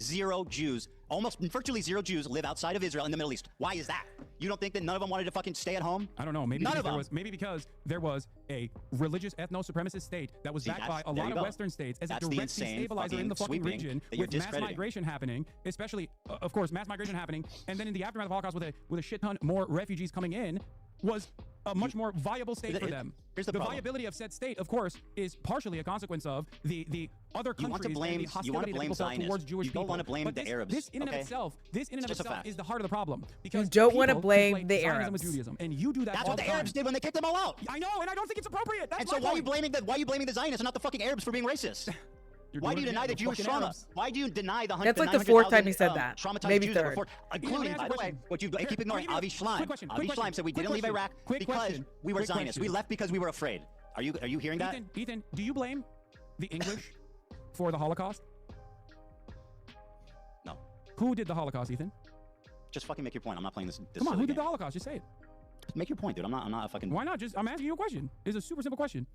Zero Jews, almost virtually zero Jews live outside of Israel in the Middle East. Why is that? You don't think that none of them wanted to fucking stay at home? I don't know. Maybe because there was a religious ethno-supremacist state that was backed by a lot of Western states as a direct stabilizer in the fucking region, with mass migration happening, especially, of course, mass migration happening, and then in the aftermath of the Holocaust with a shit ton more refugees coming in, was a much more viable state for them. Here's the viability of said state, of course, is partially a consequence of the other countries and the hostility that people felt towards Jewish people. You don't want to blame the Arabs. This in and of itself is the heart of the problem. Because you don't want to blame the Zionism Arabs. with Judaism, and you do that. That's what the Arabs did when they kicked them all out. I know, and I don't think it's appropriate. That's and so why are you blaming the Zionists and not the fucking Arabs for being racist? Why do you deny the Jewish trauma? Why do you deny the 100,000? That's like the fourth time he said that. Traumatized Maybe Jews third. before, including, by the way, what you keep ignoring, Avi Schleim. Avi Schleim said we didn't leave Iraq because we were Zionists. We left because we were afraid. Are you hearing that? Ethan, do you blame the English for the Holocaust? No. Who did the Holocaust, Ethan? Just fucking make your point. I'm not playing this. Come on, who did the Holocaust? Just say it. Make your point, dude. I'm not a fucking. Why not? I'm asking you a question. It's a super simple question.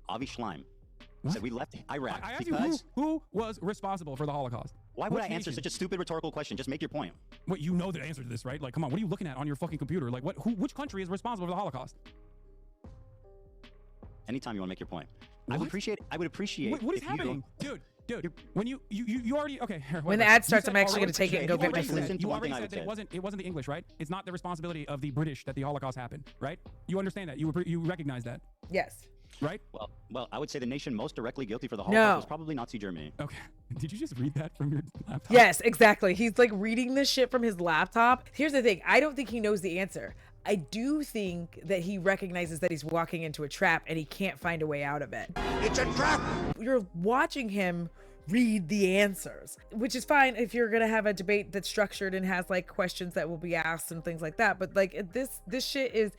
Avi Schleim said we left Iraq I asked you who was responsible for the Holocaust. Why would I answer such a stupid rhetorical question? Just make your point. What, you know the answer to this, right? Like, come on, what are you looking at on your fucking computer? Like, which country is responsible for the Holocaust? Anytime you want to make your point. What? I would appreciate. What is happening, dude? When you already when the ad starts, I'm actually going to take it and go get my food. You already said that it wasn't the English, right? It's not the responsibility of the British that the Holocaust happened, right? You understand that? You recognize that? Yes. Right? Well, I would say the nation most directly guilty for the Holocaust was probably Nazi Germany. Okay. Did you just read that from your laptop? Yes, exactly. He's like reading this shit from his laptop. Here's the thing. I don't think he knows the answer. I do think that he recognizes that he's walking into a trap and he can't find a way out of it. It's a trap! You're watching him read the answers, which is fine if you're gonna have a debate that's structured and has like questions that will be asked and things like that. But like this shit is,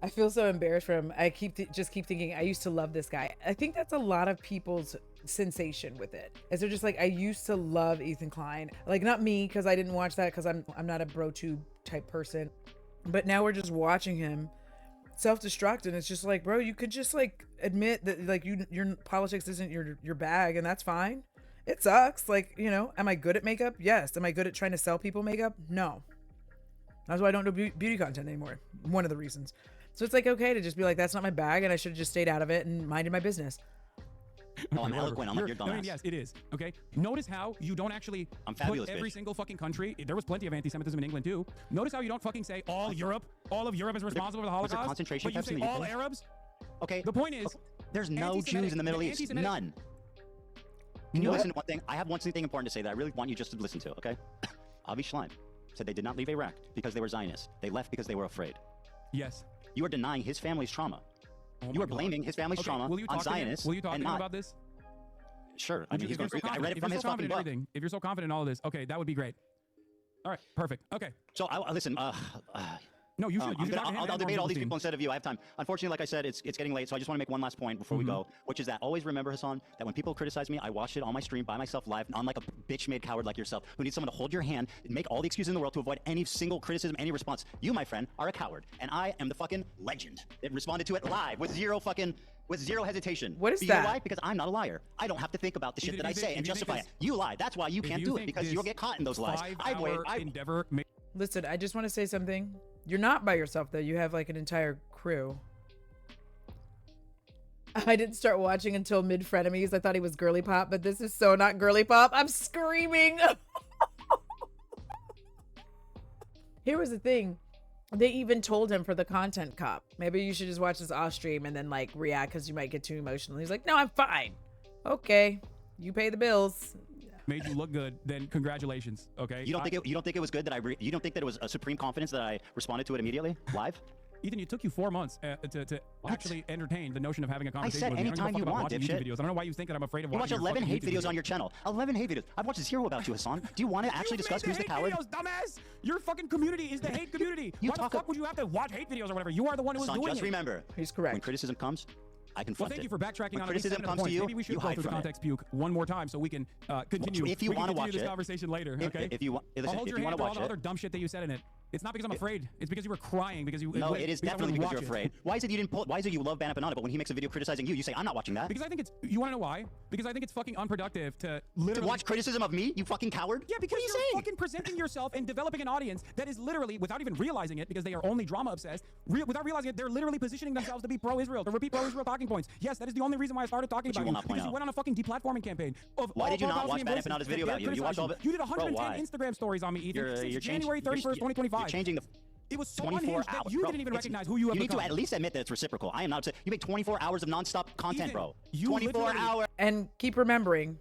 I feel so embarrassed for him. I keep thinking I used to love this guy. I think that's a lot of people's sensation with it, is they're just like, I used to love Ethan Klein. Like, not me, because I didn't watch that because I'm not a BroTube type person, but now we're just watching him self-destruct, and it's just like, bro, you could just like admit that like your politics isn't your bag, and that's fine. It sucks. Like, you know, am I good at makeup? Yes. Am I good at trying to sell people makeup? No. That's why I don't do beauty content anymore. One of the reasons. So it's like, okay to just be like, that's not my bag, and I should have just stayed out of it and minded my business. Oh, I'm eloquent. I'm like your dumbass. I mean, yes, it is. Okay. Notice how you don't actually put every single fucking country. There was plenty of anti-Semitism in England too. Notice how you don't fucking say all of Europe is responsible for the Holocaust. Concentration but you say all Arabs. Okay. The point is, there's no Jews in the Middle East. None. Can you listen to one thing? I have one thing important to say that I really want you just to listen to. Okay. Avi Schleim said they did not leave Iraq because they were Zionists. They left because they were afraid. Yes. You are denying his family's trauma. You are blaming his family's trauma on Zionists. Will you talk to him about this? Sure. I mean, he's going to I read it from his fucking book. If you're so confident in all of this, okay, that would be great. All right, perfect. Okay. So, listen, no, you should. I'll debate all these people instead of you. I have time. Unfortunately, like I said, it's getting late, so I just want to make one last point before we go, which is that always remember, Hasan, that when people criticize me, I watch it on my stream by myself live, unlike a bitch-made coward like yourself, who needs someone to hold your hand and make all the excuses in the world to avoid any single criticism, any response. You, my friend, are a coward, and I am the fucking legend that responded to it live with zero hesitation. What is that? You know why? Because I'm not a liar. I don't have to think about the shit that I say and justify it. You lie. That's why you can't do it, because you'll get caught in those lies. Listen, I just want to say something. You're not by yourself, though. You have like an entire crew. I didn't start watching until mid-frenemies. I thought he was girly pop, but this is so not girly pop. I'm screaming. Here was the thing. They even told him for the content cop, maybe you should just watch this off stream and then like react because you might get too emotional. He's like, no, I'm fine. Okay, you pay the bills. Made you look good, then congratulations. Okay. You don't think it was good that you don't think that it was a supreme confidence that I responded to it immediately live? Ethan, it took you 4 months to actually entertain the notion of having a conversation. I said anytime you want, dipshit. Videos. I don't know why you think that I'm afraid of watching. You watch 11 hate videos on your channel. 11 hate videos. I've watched zero about you, Hasan. Do you want to actually discuss who's the coward? Videos, dumbass! Your fucking community is the hate community. Why the fuck would you have to watch hate videos or whatever? You are the one who was doing it. Just remember, he's correct. When criticism comes, I confront Well, thank you for backtracking when on criticism comes to you. Maybe we should go through the context puke one more time so we can continue. If you want to watch this conversation later, okay? If you want, I'll hold your hand to all the other dumb shit that you said in it. It's not because I'm afraid. It's because you were crying because you. No, it is definitely because you're afraid. Why is it you didn't pull? Why is it you love Ban Empanada, but when he makes a video criticizing you, you say I'm not watching that? Because I think it's. You want to know why? Because I think it's fucking unproductive to literally watch criticism of me. You fucking coward. Yeah, because you're fucking presenting yourself and developing an audience that is literally, without even realizing it, because they are only drama obsessed. Without realizing it, they're literally positioning themselves to be pro-Israel, to repeat pro-Israel talking points. Yes, that is the only reason why I started talking about you. Because you went on a fucking deplatforming campaign. Why did you not watch Ban Empanada's video about you? You watched all of it. You did 110 Instagram stories on me, Ethan, since January 31st, 2025. You're changing the. It was so unhinged that you didn't even recognize who you have become. You need to at least admit that it's reciprocal. I am not upset. You make 24 hours of nonstop content, Ethan, bro. You 24 hours. And keep remembering,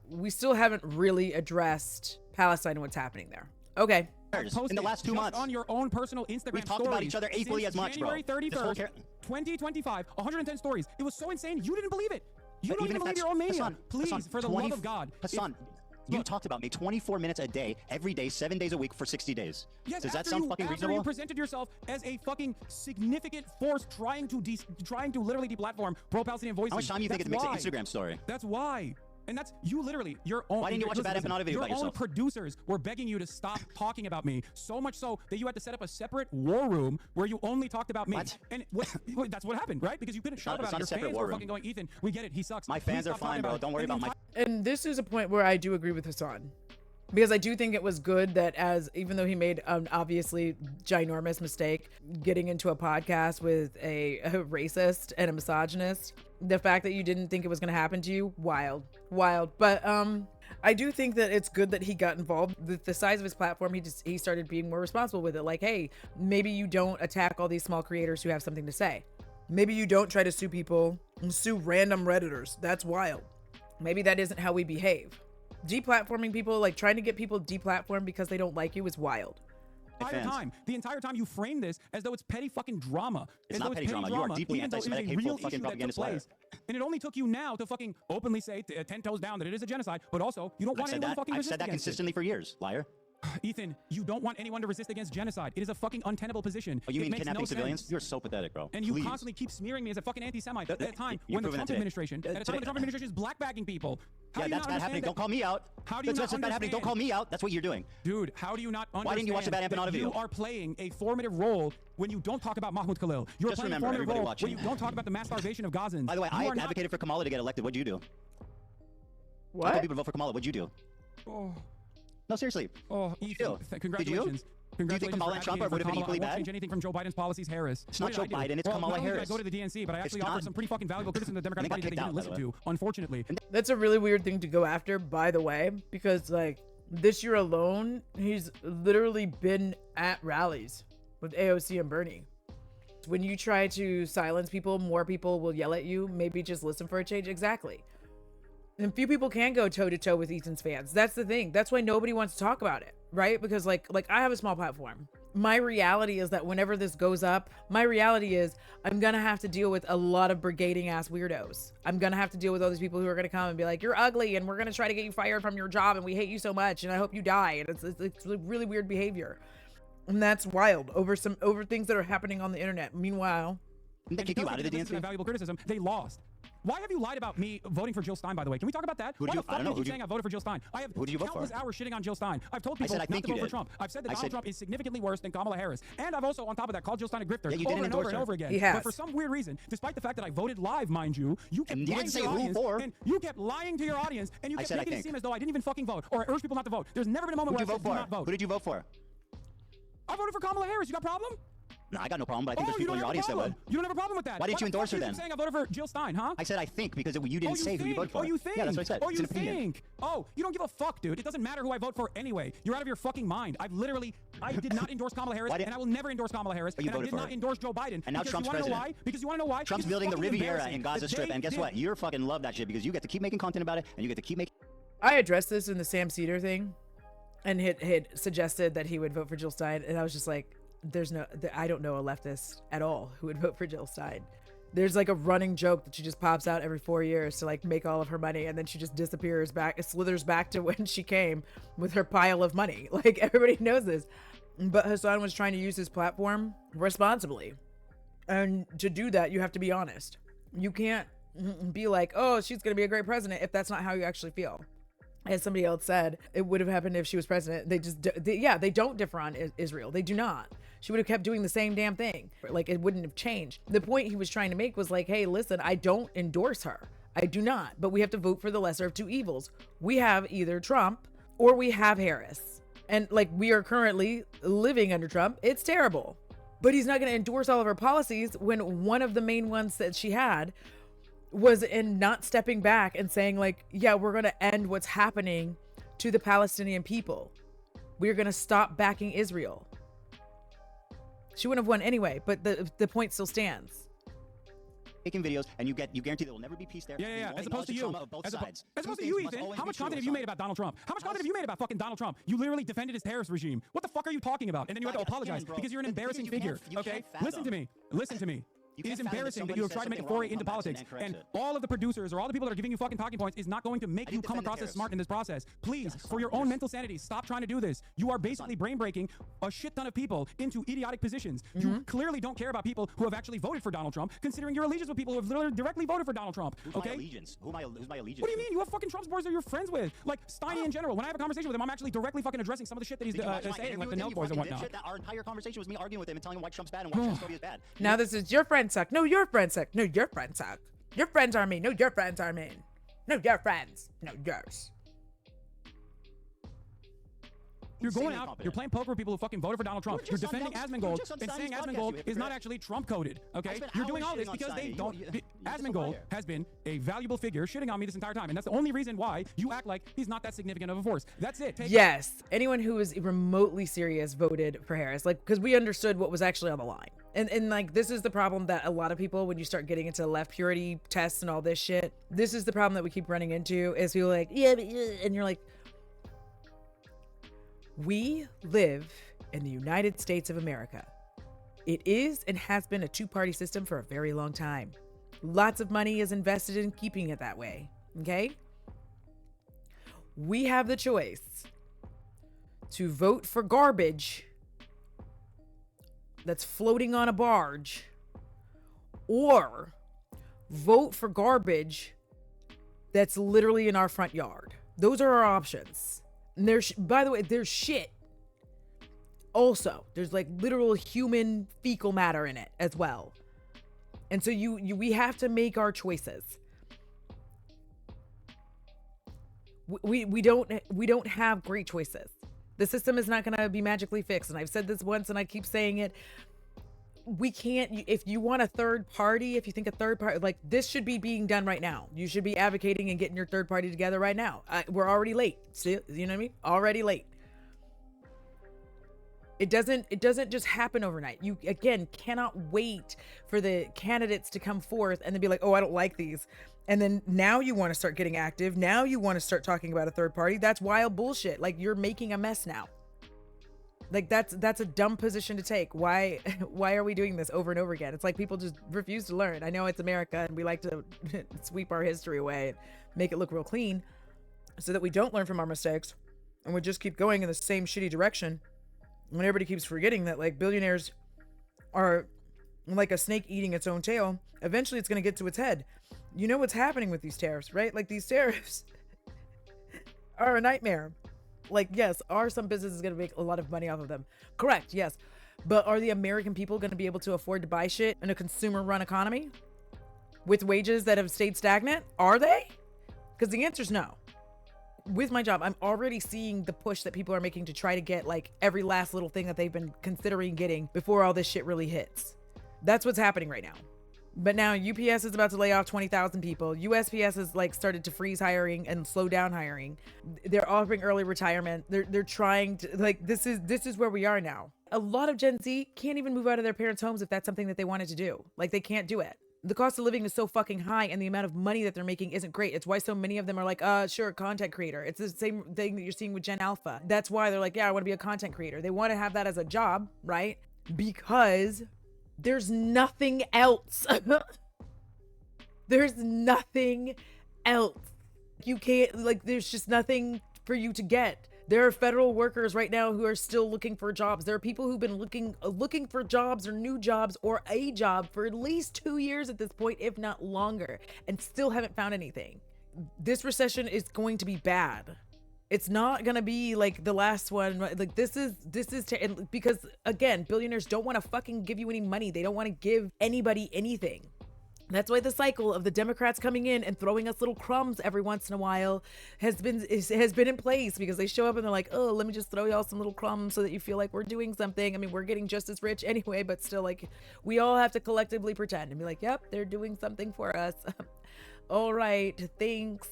we still haven't really addressed Palestine and what's happening there. Okay. In the last 2 months. On your own personal Instagram We've talked about each other equally as much, bro. January 31st, 2025, 110 stories. It was so insane, you didn't believe it. You don't even believe your own mania. Please, for the love of God. Hassan, you talked about me 24 minutes a day, every day, 7 days a week for 60 days. Yes, does that sound fucking reasonable? You presented yourself as a fucking significant force trying to literally deplatform pro-Palestinian voices. How much time do you think it makes an Instagram story? That's why. And that's you literally, your own. Why didn't you watch a Bad Empanada video about yourself? Your own producers were begging you to stop talking about me, so much so that you had to set up a separate war room where you only talked about me. What? And that's what happened, right? Because you couldn't shut about it. Your fans were fucking going, Ethan, we get it, he sucks. My fans are fine, bro. Don't worry about my. And this is a point where I do agree with Hassan. Because I do think it was good that even though he made an obviously ginormous mistake getting into a podcast with a racist and a misogynist, the fact that you didn't think it was going to happen to you, wild. But I do think that it's good that he got involved. With the size of his platform, he started being more responsible with it. Like, hey, maybe you don't attack all these small creators who have something to say. Maybe you don't try to sue people and sue random Redditors. That's wild. Maybe that isn't how we behave. Deplatforming people, like trying to get people deplatformed because they don't like you, is wild. The entire time you frame this as though it's petty fucking drama. It's not petty drama. You are deeply anti-Semitic, hateful, fucking propagandist liar. And it only took you now to fucking openly say 10 toes down that it is a genocide, but also you don't want anyone to fucking resist. I've said that consistently for years, liar. Ethan, you don't want anyone to resist against genocide. It is a fucking untenable position. Oh, you mean kidnapping civilians? You're so pathetic, bro. And you constantly keep smearing me as a fucking anti-Semite at a time when the Trump administration is blackbagging people. Yeah, that's bad happening. Don't call me out. How do you not bad happening? Don't call me out. That's what you're doing. Dude, how do you not understand? Why didn't you watch the Bad Empanada video? You are playing a formative role when you don't talk about Mahmoud Khalil. You're playing a formative role when you don't talk about the mass starvation of Gazans. By the way, I advocated for Kamala to get elected. What'd you do? What? I told people to vote for Kamala. What'd you do? Oh. No, seriously. Oh, Ethan, congratulations. Do you think Kamala and Trump would have been equally bad? I won't change anything from Joe Biden's policies, Harris. It's not Joe Biden, it's Kamala Harris. I go to the DNC, but I actually offer some pretty fucking valuable criticism to the Democratic Party that they didn't listen to, unfortunately. That's a really weird thing to go after, by the way, because like this year alone, he's literally been at rallies with AOC and Bernie. When you try to silence people, more people will yell at you. Maybe just listen for a change. Exactly. And few people can go toe to toe with Ethan's fans. That's the thing. That's why nobody wants to talk about it, right? Because like I have a small platform. My reality is that whenever this goes up, my reality is I'm gonna have to deal with a lot of brigading ass weirdos. I'm gonna have to deal with all these people who are gonna come and be like, you're ugly and we're gonna try to get you fired from your job and we hate you so much and I hope you die. And it's really weird behavior. And that's wild over things that are happening on the internet. Meanwhile, they kick you out of the DNC. Valuable criticism. They lost. Why have you lied about me voting for Jill Stein, by the way? Can we talk about that? Why the fuck do you keep saying I voted for Jill Stein? I have countless hours shitting on Jill Stein. I've told people not to vote for Trump. I've said that Donald Trump is significantly worse than Kamala Harris. And I've also, on top of that, called Jill Stein a grifter over and over and over again. But for some weird reason, despite the fact that I voted live, mind you, you kept lying to your audience. And you kept lying to your audience, and you kept making it seem as though I didn't even fucking vote, or I urged people not to vote. There's never been a moment where I said do not vote. Who did you vote for? I voted for Kamala Harris. You got a problem? No, I got no problem, but I think there's people in your audience that would. You don't have a problem with that. Why didn't you endorse her then? You're saying I voted for Jill Stein, huh? I said I think because you didn't say who you voted for. Oh, you think? Yeah, that's what I said. Oh, you think? Oh, you don't give a fuck, dude. It doesn't matter who I vote for anyway. You're out of your fucking mind. I did not endorse Kamala Harris, and I will never endorse Kamala Harris, and I did not endorse Joe Biden. And now Trump's president. Because you want to know why? Trump's building the Riviera in Gaza Strip, and guess what? You fucking love that shit because you get to keep making content about it, and you get to keep making... I addressed this in the Sam Cedar thing, and had suggested that he would vote for Jill Stein, and I was just like, I don't know a leftist at all who would vote for Jill Stein. There's like a running joke that she just pops out every 4 years to like make all of her money, and then she just disappears back, slithers back to when she came with her pile of money. Like everybody knows this. But Hasan was trying to use his platform responsibly. And to do that, you have to be honest. You can't be like, oh, she's going to be a great president if that's not how you actually feel. as somebody else said, it would have happened if she was president. They don't differ on Israel. They do not. She would have kept doing the same damn thing. Like, it wouldn't have changed. The point he was trying to make was like, hey, listen, I don't endorse her. I do not. But we have to vote for the lesser of two evils. We have either Trump or we have Harris. And like, we are currently living under Trump. It's terrible. But he's not going to endorse all of her policies when one of the main ones that she had was in not stepping back and saying like, yeah, we're going to end what's happening to the Palestinian people. We're going to stop backing Israel. She wouldn't have won anyway, but the point still stands. Making videos, and you guarantee there will never be peace there. Yeah. As opposed to you. As opposed to you, Ethan. How much content have you made about Donald Trump? How much content have you made about fucking Donald Trump? You literally defended his terrorist regime. What the fuck are you talking about? And then you have to apologize because you're an embarrassing figure. Okay? Listen to me. It is embarrassing that you have tried to make a foray into politics, and all of the producers or all the people that are giving you fucking talking points is not going to make you come across as smart in this process. Please, for your own mental sanity, stop trying to do this. You are basically brain breaking a shit ton of people into idiotic positions. You clearly don't care about people who have actually voted for Donald Trump, considering your allegiance with people who have literally directly voted for Donald Trump. Who's my allegiance? Who's my allegiance? What do you mean? You have fucking Trump supporters that you're friends with, like Steiny in general. When I have a conversation with him, I'm actually directly fucking addressing some of the shit that he's saying, like the Nelk boys and whatnot. Our entire conversation was me arguing with him and telling him why Trump's bad and why Trump's is bad. Now this is your friend suck. No, your friend suck. No, your friend suck. Your friends are mean. No, your friends are mean. No, your friends. No, yours. You're going out, you're playing poker with people who fucking voted for Donald Trump. You're defending Asmongold and saying Asmongold is not actually Trump coded, okay? You're doing all this because they don't. Asmongold has been a valuable figure shitting on me this entire time, and that's the only reason why you act like he's not that significant of a force. That's it. Yes, anyone who is remotely serious voted for Harris, like, because we understood what was actually on the line. And like, this is the problem that a lot of people, when you start getting into left purity tests and all this shit, this is the problem that we keep running into, is people like, yeah, and you're like, we live in the United States of America. It is and has been a two-party system for a very long time. Lots of money is invested in keeping it that way, okay? We have the choice to vote for garbage that's floating on a barge, or vote for garbage that's literally in our front yard. Those are our options. And there's, by the way, there's shit. Also, there's like literal human fecal matter in it as well. And so we have to make our choices. We don't have great choices. The system is not going to be magically fixed. And I've said this once and I keep saying it. We can't, if you want a third party, if you think a third party, like, this should be being done right now. You should be advocating and getting your third party together right now. We're already late. See, you know what I mean? Already late. It doesn't just happen overnight. You, again, cannot wait for the candidates to come forth and then be like, oh, I don't like these. And then now you want to start getting active. Now you want to start talking about a third party. That's wild bullshit. Like, you're making a mess now. Like, that's a dumb position to take. Why are we doing this over and over again? It's like people just refuse to learn. I know it's America and we like to sweep our history away and make it look real clean so that we don't learn from our mistakes and we just keep going in the same shitty direction. When everybody keeps forgetting that, like, billionaires are like a snake eating its own tail, eventually it's going to get to its head. You know what's happening with these tariffs, right? Like, these tariffs are a nightmare. Like, yes, are some businesses going to make a lot of money off of them? Correct, yes. But are the American people going to be able to afford to buy shit in a consumer-run economy with wages that have stayed stagnant? Are they? Because the answer is no. With my job, I'm already seeing the push that people are making to try to get, like, every last little thing that they've been considering getting before all this shit really hits. That's what's happening right now. But now UPS is about to lay off 20,000 people. USPS has, like, started to freeze hiring and slow down hiring. They're offering early retirement. They're trying to, like, this is where we are now. A lot of Gen Z can't even move out of their parents' homes if that's something that they wanted to do. Like, they can't do it. The cost of living is so fucking high and the amount of money that they're making isn't great. It's why so many of them are like, sure, content creator. It's the same thing that you're seeing with Gen Alpha. That's why they're like, yeah, I want to be a content creator. They want to have that as a job, right? Because there's nothing else. There's nothing else. You can't, like, there's just nothing for you to get. There are federal workers right now who are still looking for jobs. There are people who've been looking for jobs or new jobs or a job for at least 2 years at this point, if not longer, and still haven't found anything. This recession is going to be bad. It's not gonna be like the last one. Like this is because again, billionaires don't want to fucking give you any money. They don't want to give anybody anything. That's why the cycle of the Democrats coming in and throwing us little crumbs every once in a while has been in place, because they show up and they're like, oh, let me just throw y'all some little crumbs so that you feel like we're doing something. I mean, we're getting just as rich anyway, but still, like, we all have to collectively pretend and be like, yep, they're doing something for us. All right, thanks.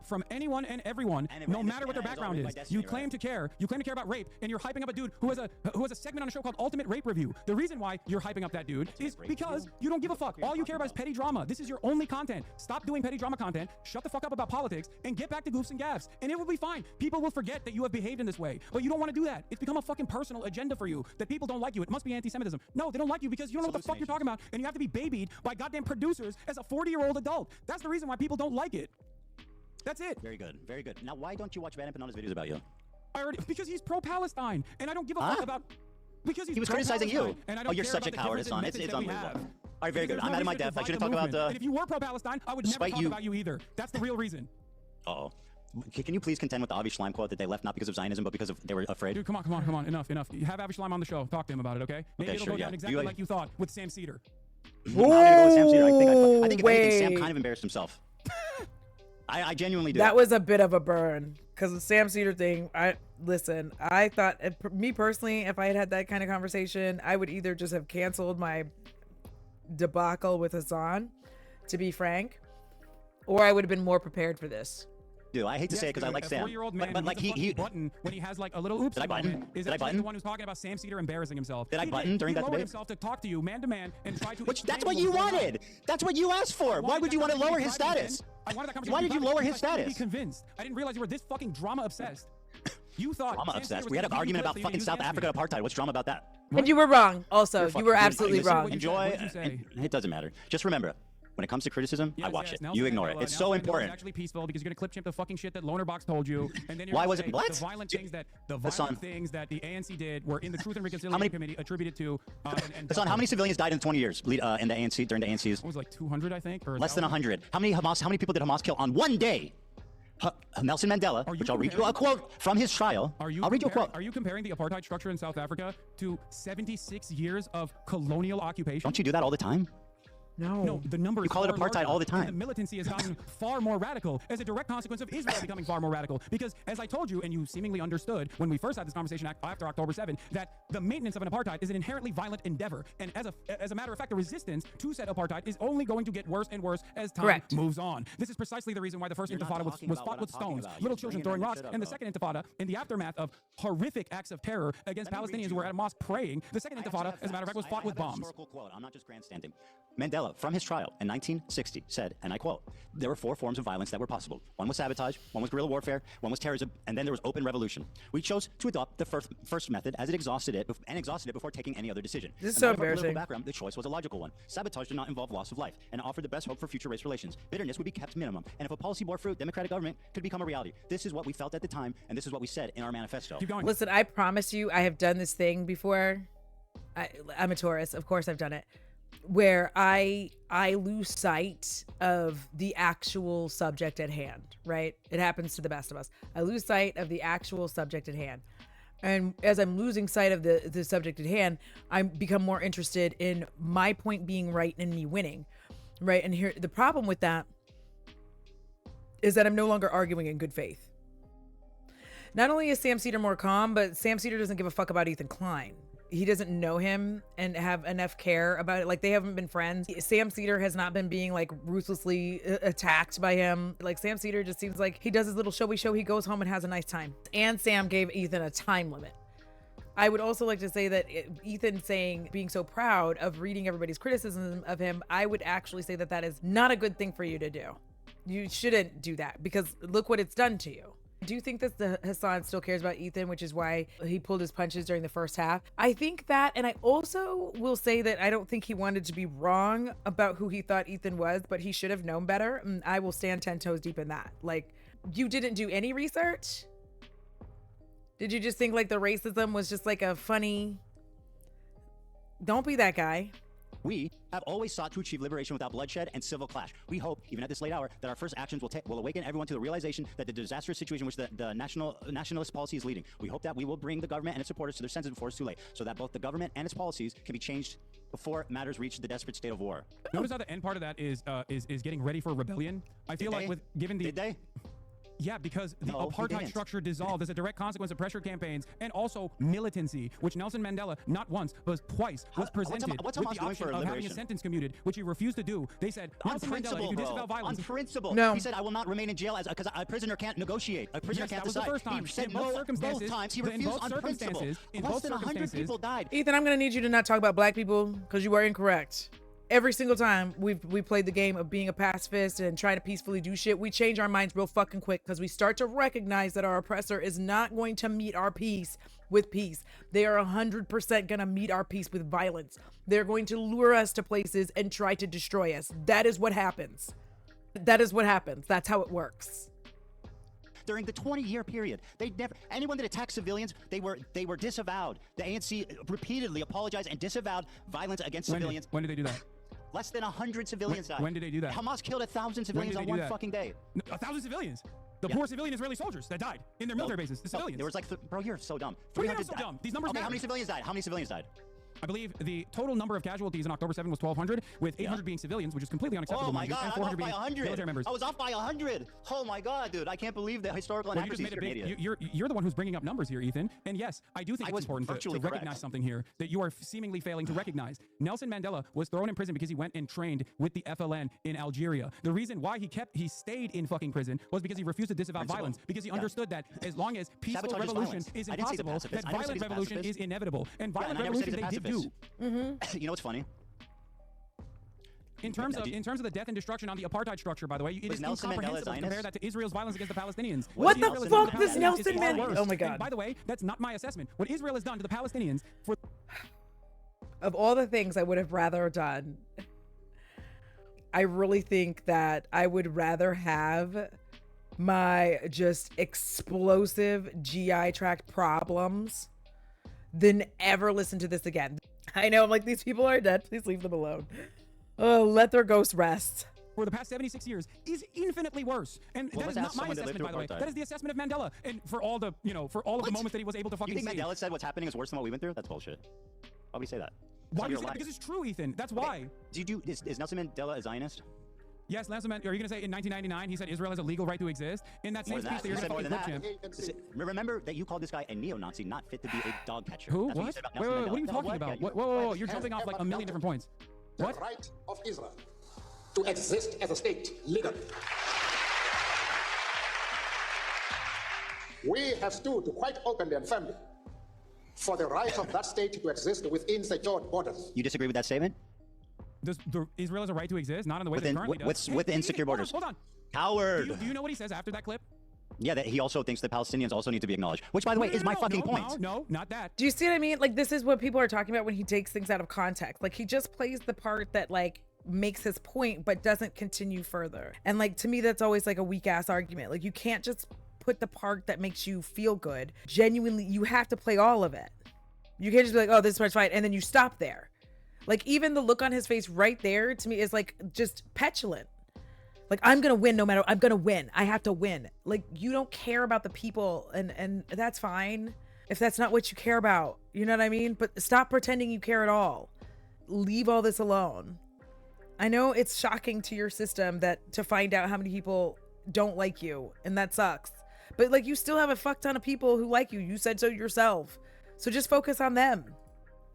From anyone and everyone, no matter what their background is. You claim to care. You claim to care about rape, and you're hyping up a dude who has a segment on a show called Ultimate Rape Review. The reason why you're hyping up that dude is because you don't give a fuck. All you care about is petty drama. This is your only content. Stop doing petty drama content. Shut the fuck up about politics and get back to goofs and gaffs, and it will be fine. People will forget that you have behaved in this way, but you don't want to do that. It's become a fucking personal agenda for you that people don't like you. It must be anti-Semitism. No, they don't like you because you don't know what the fuck you're talking about, and you have to be babied by goddamn producers as a 40-year-old adult. That's the reason why people don't like it. That's it. Very good. Very good. Now, why don't you watch Bad Empanada's videos about you? Because he's pro-Palestine, and I don't give a fuck about... Because he was criticizing you. And I don't you're care such a about the coward, Hassan. differences It's that we unbelievable. have. All right, very good. There's I'm no out of my reason to depth. I divide shouldn't the talk about movement. And if you were pro-Palestine, I would never talk about you either. That's the real reason. Uh-oh. Can you please contend with the Avi Schleim quote that they left not because of Zionism, but because they were afraid? Dude, come on. Enough. You have Avi Schleim on the show. Talk to him about it, okay? Maybe it'll go down exactly like you thought with Sam Cedar. How did it go with Sam Cedar? I think if anything, Sam kind of embarrassed himself. I genuinely do. That was a bit of a burn, because the Sam Cedar thing. I thought, me personally, if I had that kind of conversation, I would either just have canceled my debacle with Hasan, to be frank, or I would have been more prepared for this. Dude, I hate to say it because I like Sam. 4-year-old man but like he button when he has like a little oops moment is actually the one who's talking about Sam Cedar embarrassing himself. Did I button during that debate? He lowered himself to talk to you man to man and try to. That's what you wanted. That's what you asked for. Why would you want to lower his status? Why did you lower his status? Be convinced. I didn't realize you were this fucking drama obsessed. You thought drama obsessed. We had an argument about fucking South Africa apartheid. What's drama about that? And you were wrong. Also, you were absolutely wrong. Enjoy. It doesn't matter. Just remember. When it comes to criticism, I watch it. You ignore it. It's so important. It's actually peaceful because you're gonna clip chimp the fucking shit that Loner Box told you, and then you're why was it the violent things that the ANC did were in the Truth and Reconciliation Committee attributed to. Hassan, how many civilians died in 20 years in the ANC during the ANC's? It was like 200, I think, or less than 100. How many people did Hamas kill on one day? Nelson Mandela, which I'll read you a quote from his trial. I'll read you a quote. Are you comparing the apartheid structure in South Africa to 76 years of colonial occupation? Don't you do that all the time? No, the numbers. You call it apartheid all the time. The militancy has gotten far more radical as a direct consequence of Israel becoming far more radical. Because, as I told you, and you seemingly understood when we first had this conversation after October 7, that the maintenance of an apartheid is an inherently violent endeavor. And as a matter of fact, the resistance to said apartheid is only going to get worse and worse as time moves on. This is precisely the reason why the first Intifada was fought with stones, little children throwing rocks, and the second Intifada, in the aftermath of horrific acts of terror against Palestinians who were at a mosque praying, the second Intifada, as a matter of fact, was fought with bombs. I'm not just grandstanding. Mandela, from his trial in 1960, said, and I quote, there were 4 forms of violence that were possible. One was sabotage, one was guerrilla warfare, one was terrorism, and then there was open revolution. We chose to adopt the first method as it exhausted it before taking any other decision. This is so embarrassing. Background, the choice was a logical one. Sabotage did not involve loss of life and offered the best hope for future race relations. Bitterness would be kept minimum, and if a policy bore fruit, democratic government could become a reality. This is what we felt at the time, and this is what we said in our manifesto. Keep going. Listen, I promise you, I have done this thing before. I'm a Taurus, of course I've done it, where I lose sight of the actual subject at hand, right? It happens to the best of us. I lose sight of the actual subject at hand. And as I'm losing sight of the subject at hand, I become more interested in my point being right and me winning, right? And here, the problem with that is that I'm no longer arguing in good faith. Not only is Sam Cedar more calm, but Sam Cedar doesn't give a fuck about Ethan Klein. He doesn't know him and have enough care about it. Like, they haven't been friends. Sam Cedar has not been being like ruthlessly attacked by him. Like, Sam Cedar just seems like he does his little showy show. He goes home and has a nice time. And Sam gave Ethan a time limit. I would also like to say that Ethan being so proud of reading everybody's criticism of him, I would actually say that that is not a good thing for you to do. You shouldn't do that, because look what it's done to you. Do you think that Hasan still cares about Ethan, which is why he pulled his punches during the first half? I think that, and I also will say that I don't think he wanted to be wrong about who he thought Ethan was, but he should have known better. And I will stand 10 toes deep in that. Like, you didn't do any research? Did you just think like the racism was just like a funny... Don't be that guy. We have always sought to achieve liberation without bloodshed and civil clash. We hope, even at this late hour, that our first actions will awaken everyone to the realization that the disastrous situation which the nationalist policy is leading. We hope that we will bring the government and its supporters to their senses before it's too late, so that both the government and its policies can be changed before matters reach the desperate state of war. Notice how the end part of that is getting ready for rebellion. I feel like Did they? Yeah, because the apartheid structure dissolved as a direct consequence of pressure campaigns and also militancy, which Nelson Mandela not once but twice was presented with the option of having a sentence commuted, which he refused to do. They said, Nelson Mandela, if you disavow violence, on principle. No. He said, I will not remain in jail because a prisoner can't negotiate. A prisoner can't decide. That was the first time. He said In both circumstances, both times. He refused on principle. Less than 100 people died. Ethan, I'm gonna need you to not talk about black people because you are incorrect. Every single time we played the game of being a pacifist and trying to peacefully do shit, we change our minds real fucking quick because we start to recognize that our oppressor is not going to meet our peace with peace. They are 100% gonna meet our peace with violence. They're going to lure us to places and try to destroy us. That is what happens. That is what happens. That's how it works. During the 20-year period, anyone that attacked civilians, they were disavowed. The ANC repeatedly apologized and disavowed violence against civilians. When did they do that? Less than 100 civilians died. When did they do that? Hamas killed 1,000 civilians on one fucking day. 1,000 civilians? The poor civilian Israeli soldiers that died in their military bases. The civilians. There was like, bro, you're so dumb. What do you mean I'm so dumb? These numbers matter. How many civilians died? How many civilians died? I believe the total number of casualties on October 7 was 1,200, with 800 being civilians, which is completely unacceptable. Oh my God, and I'm 400 off by being 100. military members. I was off by 100. Oh my God, dude, I can't believe the historical inaccuracies. You're the one who's bringing up numbers here, Ethan. And yes, I do think it's important to recognize something here that you are seemingly failing to recognize. Nelson Mandela was thrown in prison because he went and trained with the FLN in Algeria. The reason why he stayed in fucking prison was because he refused to disavow violence, because he understood that as long as peaceful revolution is impossible, that violent revolution is inevitable. And violent revolution they did do. You know what's funny? In terms of the death and destruction on the apartheid structure, by the way, it is incomprehensible to compare that to Israel's violence against the Palestinians. What the fuck does Nelson Mandela? Oh my God! And by the way, that's not my assessment. What Israel has done to the Palestinians for of all the things I would have rather done, I really think that I would rather have my just explosive GI tract problems than ever listen to this again. I know, I'm like, these people are dead. Please leave them alone. Oh, let their ghosts rest. For the past 76 years is infinitely worse. And that is not my assessment, by the way. That is the assessment of Mandela. And for all the, for all of the moments that he was able to fucking see. You think see. Mandela said what's happening is worse than what we went through? That's bullshit. Why would you say that? Why do you say that? Because it's true, Ethan. That's why. Is Nelson Mandela a Zionist? Yes, Nelson Mandela. Are you going to say in 1999 he said Israel has a legal right to exist? In that same speech that you're going to clip him. Remember that you called this guy a neo-Nazi, not fit to be a dog catcher. Who? What? Wait, what are you talking about? Whoa, you're jumping off like a million different points. What? The right of Israel to exist as a state legally. We have stood quite openly and firmly for the right of that state to exist within secured borders. You disagree with that statement? Israel has a right to exist, not in the way that it currently does. With insecure borders. Hold on. Coward. Do you know what he says after that clip? Yeah, that he also thinks that Palestinians also need to be acknowledged, which, by the way, is my fucking point. No, not that. Do you see what I mean? Like, this is what people are talking about when he takes things out of context. Like, he just plays the part that, like, makes his point, but doesn't continue further. And, like, to me, that's always, like, a weak-ass argument. Like, you can't just put the part that makes you feel good. Genuinely, you have to play all of it. You can't just be like, oh, this part's fine, and then you stop there. Like, even the look on his face right there, to me, is, like, just petulant. Like, I'm gonna win no matter, I'm gonna win. I have to win. Like, you don't care about the people, and that's fine if that's not what you care about. You know what I mean? But stop pretending you care at all. Leave all this alone. I know it's shocking to your system to find out how many people don't like you, and that sucks. But, like, you still have a fuck ton of people who like you. You said so yourself. So just focus on them.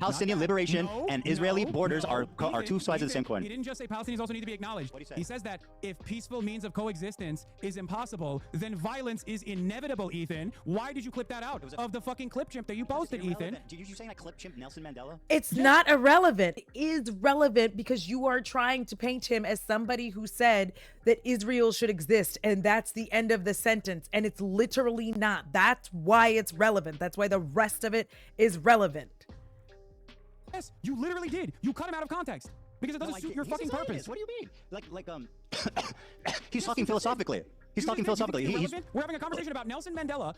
Palestinian liberation and Israeli borders are two sides of the same coin. He didn't just say Palestinians also need to be acknowledged. What did he say? He says that if peaceful means of coexistence is impossible, then violence is inevitable, Ethan. Why did you clip that out of the fucking clip chimp that you posted, Ethan? Did you saying I clip chimp Nelson Mandela? It's not irrelevant. It is relevant because you are trying to paint him as somebody who said that Israel should exist, and that's the end of the sentence, and it's literally not. That's why it's relevant. That's why the rest of it is relevant. Yes, you literally did. You cut him out of context because it doesn't suit your fucking purpose. What do you mean? Like he's talking philosophically. He's talking philosophically. We're having a conversation about Nelson Mandela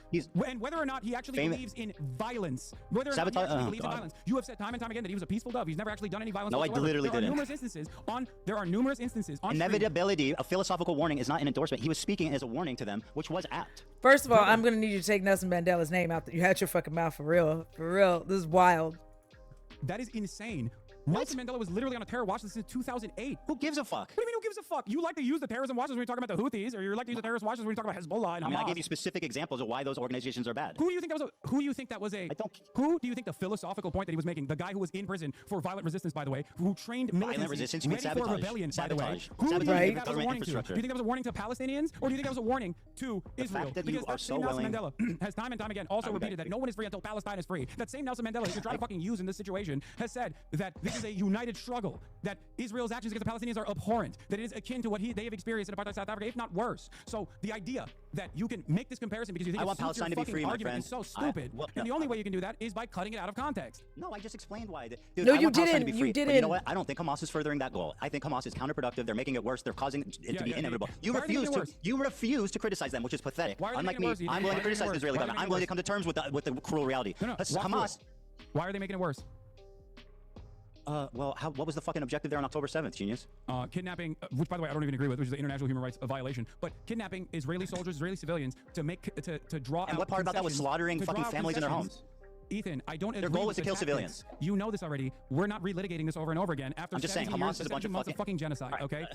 and whether or not he actually believes in violence. Whether or not he actually believes in violence. You have said time and time again that he was a peaceful dove. He's never actually done any violence. No, whatsoever. I literally didn't. There are numerous instances on inevitability. A philosophical warning is not an endorsement. He was speaking as a warning to them, which was apt. First of all, I'm gonna need you to take Nelson Mandela's name out. You had your fucking mouth for real. For real. This is wild. That is insane. Nelson Mandela was literally on a terror watch list since 2008. Who gives a fuck? What do you mean who gives a fuck? You like to use the terrorism watch list when you're talking about the Houthis, or you like to use the terrorist watch list when you're talking about Hezbollah and Hamas. I mean, I gave you specific examples of why those organizations are bad. Who do you think Who do you think the philosophical point that he was making? The guy who was in prison for violent resistance, by the way, who trained violent resistance, you mean ready for sabotage. rebellion, Sabotage. by the way. Who do you think that was a warning to? Do you think that was a warning to Palestinians, or do you think that was a warning to Israel? Fact that because you are that so same Nelson willing. Mandela has time and time again also repeated that no one is free until Palestine is free. That same Nelson Mandela that you're trying to fucking use in this situation has said that this is a united struggle, that Israel's actions against the Palestinians are abhorrent, that it is akin to what they have experienced in apartheid South Africa, if not worse. So the idea that you can make this comparison because you think I want Palestine to be free, my friend. is so stupid, and the only way you can do that is by cutting it out of context. No, I just explained why. Dude, no, I you want Palestine didn't. To be free, you didn't. But you know what? I don't think Hamas is furthering that goal. I think Hamas is counterproductive. They're making it worse. They're causing it to be inevitable. You refuse to criticize them, which is pathetic. Unlike me, I'm willing to criticize the Israeli government. I'm willing to come to terms with the cruel reality. Hamas. Why are they making it worse? Well, what was the fucking objective there on October 7th, genius? Kidnapping, which by the way I don't even agree with, which is the international human rights violation. But kidnapping Israeli soldiers, Israeli civilians to draw. And what part about that was slaughtering fucking families in their homes? Ethan, I don't agree. Their goal was with to kill tactics. civilians. You know this already. We're not relitigating this over and over again after I'm just saying, Hamas is a bunch of fucking genocide. Right. Okay.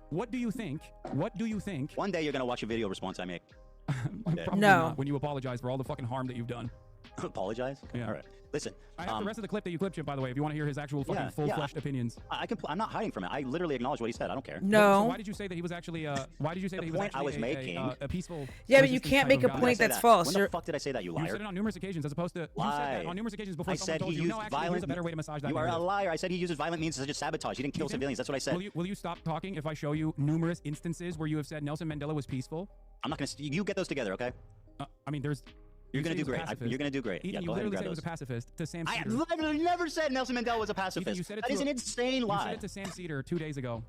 What do you think? One day you're gonna watch a video response I make. Probably not, when you apologize for all the fucking harm that you've done. Apologize? Yeah. All right. Listen. I have the rest of the clip that you clipped, by the way, if you want to hear his actual fucking full-fleshed opinions. I'm not hiding from it. I literally acknowledge what he said. I don't care. No. So why did you say that he was actually? Why did you say that he was actually a peaceful? Yeah, but you can't make a point that's false. When the fuck did I say that, you liar? You said it on numerous occasions, as opposed to you said that on numerous occasions before. I said he used violence. Here's a better way to massage that. You are a liar. I said he uses violent means such as sabotage. He didn't kill civilians. That's what I said. Will you stop talking if I show you numerous instances where you have said Nelson Mandela was peaceful? I'm not gonna. You get those together, okay? I mean, there's. You're gonna do great. You're gonna do great. Ethan, yeah, you go ahead and literally grab said he those. was a pacifist to Sam Cedar. I literally never said Nelson Mandela was a pacifist. Ethan, you said it that is an insane lie. You said it to Sam Cedar 2 days ago.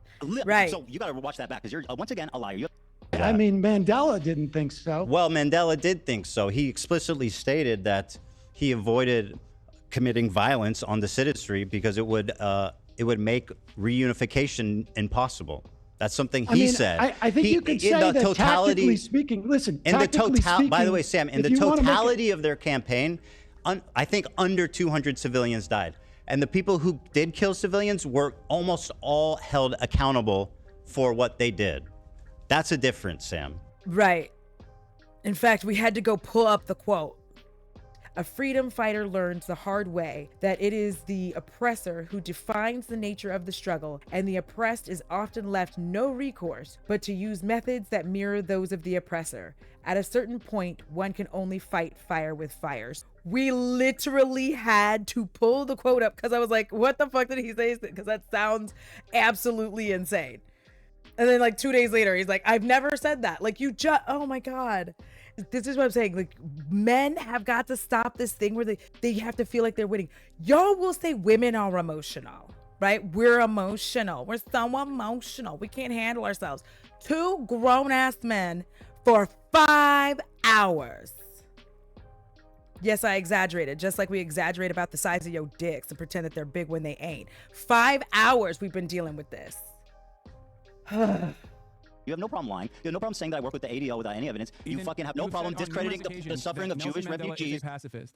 Right. So you gotta watch that back because you're once again a liar. I mean, Mandela didn't think so. Well, Mandela did think so. He explicitly stated that he avoided committing violence on the citizenry because it would make reunification impossible. That's something he said. I think you could say that tactically speaking, listen, in the totality, by the way, Sam, in the totality of their campaign, I think under 200 civilians died. And the people who did kill civilians were almost all held accountable for what they did. That's a difference, Sam. Right. In fact, we had to go pull up the quote. A freedom fighter learns the hard way that it is the oppressor who defines the nature of the struggle, and the oppressed is often left no recourse but to use methods that mirror those of the oppressor. At a certain point, one can only fight fire with fires. We literally had to pull the quote up because I was like, what the fuck did he say? Because that sounds absolutely insane. And then like 2 days later, he's like, I've never said that. Like oh my God. This is what I'm saying. Like, men have got to stop this thing where they have to feel like they're winning. Y'all will say women are emotional, right? We're emotional. We're so emotional. We can't handle ourselves. 2 grown-ass men for 5 hours. Yes, I exaggerated, just like we exaggerate about the size of your dicks and pretend that they're big when they ain't. 5 hours we've been dealing with this. You have no problem lying. You have no problem saying that I work with the ADL without any evidence. You fucking have no problem discrediting the suffering of Jewish refugees. Is a pacifist.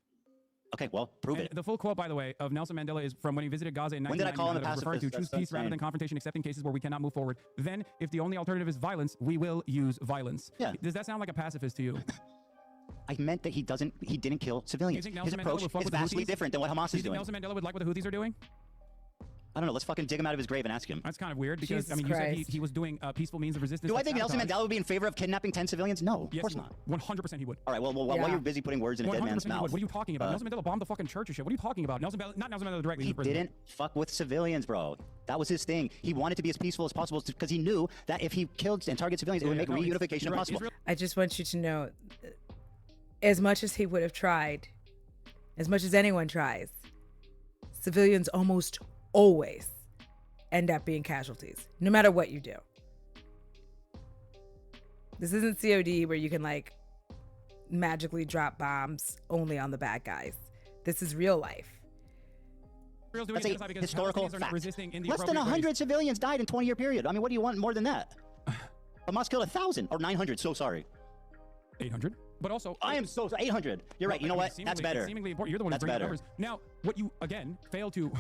Okay, well, prove it. The full quote, by the way, of Nelson Mandela is from when he visited Gaza in 1999. When did I call him a pacifist? To choose peace rather than confrontation, except in cases where we cannot move forward. Then, if the only alternative is violence, we will use violence. Yeah. Does that sound like a pacifist to you? I meant that he didn't kill civilians. His approach is vastly different than what Hamas is doing. Do you think Nelson Mandela would like what the Houthis are doing? I don't know. Let's fucking dig him out of his grave and ask him. That's kind of weird because, I mean, you said he was doing peaceful means of resistance. Do I think Nelson Mandela would be in favor of kidnapping 10 civilians? No, of course not. 100% he would. All right, well, while you're busy putting words in a dead man's mouth. What are you talking about? Nelson Mandela bombed the fucking church and shit. What are you talking about? Not Nelson Mandela directly. He didn't fuck with civilians, bro. That was his thing. He wanted to be as peaceful as possible because he knew that if he killed and targeted civilians, it would make reunification impossible. I just want you to know, as much as he would have tried, as much as anyone tries, civilians almost always end up being casualties, no matter what you do. This isn't COD where you can like magically drop bombs only on the bad guys. This is real life. That's a historical fact. Less than 100 civilians died in a 20-year period. I mean, what do you want more than that? Hamas killed 1,000 or 900. So sorry. 800. But also, I am so 800. You're right. You know what? That's better. Seemingly important. You're the one who's bringing numbers. Now, what you again fail to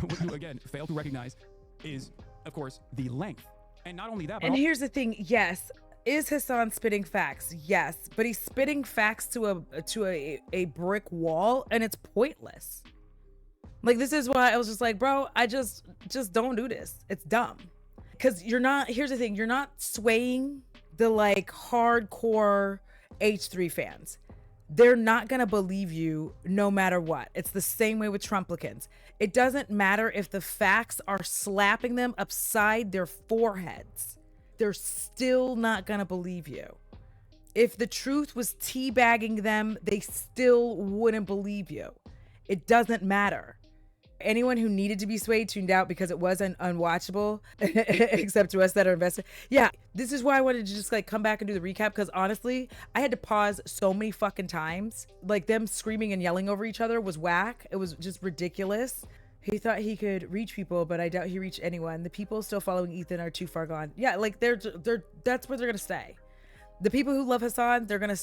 recognize is, of course, the length, and not only that. But and here's the thing. Yes, is Hasan spitting facts? Yes, but he's spitting facts to a brick wall, and it's pointless. Like, this is why I was just like, bro, I just don't do this. It's dumb. Because you're not, here's the thing, you're not swaying the like hardcore H3 fans. They're not going to believe you no matter what. It's the same way with Trumplicans. It doesn't matter if the facts are slapping them upside their foreheads. They're still not going to believe you. If the truth was teabagging them, they still wouldn't believe you. It doesn't matter. Anyone who needed to be swayed tuned out because it wasn't unwatchable, except to us that are invested. Yeah, this is why I wanted to just like come back and do the recap, because honestly, I had to pause so many fucking times. Like, them screaming and yelling over each other was whack. It was just ridiculous. He thought he could reach people, but I doubt he reached anyone. The people still following Ethan are too far gone. Yeah, like they're that's where they're gonna stay. The people who love Hasan, they're gonna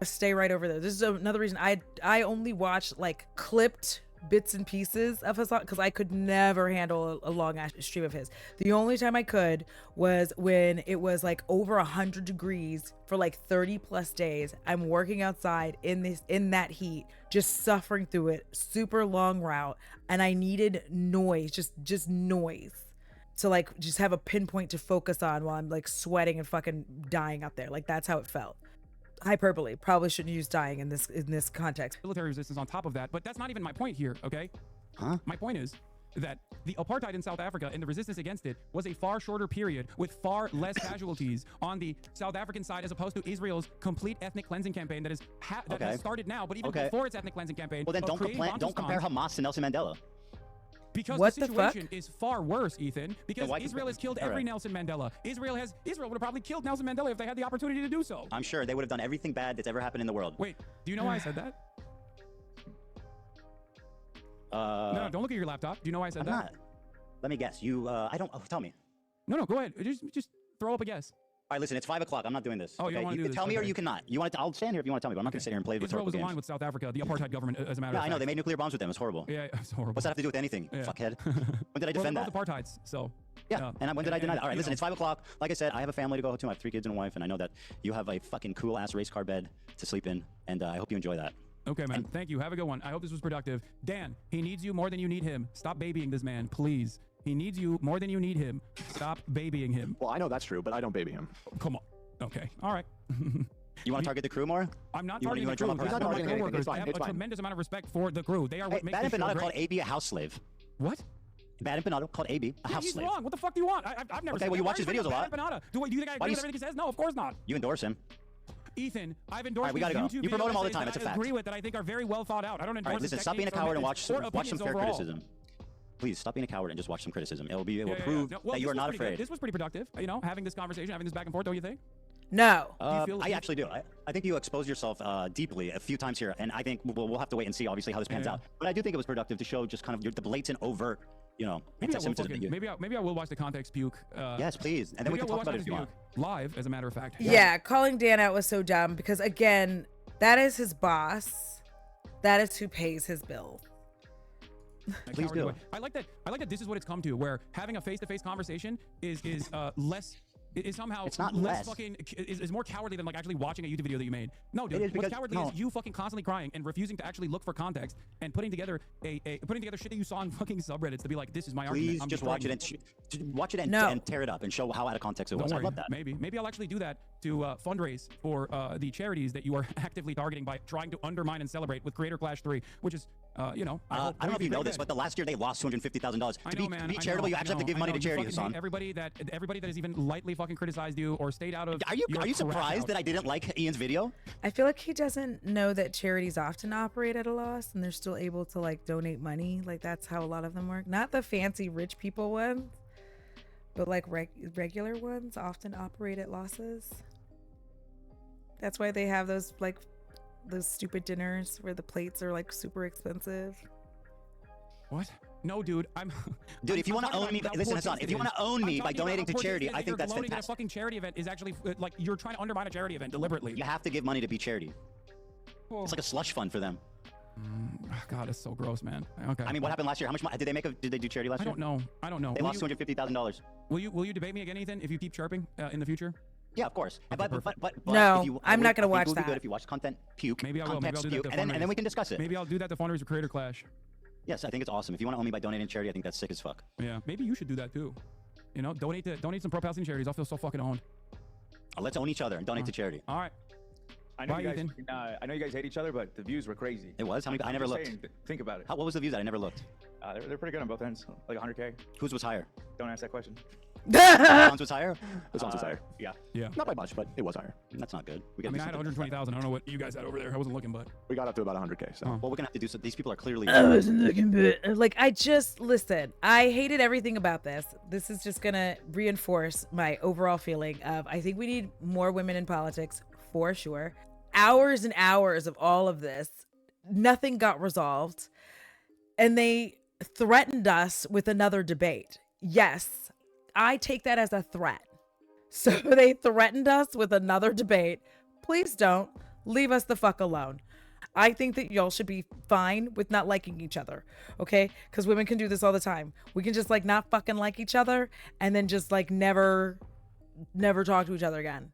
stay right over there. This is another reason I only watch like clipped bits and pieces of Hasan, because I could never handle a long ass stream of his. The only time I could was when it was like over 100 degrees for like 30 plus days. I'm working outside in that heat, just suffering through it, super long route, and I needed noise, just noise to like just have a pinpoint to focus on while I'm like sweating and fucking dying out there. Like, that's how it felt. Hyperbole, probably shouldn't use dying in this context. Military resistance on top of that, but that's not even my point here, okay? My point is that the apartheid in South Africa and the resistance against it was a far shorter period with far less casualties on the South African side, as opposed to Israel's complete ethnic cleansing campaign that has started now, but even before its ethnic cleansing campaign. Well, then don't compare Hamas to Nelson Mandela. Because the situation is far worse, Ethan, because Israel has killed every Nelson Mandela. Israel would have probably killed Nelson Mandela if they had the opportunity to do so. I'm sure they would have done everything bad that's ever happened in the world. Wait, do you know why I said that? No, don't look at your laptop. Do you know why I said that? Not. Let me guess. Tell me. No, go ahead. Just throw up a guess. All right, listen, it's 5 o'clock. I'm not doing this. Oh, you want to do can this? tell me or you cannot. I'll stand here if you want to tell me, but I'm not going to sit here and play with Israel was aligned with South Africa, the apartheid government, as a matter of fact. I know. They made nuclear bombs with them. It's horrible. Yeah, it's horrible. What's that have to do with anything, fuckhead? When did I defend that? Both apartheids, so. Yeah, and when did I deny that? All right, listen, it's 5 o'clock. Like I said, I have a family to go to. I have 3 kids and a wife, and I know that you have a fucking cool-ass race car bed to sleep in, and I hope you enjoy that. Okay, man. Thank you. Have a good one. I hope this was productive. Dan, he needs you more than you need him. Stop babying this man, please. He needs you more than you need him. Stop babying him. Well, I know that's true, but I don't baby him. Come on. Okay. All right. You want to target the crew more? I'm not targeting the crew. I have a tremendous amount of respect for the crew. They are what makes this show great. Bad Empanada called AB a house slave. What? Bad Empanada called AB a house slave. He's wrong. What the fuck do you want? I've never. Okay, well, you watch his videos a lot. Do you think I agree with everything he says? No, of course not. You endorse him. Ethan, I've endorsed we gotta go. YouTube You promote him all the videos time. that It's a I fact. agree with that I think are very well thought out. I don't endorse. All right, listen, stop being a coward and watch some fair criticism. Please stop being a coward and just watch some criticism. It will prove that you are not afraid. This was pretty productive. You know, having this conversation, having this back and forth. Don't you think? No. I actually do. I think you exposed yourself deeply a few times here, and I think we'll have to wait and see, obviously, how this pans out. But I do think it was productive to show just kind of the blatant, overt, anti-Semitism. Maybe I will watch the context puke. Yes, please, and then we can talk about it if you want. Live, as a matter of fact. Yeah, calling Dan out was so dumb because, again, that is his boss. That is who pays his bill. Please do. I like that this is what it's come to, where having a face-to-face conversation is less. Is somehow it's not less fucking is more cowardly than like actually watching a YouTube video that you made. No, dude, what's cowardly is you fucking constantly crying and refusing to actually look for context and putting together putting together shit that you saw on fucking subreddits to be like, this is my argument. Please just watch it and tear it up and show how out of context it was. I love that. Maybe I'll actually do that to fundraise for the charities that you are actively targeting by trying to undermine and celebrate with Creator Clash 3, which is I don't know if you know this, but the last year they lost $250,000. To be charitable, you actually have to give money to charity, Hasan. Everybody that has even lightly fucking criticized you or stayed out of. Are you surprised that I didn't like Ian's video? I feel like he doesn't know that charities often operate at a loss and they're still able to like donate money. Like, that's how a lot of them work. Not the fancy rich people ones, but like regular ones often operate at losses. That's why they have those stupid dinners where the plates are like super expensive. What? No, dude. Dude, if you want to own me, listen, Hasan. If you want to own me by donating to charity, I think that's fantastic. At a fantastic. fucking charity event is actually like you're trying to undermine a charity event deliberately. You have to give money to be charity. It's like a slush fund for them. God, it's so gross, man. Okay. I mean, what happened last year? How much money did they make? Did they do charity last year? I don't know. They lost $250,000. Will you debate me again, Ethan, if you keep chirping in the future? Yeah, of course. Okay, but no, if you, I'm not gonna watch it would be that. good if you watch content puke. Maybe I will. Maybe I'll do that. And then we can discuss it. Maybe I'll do that to Fundraiser Creator Clash. Yes, I think it's awesome. If you want to own me by donating to charity, I think that's sick as fuck. Yeah, maybe you should do that too. You know, donate some pro-Palestinian charities. I'll feel so fucking owned. Let's own each other and donate to charity. All right. I know, Bye, you guys, Ethan. I know you guys hate each other, but the views were crazy. It was? How many? I never looked. Think about it. What was the views? I never looked. They're pretty good on both ends, like 100K. Whose was higher? Don't ask that question. Hassan's was higher? Hassan's was higher. Yeah. Yeah. Not by much, but it was higher. That's not good. I mean, I had 120,000. I don't know what you guys had over there. I wasn't looking, but we got up to about 100K. So. Well, we're gonna have to do so. These people are clearly. I wasn't looking, but like listen. I hated everything about this. This is just gonna reinforce my overall feeling of I think we need more women in politics for sure. Hours and hours of all of this, nothing got resolved, and they threatened us with another debate. Yes, I take that as a threat. So they threatened us with another debate. Please don't leave us the fuck alone. I think that y'all should be fine with not liking each other, okay? Because women can do this all the time. We can just like not fucking like each other and then just like never talk to each other again.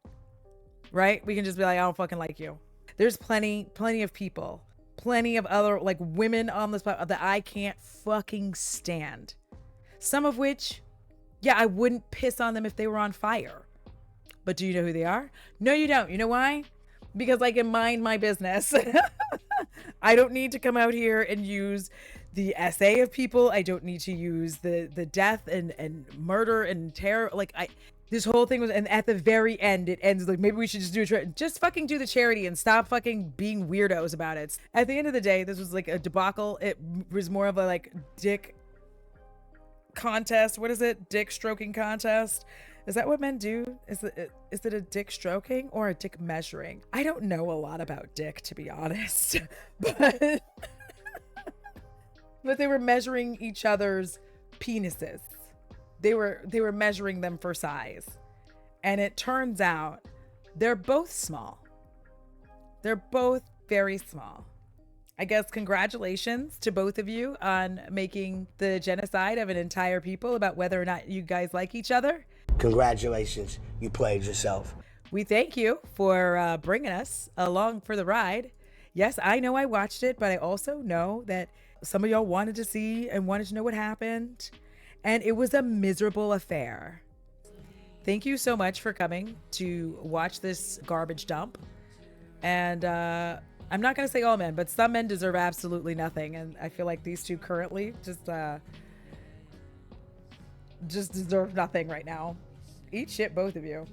Right? We can just be like, I don't fucking like you. There's plenty of people, plenty of other like women on this platform that I can't fucking stand. Some of which, yeah, I wouldn't piss on them if they were on fire. But do you know who they are? No, you don't. You know why? Because I can mind my business. I don't need to come out here and use the essay of people. I don't need to use the death and murder and terror. Like this whole thing was, and at the very end, it ends like maybe we should just do just fucking do the charity and stop fucking being weirdos about it. At the end of the day, this was like a debacle. It was more of a like dick contest. What is it? Dick stroking contest. Is that what men do? Is it a dick stroking or a dick measuring? I don't know a lot about dick, to be honest, but they were measuring each other's penises. They were measuring them for size, and it turns out they're both small. They're both very small. I guess congratulations to both of you on making the genocide of an entire people about whether or not you guys like each other. Congratulations, you played yourself. We thank you for bringing us along for the ride. Yes, I know I watched it, but I also know that some of y'all wanted to see and wanted to know what happened. And it was a miserable affair. Thank you so much for coming to watch this garbage dump. And I'm not going to say all men, but some men deserve absolutely nothing. And I feel like these two currently just deserve nothing right now. Eat shit, both of you.